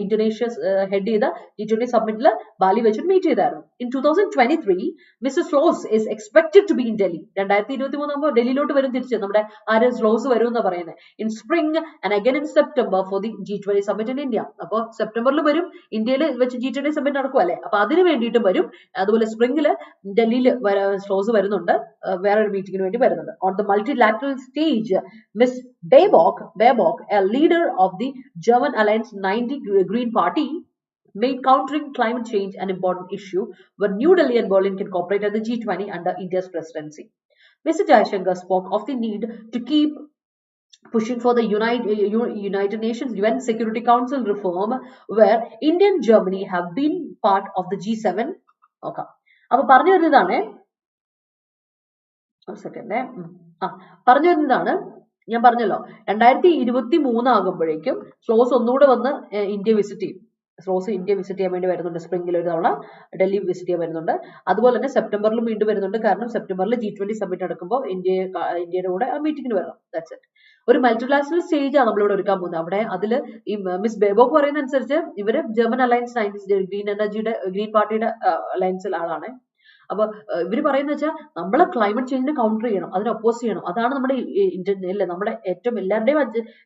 ഇന്തോനേഷ്യ ഹെഡ് ചെയ്ത G20 സമ്മിറ്റിൽ ബാലി വെച്ചിട്ട് മീറ്റ് ചെയ്തായിരുന്നു. In 2023 Mr Scholz is expected to be in Delhi. 2023 ആകുമ്പോൾ ഡൽഹിയിലോട്ട് വരും തിരിച്ച്. നമ്മുടെ ആര് സ്ലോസ് വരും എന്ന് പറയുന്നത്. In spring and again in September for the G20 summit in India. അപ്പോൾ സെപ്റ്റംബറിൽ വരും, ഇന്ത്യയിൽ വെച്ച് G20 സമ്മിറ്റ് നടക്കും അല്ലെ. അപ്പൊ അതിന് വേണ്ടിയിട്ടും വരും. അതുപോലെ സ്പ്രിംഗില് ഡൽഹിയിൽ സ്ലോസ് വരുന്നുണ്ട്, വേറൊരു മീറ്റിംഗിന് വേണ്ടി വരുന്നുണ്ട്. On the multilateral stage miss Baerbock, a leader of the German Alliance 90 Green Party, made countering climate change an important issue where New Delhi and Berlin can cooperate at the G20 under India's presidency. Mr. Jaishankar spoke of the need to keep pushing for the United Nations UN Security Council reform, where India and Germany have been part of the G7. Okay. അപ്പോൾ പറഞ്ഞു വരുന്നതാണ് ഞാൻ പറഞ്ഞല്ലോ 2023 ആകുമ്പോഴേക്കും slows ഒന്നുകൂടെ വന്ന് India visit ചെയ്യും. Slows India visit ചെയ്യാൻ വേണ്ടി വരുന്നുണ്ട്. സ്പ്രിംഗിൽ ഒരു തവണ ഡൽഹി വിസിറ്റ് ചെയ്യാൻ വരുന്നുണ്ട്. അതുപോലെ തന്നെ സെപ്റ്റംബറിലും വീണ്ടും വരുന്നുണ്ട്. കാരണം സെപ്റ്റംബറിൽ G20 സമ്മിറ്റ് നടക്കുമ്പോൾ ഇന്ത്യയുടെ കൂടെ ആ മീറ്റിംഗിന് വരണം. That's it. ഒരു മൾട്ടിലാറ്ററൽ സ്റ്റേജാണ് നമ്മളിവിടെ എടുക്കാൻ പോകുന്നത്. അവിടെ അതിൽ ഈ മിസ് ബേബോക്ക് പറയുന്ന അനുസരിച്ച് ഇവര് ജർമ്മൻ അലയൻസ് ഗ്രീൻ പാർട്ടിയുടെ അലയൻസിൽ ആളാണ്. അപ്പൊ ഇവര് പറയുന്നത് വെച്ചാൽ നമ്മളെ ക്ലൈമറ്റ് ചേഞ്ചിനെ കൗണ്ടർ ചെയ്യണം, അതിനെ ഒപ്പോസ് ചെയ്യണം. അതാണ് നമ്മുടെ ഇന്ത്യൻ നമ്മുടെ എല്ലാവരുടെയും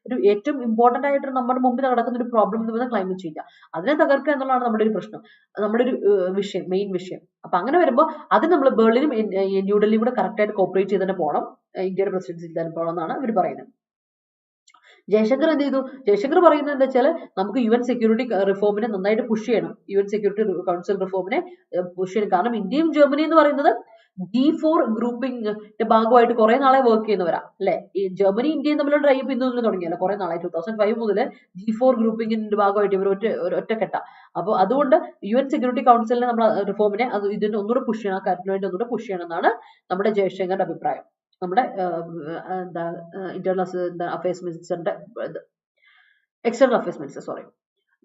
ഒരു ഏറ്റവും ഇമ്പോർട്ടന്റ് ആയിട്ട് നമ്മുടെ മുമ്പിൽ നടക്കുന്ന ഒരു പ്രോബ്ലം എന്ന് പറയുന്നത് ക്ലൈമറ്റ് ചേഞ്ച്. അതിനെ തകർക്കുക എന്നുള്ളതാണ് നമ്മുടെ ഒരു പ്രശ്നം, നമ്മുടെ ഒരു വിഷയം, മെയിൻ വിഷയം. അപ്പൊ അങ്ങനെ വരുമ്പോൾ അത് നമ്മൾ ബെർലിനും ന്യൂഡൽഹിയും കൂടെ കറക്റ്റ് ആയിട്ട് കോപ്പറേറ്റ് ചെയ്ത് തന്നെ പോകണം, ഇന്ത്യയുടെ പ്രസിഡൻസിയിൽ തന്നെ പോകണം എന്നാണ് ഇവർ പറയുന്നത്. ജയശങ്കർ എന്ത് ചെയ്തു? ജയശങ്കർ പറയുന്നത് എന്താ വെച്ചാൽ നമുക്ക് UN സെക്യൂരിറ്റി റിഫോമിനെ നന്നായിട്ട് പുഷ് ചെയ്യണം, UN സെക്യൂരിറ്റി കൗൺസിൽ റിഫോമിനെ പുഷ് ചെയ്യണം. കാരണം ഇന്ത്യയും ജർമ്മനി എന്ന് പറയുന്നത് G4 ഗ്രൂപ്പിംഗിന്റെ ഭാഗമായിട്ട് കുറെ നാളെ വർക്ക് ചെയ്യുന്നവരാ അല്ലെ. ഈ ജർമ്മനി ഇന്ത്യയും തമ്മിലുള്ള ഡ്രൈവ് ഇന്ന് മുതൽ തുടങ്ങിയല്ലോ, കുറെ നാളായി. 2005 മുതൽ G4 ഗ്രൂപ്പിംഗിന്റെ ഭാഗമായിട്ട് ഇവർ ഒറ്റക്കെട്ട. അപ്പോൾ അതുകൊണ്ട് UN സെക്യൂരിറ്റി കൗൺസിലിനെ നമ്മൾ റിഫോമിനെ ഇതിന് ഒന്നുകൂടെ പുഷ് ചെയ്യണം, ആ കാര്യത്തിന് വേണ്ടി ഒന്നുകൂടെ പുഷ് ചെയ്യണം എന്നാണ് നമ്മുടെ ജയശങ്കറിന്റെ അഭിപ്രായം. നമ്മുടെ ഇന്റേണൽ അഫയേഴ്സ് മിനിസ്റ്ററിന്റെ external affairs minister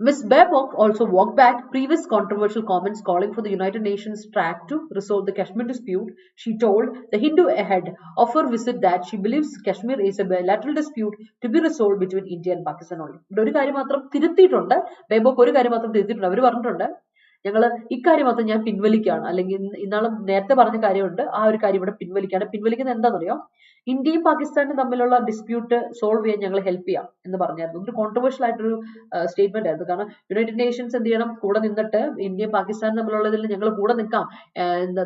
Ms. Baerbock also walked back previous controversial comments calling for the United Nations track to resolve the Kashmir dispute. She told the Hindu ahead of her visit that she believes Kashmir is a bilateral dispute to be resolved between India and Pakistan only. ഒരു കാര്യം മാത്രം തിരുത്തിയിട്ടുണ്ട്. ബേബോക്ക് ഒരു കാര്യം മാത്രം തിരുത്തിയിട്ടുണ്ട്. അവർ പറഞ്ഞിട്ടുണ്ട് ഞങ്ങൾ ഇക്കാര്യം മാത്രം ഞാൻ പിൻവലിക്കുകയാണ്, അല്ലെങ്കിൽ ഇന്നാളും നേരത്തെ പറഞ്ഞ കാര്യമുണ്ട്, ആ ഒരു കാര്യം ഇവിടെ പിൻവലിക്കുകയാണ്. പിൻവലിക്കുന്നത് എന്താണെന്നറിയോ? ഇന്ത്യയും പാകിസ്ഥാനും തമ്മിലുള്ള ഡിസ്പ്യൂട്ട് സോൾവ് ചെയ്യാൻ ഞങ്ങൾ ഹെൽപ്പ് ചെയ്യാം എന്ന് പറഞ്ഞായിരുന്നു. ഒരു കോൺട്രവേഴ്ഷ്യൽ ആയിട്ടൊരു സ്റ്റേറ്റ്മെന്റ് ആയിരുന്നു. കാരണം യുണൈറ്റഡ് നേഷൻസ് എന്ത് ചെയ്യണം, കൂടെ നിന്നിട്ട് ഇന്ത്യയും പാകിസ്ഥാനും തമ്മിലുള്ളതിൽ ഞങ്ങൾ കൂടെ നിൽക്കാം,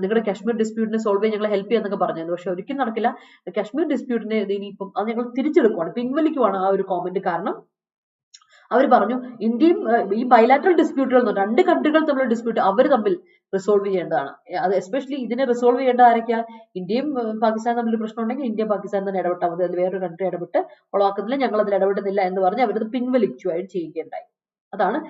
നിങ്ങളുടെ കാശ്മീർ ഡിസ്പ്യൂട്ടിനെ സോൾവ് ചെയ്യാൻ ഞങ്ങൾ ഹെൽപ്പ് ചെയ്യാന്നൊക്കെ പറഞ്ഞായിരുന്നു. പക്ഷെ ഒരിക്കലും നടക്കില്ല. കാശ്മീർ ഡിസ്പ്യൂട്ടിനെ ഇനിയിപ്പം അത് ഞങ്ങൾ തിരിച്ചെടുക്കുവാണ്, പിൻവലിക്കുവാണ് ആ ഒരു കോമന്റ്. കാരണം അവർ പറഞ്ഞു ഇന്ത്യയും ഈ ബൈലാറ്ററൽ ഡിസ്പ്യൂട്ടുകൾ, രണ്ട് കൺട്രികൾ തമ്മിലുള്ള ഡിസ്പ്യൂട്ട് അവർ തമ്മിൽ റിസോൾവ് ചെയ്യേണ്ടതാണ്. അത് എസ്പെഷ്യലി ഇതിനെ റിസോൾവ് ചെയ്യേണ്ട ആരൊക്കെയാ? ഇന്ത്യയും പാകിസ്ഥാനും തമ്മിൽ പ്രശ്നം ഉണ്ടെങ്കിൽ ഇന്ത്യ പാകിസ്ഥാൻ തന്നെ ഇടപെട്ടാൽ മതി, അതിൽ വേറൊരു കൺട്രി ഇടപെട്ട് ഉളവാക്കുന്നില്ല, ഞങ്ങൾ അതിൽ ഇടപെടുന്നില്ല എന്ന് പറഞ്ഞ് അവരത് പിൻവലിക്കുകയും ചെയ്യുകയുണ്ടായി. അതാണ്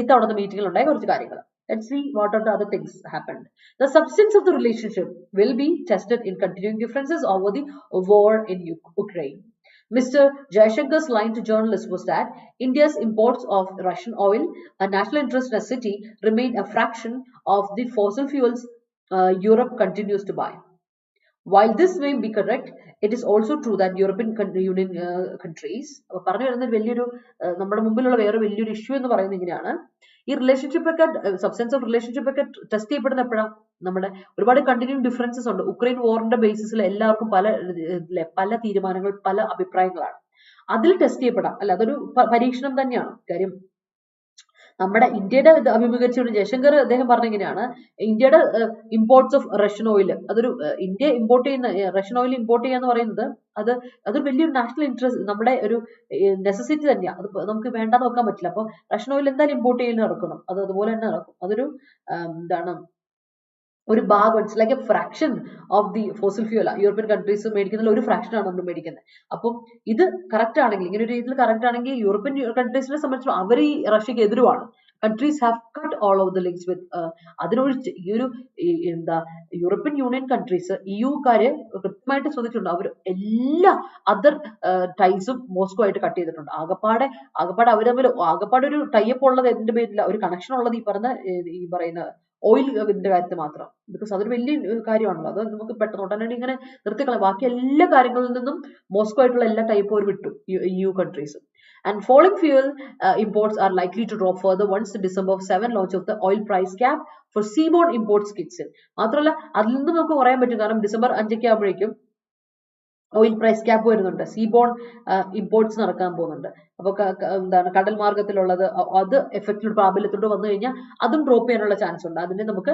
ഇത്തവണത്തെ മീറ്റിംഗിൽ ഉണ്ടായ കുറച്ച് കാര്യങ്ങൾ. Let's see what are the other things happened. The substance of the relationship will be tested in continuing differences over the war in Ukraine. Mr. Jaishankar's line to journalists was that India's imports of Russian oil, a national interest necessity, remain a fraction of the fossil fuels Europe continues to buy. While this may be correct, it is also true that European Union countries, പറഞ്ഞു വരുന്നത് വലിയൊരു നമ്മുടെ മുമ്പിലുള്ള വേറെ വലിയൊരു issue എന്ന് പറയുന്നത് ഇങ്ങനെയാണ്. ഈ റിലേഷൻഷിപ്പ് ഒക്കെ, സബ്സ്റ്റൻസ് ഓഫ് റിലേഷൻഷിപ്പ് ഒക്കെ ടെസ്റ്റ് ചെയ്യപ്പെടുന്ന എപ്പോഴാണ്? നമ്മുടെ ഒരുപാട് കണ്ടിന്യൂയിങ് ഡിഫറൻസസ് ഉണ്ട്. ഉക്രൈൻ വാറിന്റെ ബേസിസിൽ എല്ലാവർക്കും പല തീരുമാനങ്ങൾ, പല അഭിപ്രായങ്ങളാണ്. അതിൽ ടെസ്റ്റ് ചെയ്യപ്പെടാം. അല്ല, അതൊരു പരീക്ഷണം തന്നെയാണ്. കാര്യം നമ്മുടെ ഇന്ത്യയുടെ അഭിമുഖീകരിച്ചുകൊണ്ട് ജയശങ്കർ അദ്ദേഹം പറഞ്ഞെങ്ങനെയാണ്, ഇന്ത്യയുടെ ഇമ്പോർട്ട്സ് ഓഫ് റഷ്യൻ ഓയിൽ, അതൊരു ഇന്ത്യ ഇമ്പോർട്ട് ചെയ്യുന്ന റഷ്യൻ ഓയിൽ ഇമ്പോർട്ട് ചെയ്യുക എന്ന് പറയുന്നത് അതൊരു വലിയൊരു നാഷണൽ ഇൻട്രസ്റ്റ്, നമ്മുടെ ഒരു നെസസിറ്റി തന്നെയാണ്. അത് നമുക്ക് വേണ്ടാന്ന് വെക്കാൻ പറ്റില്ല. അപ്പൊ റഷ്യൻ ഓയിൽ എന്തായാലും ഇമ്പോർട്ട് ചെയ്യുന്ന നടക്കണം, അത് അതുപോലെ തന്നെ നടക്കും. അതൊരു എന്താണ്, ഒരു ഭാഗം, it's like a fraction of the fossil fuel. European countries മേടിക്കുന്നതിൽ ഒരു ഫ്രാക്ഷൻ ആണ് നമ്മൾ മേടിക്കുന്നത്. അപ്പം ഇത് കറക്റ്റ് ആണെങ്കിൽ, ഇങ്ങനെ ഒരു രീതിയിൽ കറക്റ്റ് ആണെങ്കിൽ യൂറോപ്യൻ കൺട്രീസിനെ സംബന്ധിച്ച് അവർ ഈ റഷ്യക്ക് എതിരുവാണ്. Countries have cut all off the links with, അതിനൊഴിച്ച് ഈ ഒരു എന്താ യൂറോപ്യൻ യൂണിയൻ കൺട്രീസ്, EU-കാര് കൃത്യമായിട്ട് ശ്രദ്ധിച്ചിട്ടുണ്ട്. അവർ എല്ലാ അതർ ടൈസും മോസ്കോ ആയിട്ട് കട്ട് ചെയ്തിട്ടുണ്ട്. ആകപ്പാടെ അവർ തമ്മിൽ ആകപ്പാടെ ഒരു ടൈപ്പ് ഉള്ളത് എന്തിന്റെ പേരില്ല, ഒരു കണക്ഷൻ ഉള്ളത് ഈ പറയുന്ന ഓയിലിന്റെ കാര്യത്തിൽ മാത്രം. ബിക്കോസ് അതൊരു വലിയ കാര്യമാണല്ലോ. അത് നമുക്ക് പെട്ടെന്ന് ഉടനടി ഇങ്ങനെ നിർത്തിക്കളയാം. ബാക്കി എല്ലാ കാര്യങ്ങളിൽ നിന്നും മോസ്കോ ആയിട്ടുള്ള എല്ലാ ടൈപ്പും അവർ വിട്ടു, EU countries. And falling fuel imports are likely to drop further once the December 7 launch of the oil price cap for seaborne imports kicks in. മാത്രമല്ല അതിൽ നിന്നും നമുക്ക് പറയാൻ പറ്റും, കാരണം ഡിസംബർ 5 ആകുമ്പോഴേക്കും ഓയിൽ പ്രൈസ് ക്യാപ്പ് വരുന്നുണ്ട്, സീബോൺ ഇമ്പോർട്ട്സ് നടക്കാൻ പോകുന്നുണ്ട്. അപ്പൊ എന്താണ് കടൽ മാർഗത്തിലുള്ളത്, അത് എഫക്റ്റിൽ പ്രാബല്യത്തോട് വന്നു കഴിഞ്ഞാൽ അതും ഡ്രോപ്പ് ചെയ്യാനുള്ള ചാൻസ് ഉണ്ട്. അതിനെ നമുക്ക്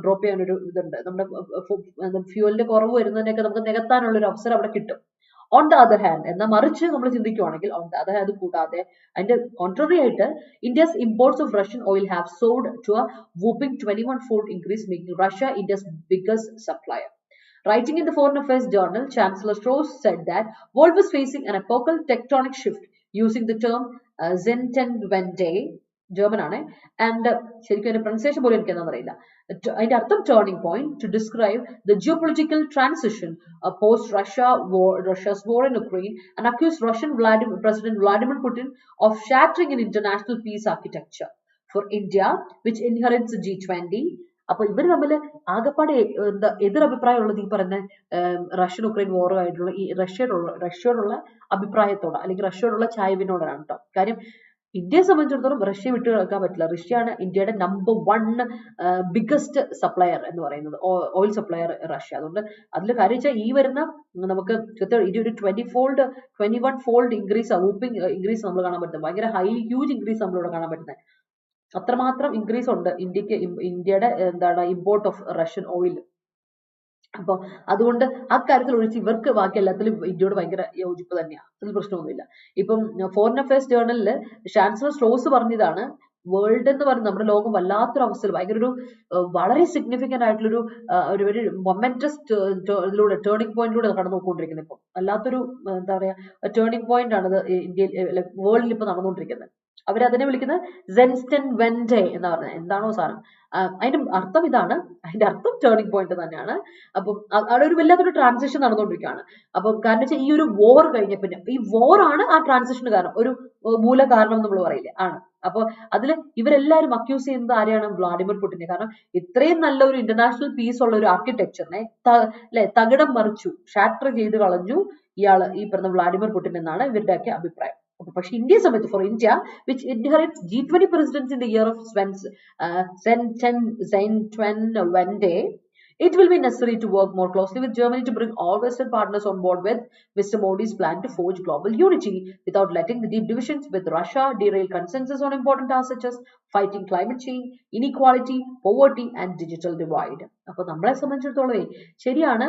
ഡ്രോപ്പ് ചെയ്യാനൊരു ഇതുണ്ട്. നമ്മുടെ ഫ്യൂവലിന്റെ കുറവ് വരുന്നതിനൊക്കെ നമുക്ക് നികത്താനുള്ള ഒരു അവസരം അവിടെ കിട്ടും. ഓൺ ദ അതർ ഹാൻഡ്, എന്നാൽ മറിച്ച് നമ്മൾ ചിന്തിക്കുവാണെങ്കിൽ ഓൺ ദ അതർ ഹാൻഡ് കൂടാതെ അതിന്റെ കോൺട്രറി ആയിട്ട് India's imports of Russian oil have soared to a whopping 21-fold increase, making Russia India's biggest supplier. Writing in the Foreign Affairs Journal, Chancellor Strauss said that world was facing an epochal tectonic shift, using the term Zeitenwende, German ആണ്, and ശരിക്കും അതിന്റെ pronunciation പോലും എനിക്ക് എന്താണെന്ന് അറിയില്ല. അതിന്റെ അർത്ഥം turning point, to describe the geopolitical transition post Russia's war in Ukraine, and accused Russian President Vladimir Putin of shattering an international peace architecture for India, which inherits the G20. അപ്പൊ ഇവർ തമ്മിൽ ആകപ്പാടെ എതിരഭിപ്രായം ഉള്ളത് ഈ പറഞ്ഞ റഷ്യൻ ഉക്രൈൻ വാറുമായിട്ടുള്ള ഈ റഷ്യയോടുള്ള അഭിപ്രായത്തോടെ, അല്ലെങ്കിൽ റഷ്യയോടുള്ള ചായ്വിനോടാണ് കേട്ടോ. കാര്യം ഇന്ത്യയെ സംബന്ധിച്ചിടത്തോളം റഷ്യ വിട്ടു കേൾക്കാൻ പറ്റില്ല. റഷ്യയാണ് ഇന്ത്യയുടെ നമ്പർ 1 ബിഗസ്റ്റ് സപ്ലയർ എന്ന് പറയുന്നത്, ഓയിൽ സപ്ലയർ റഷ്യ. അതുകൊണ്ട് അതിൽ കാര്യം വെച്ചാൽ ഈ വരുന്ന നമുക്ക് ഇത് ഒരു 21-fold ഇൻക്രീസ്, വൂപ്പിംഗ് ഇൻക്രീസ് നമ്മൾ കാണാൻ പറ്റുന്നത്. ഭയങ്കര ഹ്യൂജ് ഇൻക്രീസ് നമ്മളിവിടെ കാണാൻ പറ്റുന്നത്. അത്രമാത്രം ഇൻക്രീസ് ഉണ്ട് ഇന്ത്യയുടെ എന്താണ് ഇമ്പോർട്ട് ഓഫ് റഷ്യൻ ഓയിൽ. അപ്പൊ അതുകൊണ്ട് ആ കാര്യത്തിൽ ഒഴിച്ച് ഇവർക്ക് ബാക്കി എല്ലാത്തിലും ഇന്ത്യയോട് ഭയങ്കര യോജിപ്പ് തന്നെയാണ്, അതിൽ പ്രശ്നമൊന്നുമില്ല. ഇപ്പം ഫോറിൻ അഫയേഴ്സ് ജേർണലിൽ ചാൻസലർ സ്ട്രോസ് പറഞ്ഞതാണ്, വേൾഡ് എന്ന് പറയുന്നത് നമ്മുടെ ലോകം വല്ലാത്തൊരു അവസ്ഥയിൽ ഭയങ്കര ഒരു വളരെ സിഗ്നിഫിക്കന്റ് ആയിട്ടുള്ളൊരു ഒരു മൊമെന്റസ് ഇതിലൂടെ ടേണിംഗ് പോയിന്റിലൂടെ കടന്നു പോയിക്കൊണ്ടിരിക്കുന്നത്. ഇപ്പം വല്ലാത്തൊരു എന്താ പറയാ ടേണിംഗ് പോയിന്റ് ആണത് ഇന്ത്യയിൽ വേൾഡിൽ ഇപ്പൊ നടന്നുകൊണ്ടിരിക്കുന്നത്. അവരതിനെ വിളിക്കുന്നത് സെൻസ്റ്റൻ വെൻഡെ എന്ന് പറഞ്ഞത്. എന്താണോ സാധനം, അതിന്റെ അർത്ഥം ഇതാണ്. അതിന്റെ അർത്ഥം ടേണിംഗ് പോയിന്റ് തന്നെയാണ്. അപ്പം അവിടെ ഒരു വല്ലാത്തൊരു ട്രാൻസിഷൻ നടന്നുകൊണ്ടിരിക്കുകയാണ്. അപ്പം കാരണം വെച്ചാൽ ഈ ഒരു വോർ കഴിഞ്ഞ പിന്നെ ഈ വോർ ആണ് ആ ട്രാൻസിഷന് കാരണം, ഒരു മൂല കാരണം നമ്മൾ പറയില്ലേ, ആണ്. അപ്പൊ അതിൽ ഇവരെല്ലാവരും അക്യൂസ് ചെയ്യുന്നത് ആരെയാണ്? വ്ളാഡിമിർ പുടിനെ. കാരണം ഇത്രയും നല്ല ഒരു ഇന്റർനാഷണൽ പീസ് ഉള്ള ഒരു ആർക്കിടെക്ചറിനെ തകിടം മറിച്ചു, ഷാറ്റർ ചെയ്ത് കളഞ്ഞു ഇയാള്, ഈ പറഞ്ഞ വ്ളാഡിമിർ പുടിൻ എന്നാണ് ഇവരുടെയൊക്കെ അഭിപ്രായം. പക്ഷെ ഇന്ത്യയെ സംബന്ധിച്ച്, for India which inherits G20 presidency in the year of Wende, it will be necessary to work more closely with Germany to bring all Western partners on board with Mr. Modi's plan to forge global unity without letting the deep divisions with Russia derail consensus on important tasks such as fighting climate change, inequality, poverty and digital divide. അപ്പോൾ നമ്മളെ സംബന്ധിച്ചിടത്തോളം ശരിയാണ്,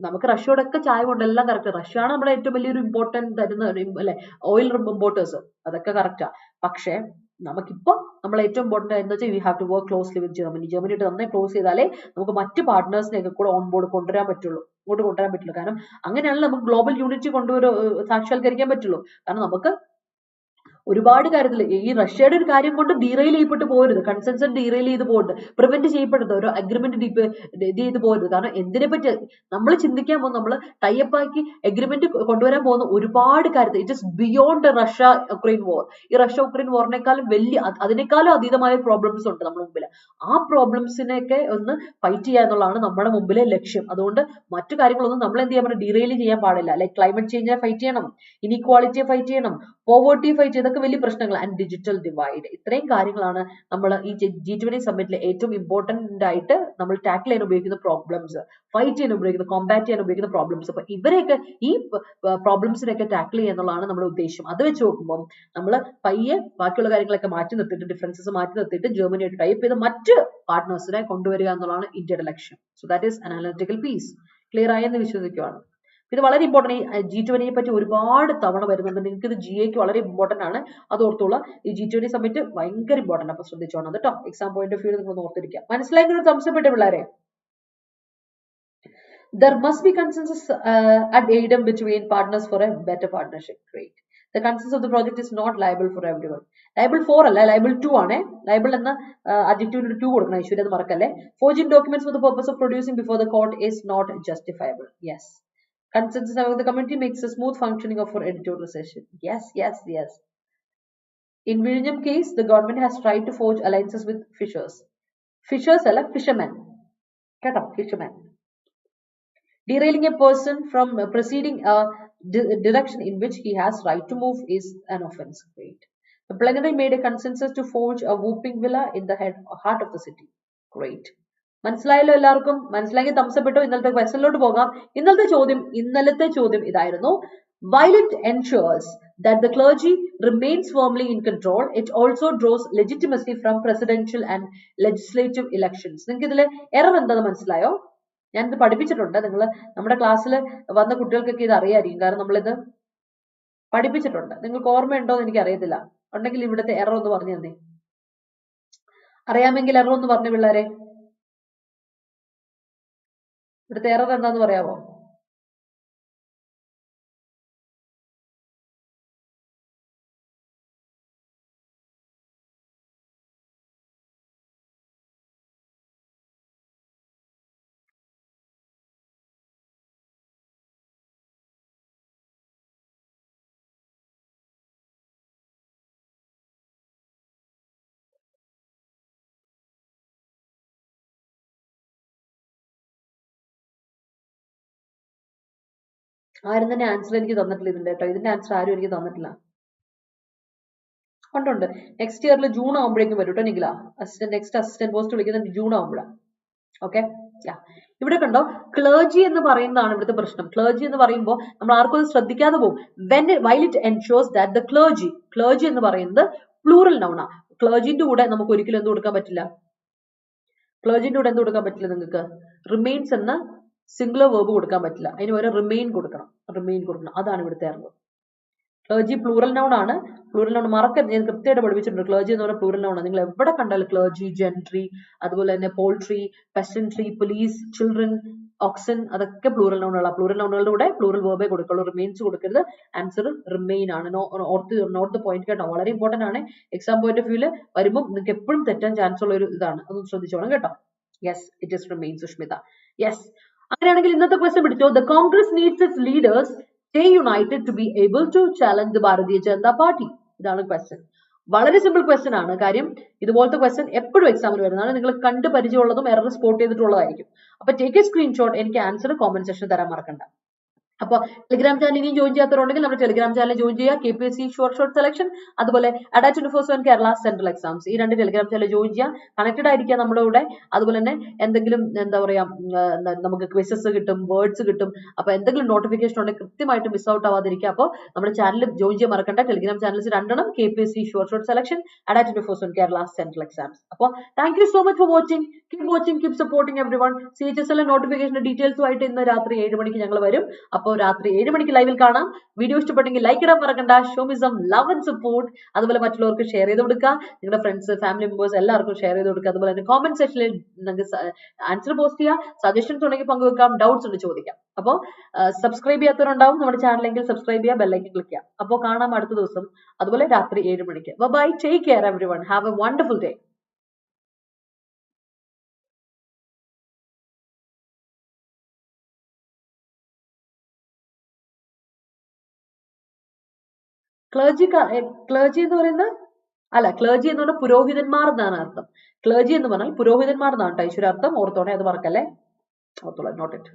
നമുക്ക് റഷ്യയോടൊക്കെ ചായ കൊണ്ടെല്ലാം correct. റഷ്യയാണ് നമ്മുടെ ഏറ്റവും വലിയൊരു important തരുന്ന അല്ലെ, ഓയിൽ ഇമ്പോർട്ടേഴ്സ്, അതൊക്കെ കറക്റ്റാ. പക്ഷേ നമുക്കിപ്പോ നമ്മൾ ഏറ്റവും ഇമ്പോർട്ടന്റ് എന്ന് വെച്ചാൽ we have to work closely with Germany. ജർമ്മനിയായിട്ട് നന്നായി ക്ലോസ് ചെയ്താലേ നമുക്ക് മറ്റ് പാർട്ട്നേഴ്സിനെയൊക്കെ കൂടെ ഓൺ ബോർഡ് കൊണ്ടുവരാൻ പറ്റുള്ളൂ, ഇങ്ങോട്ട് കൊണ്ടുവരാൻ പറ്റുള്ളൂ. കാരണം അങ്ങനെയാണല്ലോ നമുക്ക് ഗ്ലോബൽ യൂണിറ്റി സാക്ഷാത്കരിക്കാൻ പറ്റുള്ളൂ. കാരണം നമുക്ക് ഒരുപാട് കാര്യത്തിൽ ഈ റഷ്യയുടെ ഒരു കാര്യം കൊണ്ട് ഡീറെയിൽ ചെയ്യപ്പെട്ട് പോരുത്, കൺസെൻസസ് ഡീറെയിൽ ചെയ്ത് പോരുത്, പ്രിവെന്റ് ചെയ്യപ്പെടുന്നത്, ഒരു അഗ്രിമെന്റ് ഇത് ചെയ്ത് പോരുത്. കാരണം എന്തിനെ പറ്റി നമ്മൾ ചിന്തിക്കാൻ പോകുന്നത്, നമ്മൾ ടൈപ്പാക്കി അഗ്രിമെന്റ് കൊണ്ടുവരാൻ പോകുന്ന ഒരുപാട് കാര്യത്തിൽ it is beyond Russia Ukraine വാർ. ഈ റഷ്യ ഉക്രൈൻ വാറിനേക്കാളും അതിനേക്കാളും അതീതമായ പ്രോബ്ലംസ് ഉണ്ട് നമ്മുടെ മുമ്പിൽ. ആ പ്രോബ്ലംസിനെയൊക്കെ ഒന്ന് ഫൈറ്റ് ചെയ്യുക എന്നുള്ളതാണ് നമ്മുടെ മുമ്പിലെ ലക്ഷ്യം. അതുകൊണ്ട് മറ്റു കാര്യങ്ങളൊന്നും നമ്മൾ എന്ത് ചെയ്യാൻ പറ്റും, ഡീറെയിൽ ചെയ്യാൻ പാടില്ല. ലൈക്ക് ക്ലൈമറ്റ് ചേഞ്ചിനെ ഫൈറ്റ് ചെയ്യണം, ഇനീക്വാളിറ്റിയെ ഫൈറ്റ് ചെയ്യണം, പോവേർട്ടി ഫൈറ്റ് ചെയ്ത്, വലിയ പ്രശ്നങ്ങൾ, ആൻഡ് ഡിജിറ്റൽ ഡിവൈഡ്. ഇത്രയും കാര്യങ്ങളാണ് നമ്മൾ ഈ G20 സമ്മിറ്റിലെ ഏറ്റവും ഇമ്പോർട്ടന്റ് ആയിട്ട് നമ്മൾ ടാക്കിൾ ചെയ്യാൻ ഉപയോഗിക്കുന്ന പ്രോബ്ലംസ്, ഫൈറ്റ് ചെയ്യാൻ ഉപയോഗിക്കുന്ന, കോമ്പാറ്റ് ചെയ്യാൻ ഉപയോഗിക്കുന്ന പ്രോബ്ലംസ്. അപ്പൊ ഇവരെയൊക്കെ ഈ പ്രോബ്ലംസിനെയൊക്കെ ടാക്കിൾ ചെയ്യുക എന്നുള്ളതാണ് നമ്മുടെ ഉദ്ദേശം. അത് വെച്ച് നോക്കുമ്പോൾ നമ്മൾ പയ്യെ ബാക്കിയുള്ള കാര്യങ്ങളൊക്കെ മാറ്റി നിർത്തിയിട്ട്, ഡിഫറൻസസ് മാറ്റി നിർത്തിയിട്ട് ജർമ്മനിയായിട്ട് ടൈപ്പ് ചെയ്ത് മറ്റ് പാർട്ട്നേഴ്സിനെ കൊണ്ടുവരിക എന്നുള്ളതാണ് ഇന്ത്യയുടെ ലക്ഷ്യം. So that is analytical piece. Clear ആയെന്ന് വിശ്വസിക്കുകയാണ്. ഇത് വളരെ ഇമ്പോർട്ടന്റ്. ഈ G20യെ പറ്റി ഒരുപാട് തവണ വരുന്നുണ്ട്. നിങ്ങൾക്ക് ഇത് GAക്ക് വളരെ ഇമ്പോർട്ടന്റ് ആണ്, അത് ഓർത്തോളാം. ഈ G20 സമ്മിറ്റ് ഭയങ്കര ഇമ്പോർട്ടന്റ്. അപ്പൊ ശ്രദ്ധിച്ചോണം കേട്ടോ. എക്സാം പോയിന്റ് ഓഫ് വ്യൂ നിങ്ങൾ ഓർത്തിരിക്കുക. മനസ്സിലായി സംശയപ്പെട്ട പിള്ളേരെ? There must be consensus at AIDM between partners for a better partnership. Great. The consensus of the project is not liable for everyone. Liable 4 അല്ല, liable 2 ആണ്. Liable എന്ന adjective 2 കൊടുക്കണം. ഐശ്വര്യ, അത് മറക്കല്ലേ. Forging documents for the purpose of producing before the court is not justifiable. Yes. Consensus among the community makes a smooth functioning of our editorialization. Yes, yes, yes. In Viljam case, the government has tried to forge alliances with fishers. Fishers are fishermen. Cut off, fishermen. Derailing a person from proceeding a direction in which he has right to move is an offence. Great. The plenary made a consensus to forge a whooping villa in the heart of the city. Great. മനസ്സിലായല്ലോ എല്ലാവർക്കും? മനസ്സിലാക്കി തംസപ്പെട്ടോ? ഇന്നലത്തെ ക്വസ്റ്റനിലോട്ട് പോകാം. ഇന്നലത്തെ ചോദ്യം ഇതായിരുന്നു. While it ensures that the clergy remains firmly in control, it also draws legitimacy from presidential and legislative elections. നിങ്ങൾക്ക് ഇതിലെ എറർ എന്താണെന്ന് മനസ്സിലായോ? ഞാനിത് പഠിപ്പിച്ചിട്ടുണ്ട്. നമ്മുടെ ക്ലാസ്സിൽ വന്ന കുട്ടികൾക്കൊക്കെ ഇത് അറിയായിരിക്കും. കാരണം നമ്മളിത് പഠിപ്പിച്ചിട്ടുണ്ട്. നിങ്ങൾക്ക് ഓർമ്മയുണ്ടോ എന്ന് എനിക്ക് അറിയത്തില്ല. ഉണ്ടെങ്കിൽ ഇവിടുത്തെ എറർ ഒന്ന് പറഞ്ഞു തന്നെ. അറിയാമെങ്കിൽ എറർ ഒന്ന് പറഞ്ഞു പിള്ളേരെ. ഇവിടുത്തെ എറർ എന്താന്ന് പറയാമോ? ആരും തന്നെ ആൻസർ എനിക്ക് തന്നിട്ടില്ല ഇതിന്റെ കേട്ടോ. ഇതിന്റെ ആൻസർ ആരും എനിക്ക് തന്നിട്ടില്ല. ഉണ്ട്. നെക്സ്റ്റ് ഇയറിൽ ജൂൺ ആകുമ്പോഴേക്കും വരും കേട്ടോ. നിഖില നെക്സ്റ്റ് അസിസ്റ്റന്റ് പോസ്റ്റ് വിളിക്കുന്നത് ജൂൺ ആകുമ്പോഴാണ്. ഓക്കെ. ഇവിടെ കണ്ടോ, ക്ലർജി എന്ന് പറയുന്നതാണ് ഇവിടുത്തെ പ്രശ്നം. ക്ലർജി എന്ന് പറയുമ്പോൾ നമ്മൾ ആർക്കും അത് ശ്രദ്ധിക്കാതെ പോകും. while it ensures that the clergy എന്ന് പറയുന്നത് പ്ലൂറൽ നൗണാ. ക്ലർജിന്റെ കൂടെ നമുക്ക് ഒരിക്കലും എന്ത് കൊടുക്കാൻ പറ്റില്ല? ക്ലർജിന്റെ കൂടെ എന്ത് കൊടുക്കാൻ പറ്റില്ല നിങ്ങൾക്ക്? റിമെയിൻസ് എന്ന സിംഗുലർ വേർബ് കൊടുക്കാൻ പറ്റില്ല. അതിന് പകരം റിമെയിൻ കൊടുക്കണം. അതാണ് ഇവിടുത്തെ അറിവ്. ക്ലർജി പ്ലൂറൽ നൗൺ ആണ്. പ്ലൂറൽ നൗൺ മറക്കരുത്. ഞാൻ കൃത്യമായിട്ട് പഠിപ്പിച്ചിട്ടുണ്ട്. ക്ലർജി എന്ന് പറഞ്ഞാൽ പ്ലൂറൽ നൗൺ ആണ്. നിങ്ങൾ എവിടെ കണ്ടാലും ക്ലർജി, ജെൻട്രി, അതുപോലെ തന്നെ poultry, peasantry, police, children, oxen അതൊക്കെ പ്ലൂറൽ നൗണുകളാണ്. പ്ലൂറൽ നൗണുകളുടെ കൂടെ പ്ലൂറൽ വേർബേ കൊടുക്കുള്ളൂ, റിമെയിൻസ് കൊടുക്കരുത്. ആൻസർ റിമെയിൻ ആണ്. നോട്ട് ദ പോയിന്റ് കേട്ടോ, വളരെ ഇമ്പോർട്ടന്റ് ആണ്. എക്സാം പോയിന്റ് ഓഫ് വ്യൂല് വരുമ്പോൾ നിങ്ങൾക്ക് എപ്പോഴും തെറ്റാൻ ചാൻസ് ഉള്ള ഒരു ഇതാണ്, അതൊന്ന് ശ്രദ്ധിച്ചോണം കേട്ടോ. Yes, it is remain Sushmita. Yes, അങ്ങനെയാണെങ്കിൽ ഇന്നത്തെ ക്വസ്റ്റ്യൻ പിടിച്ചോ. The Congress needs its leaders stay united to be able to challenge the Bharatiya Janata Party. ഇതാണ് ക്വസ്റ്റ്യൻ. വളരെ സിമ്പിൾ ക്വസ്റ്റ്യൻ ആണ്. കാര്യം ഇതുപോലത്തെ ക്വസ്റ്റ്യൻ എപ്പോഴും എക്സാമിന് വരുന്നതാണ്. നിങ്ങൾ കണ്ട് പരിചയമുള്ളതും എറർ സ്പോട്ട് ചെയ്തിട്ടുള്ളതായിരിക്കും. അപ്പൊ ടേക്ക് എ സ്ക്രീൻഷോട്ട്, എനിക്ക് ആൻസർ കോമന്റ് സെക്ഷൻ തരാൻ മറക്കണ്ട. അപ്പോൾ ടെലിഗ്രാം ചാനൽ ഇനിയും ജോയിൻ ചെയ്യാത്തവരുണ്ടെങ്കിൽ നമ്മുടെ ടെലിഗ്രാം ചാനൽ ജോയിൻ ചെയ്യുക. KPSC ഷോർട്ട് സെലക്ഷൻ, അതുപോലെ അഡ 24/7 കേരള സെൻട്രൽ എക്സാംസ്, ഈ 2 ടെലിഗ്രാം ചാനൽ ജോയിൻ ചെയ്യുക. കണക്റ്റഡ് ആയിരിക്കുക നമ്മുടെ കൂടെ. അതുപോലെ തന്നെ എന്തെങ്കിലും എന്താ പറയാ, നമുക്ക് ക്വിസസ് കിട്ടും, വേർഡ്സ് കിട്ടും. അപ്പൊ എന്തെങ്കിലും നോട്ടിഫിക്കേഷൻ ഉണ്ടെങ്കിൽ കൃത്യമായിട്ട് മിസ് ഔട്ട് ആവാതിരിക്കുക. അപ്പോൾ നമ്മുടെ ചാനൽ ജോയിൻ ചെയ്യാൻ മറക്കണ്ട. Telegram channels 2 KPSC short selection, അഡ 24/7 കേരള സെൻട്രൽ എക്സാംസ്. അപ്പോൾ thank you so much for watching. Keep supporting everyone. CHSL notification ഡീറ്റെയിൽസുമായിട്ട് ഇന്ന് രാത്രി 7 മണിക്ക് ഞങ്ങൾ വരും. അപ്പോൾ രാത്രി 7 മണിക്ക് ലൈവിൽ കാണാം. വീഡിയോ ഇഷ്ടപ്പെട്ടെങ്കിൽ ലൈക്ക് ഇടാൻ മറക്കണ്ട. Show me some love and support. അതുപോലെ മറ്റുള്ളവർക്ക് ഷെയർ ചെയ്ത് കൊടുക്കുക. നിങ്ങളുടെ ഫ്രണ്ട്സ്, ഫാമിലി മെമ്പേഴ്സ് എല്ലാവർക്കും ഷെയർ ചെയ്ത് കൊടുക്കുക. അതുപോലെ തന്നെ കോമന്റ് സെക്ഷനിൽ നിങ്ങൾക്ക് ആൻസർ പോസ്റ്റ് ചെയ്യുക. സജഷൻസ് ഉണ്ടെങ്കിൽ പങ്കുവെക്കാം, ഡൗട്ട്സ് ഉണ്ട് ചോദിക്കാം. അപ്പോൾ സബ്സ്ക്രൈബ് ചെയ്യാത്തവരുണ്ടാവും നമ്മുടെ ചാനലെങ്കിൽ സബ്സ്ക്രൈബ് ചെയ്യുക, ബെല്ലൈക്കൻ ക്ലിക്ക് ചെയ്യുക. അപ്പോൾ കാണാം അടുത്ത ദിവസം, അതുപോലെ രാത്രി 7 മണിക്ക്. Bye, take care everyone, have a wonderful day. Clergy എന്ന് പറയുന്നത് അല്ല, ക്ലർജി എന്ന് പറഞ്ഞാൽ പുരോഹിതന്മാർ എന്നാണ് അർത്ഥം. ക്ലർജി എന്ന് പറഞ്ഞാൽ പുരോഹിതന്മാർ എന്നാണ് ഐശ്വര്യ അർത്ഥം. ഓർത്തോണേ, അത് മറക്കല്ലേ. ഓർത്തോളാം, നോട്ട് ഇറ്റ്.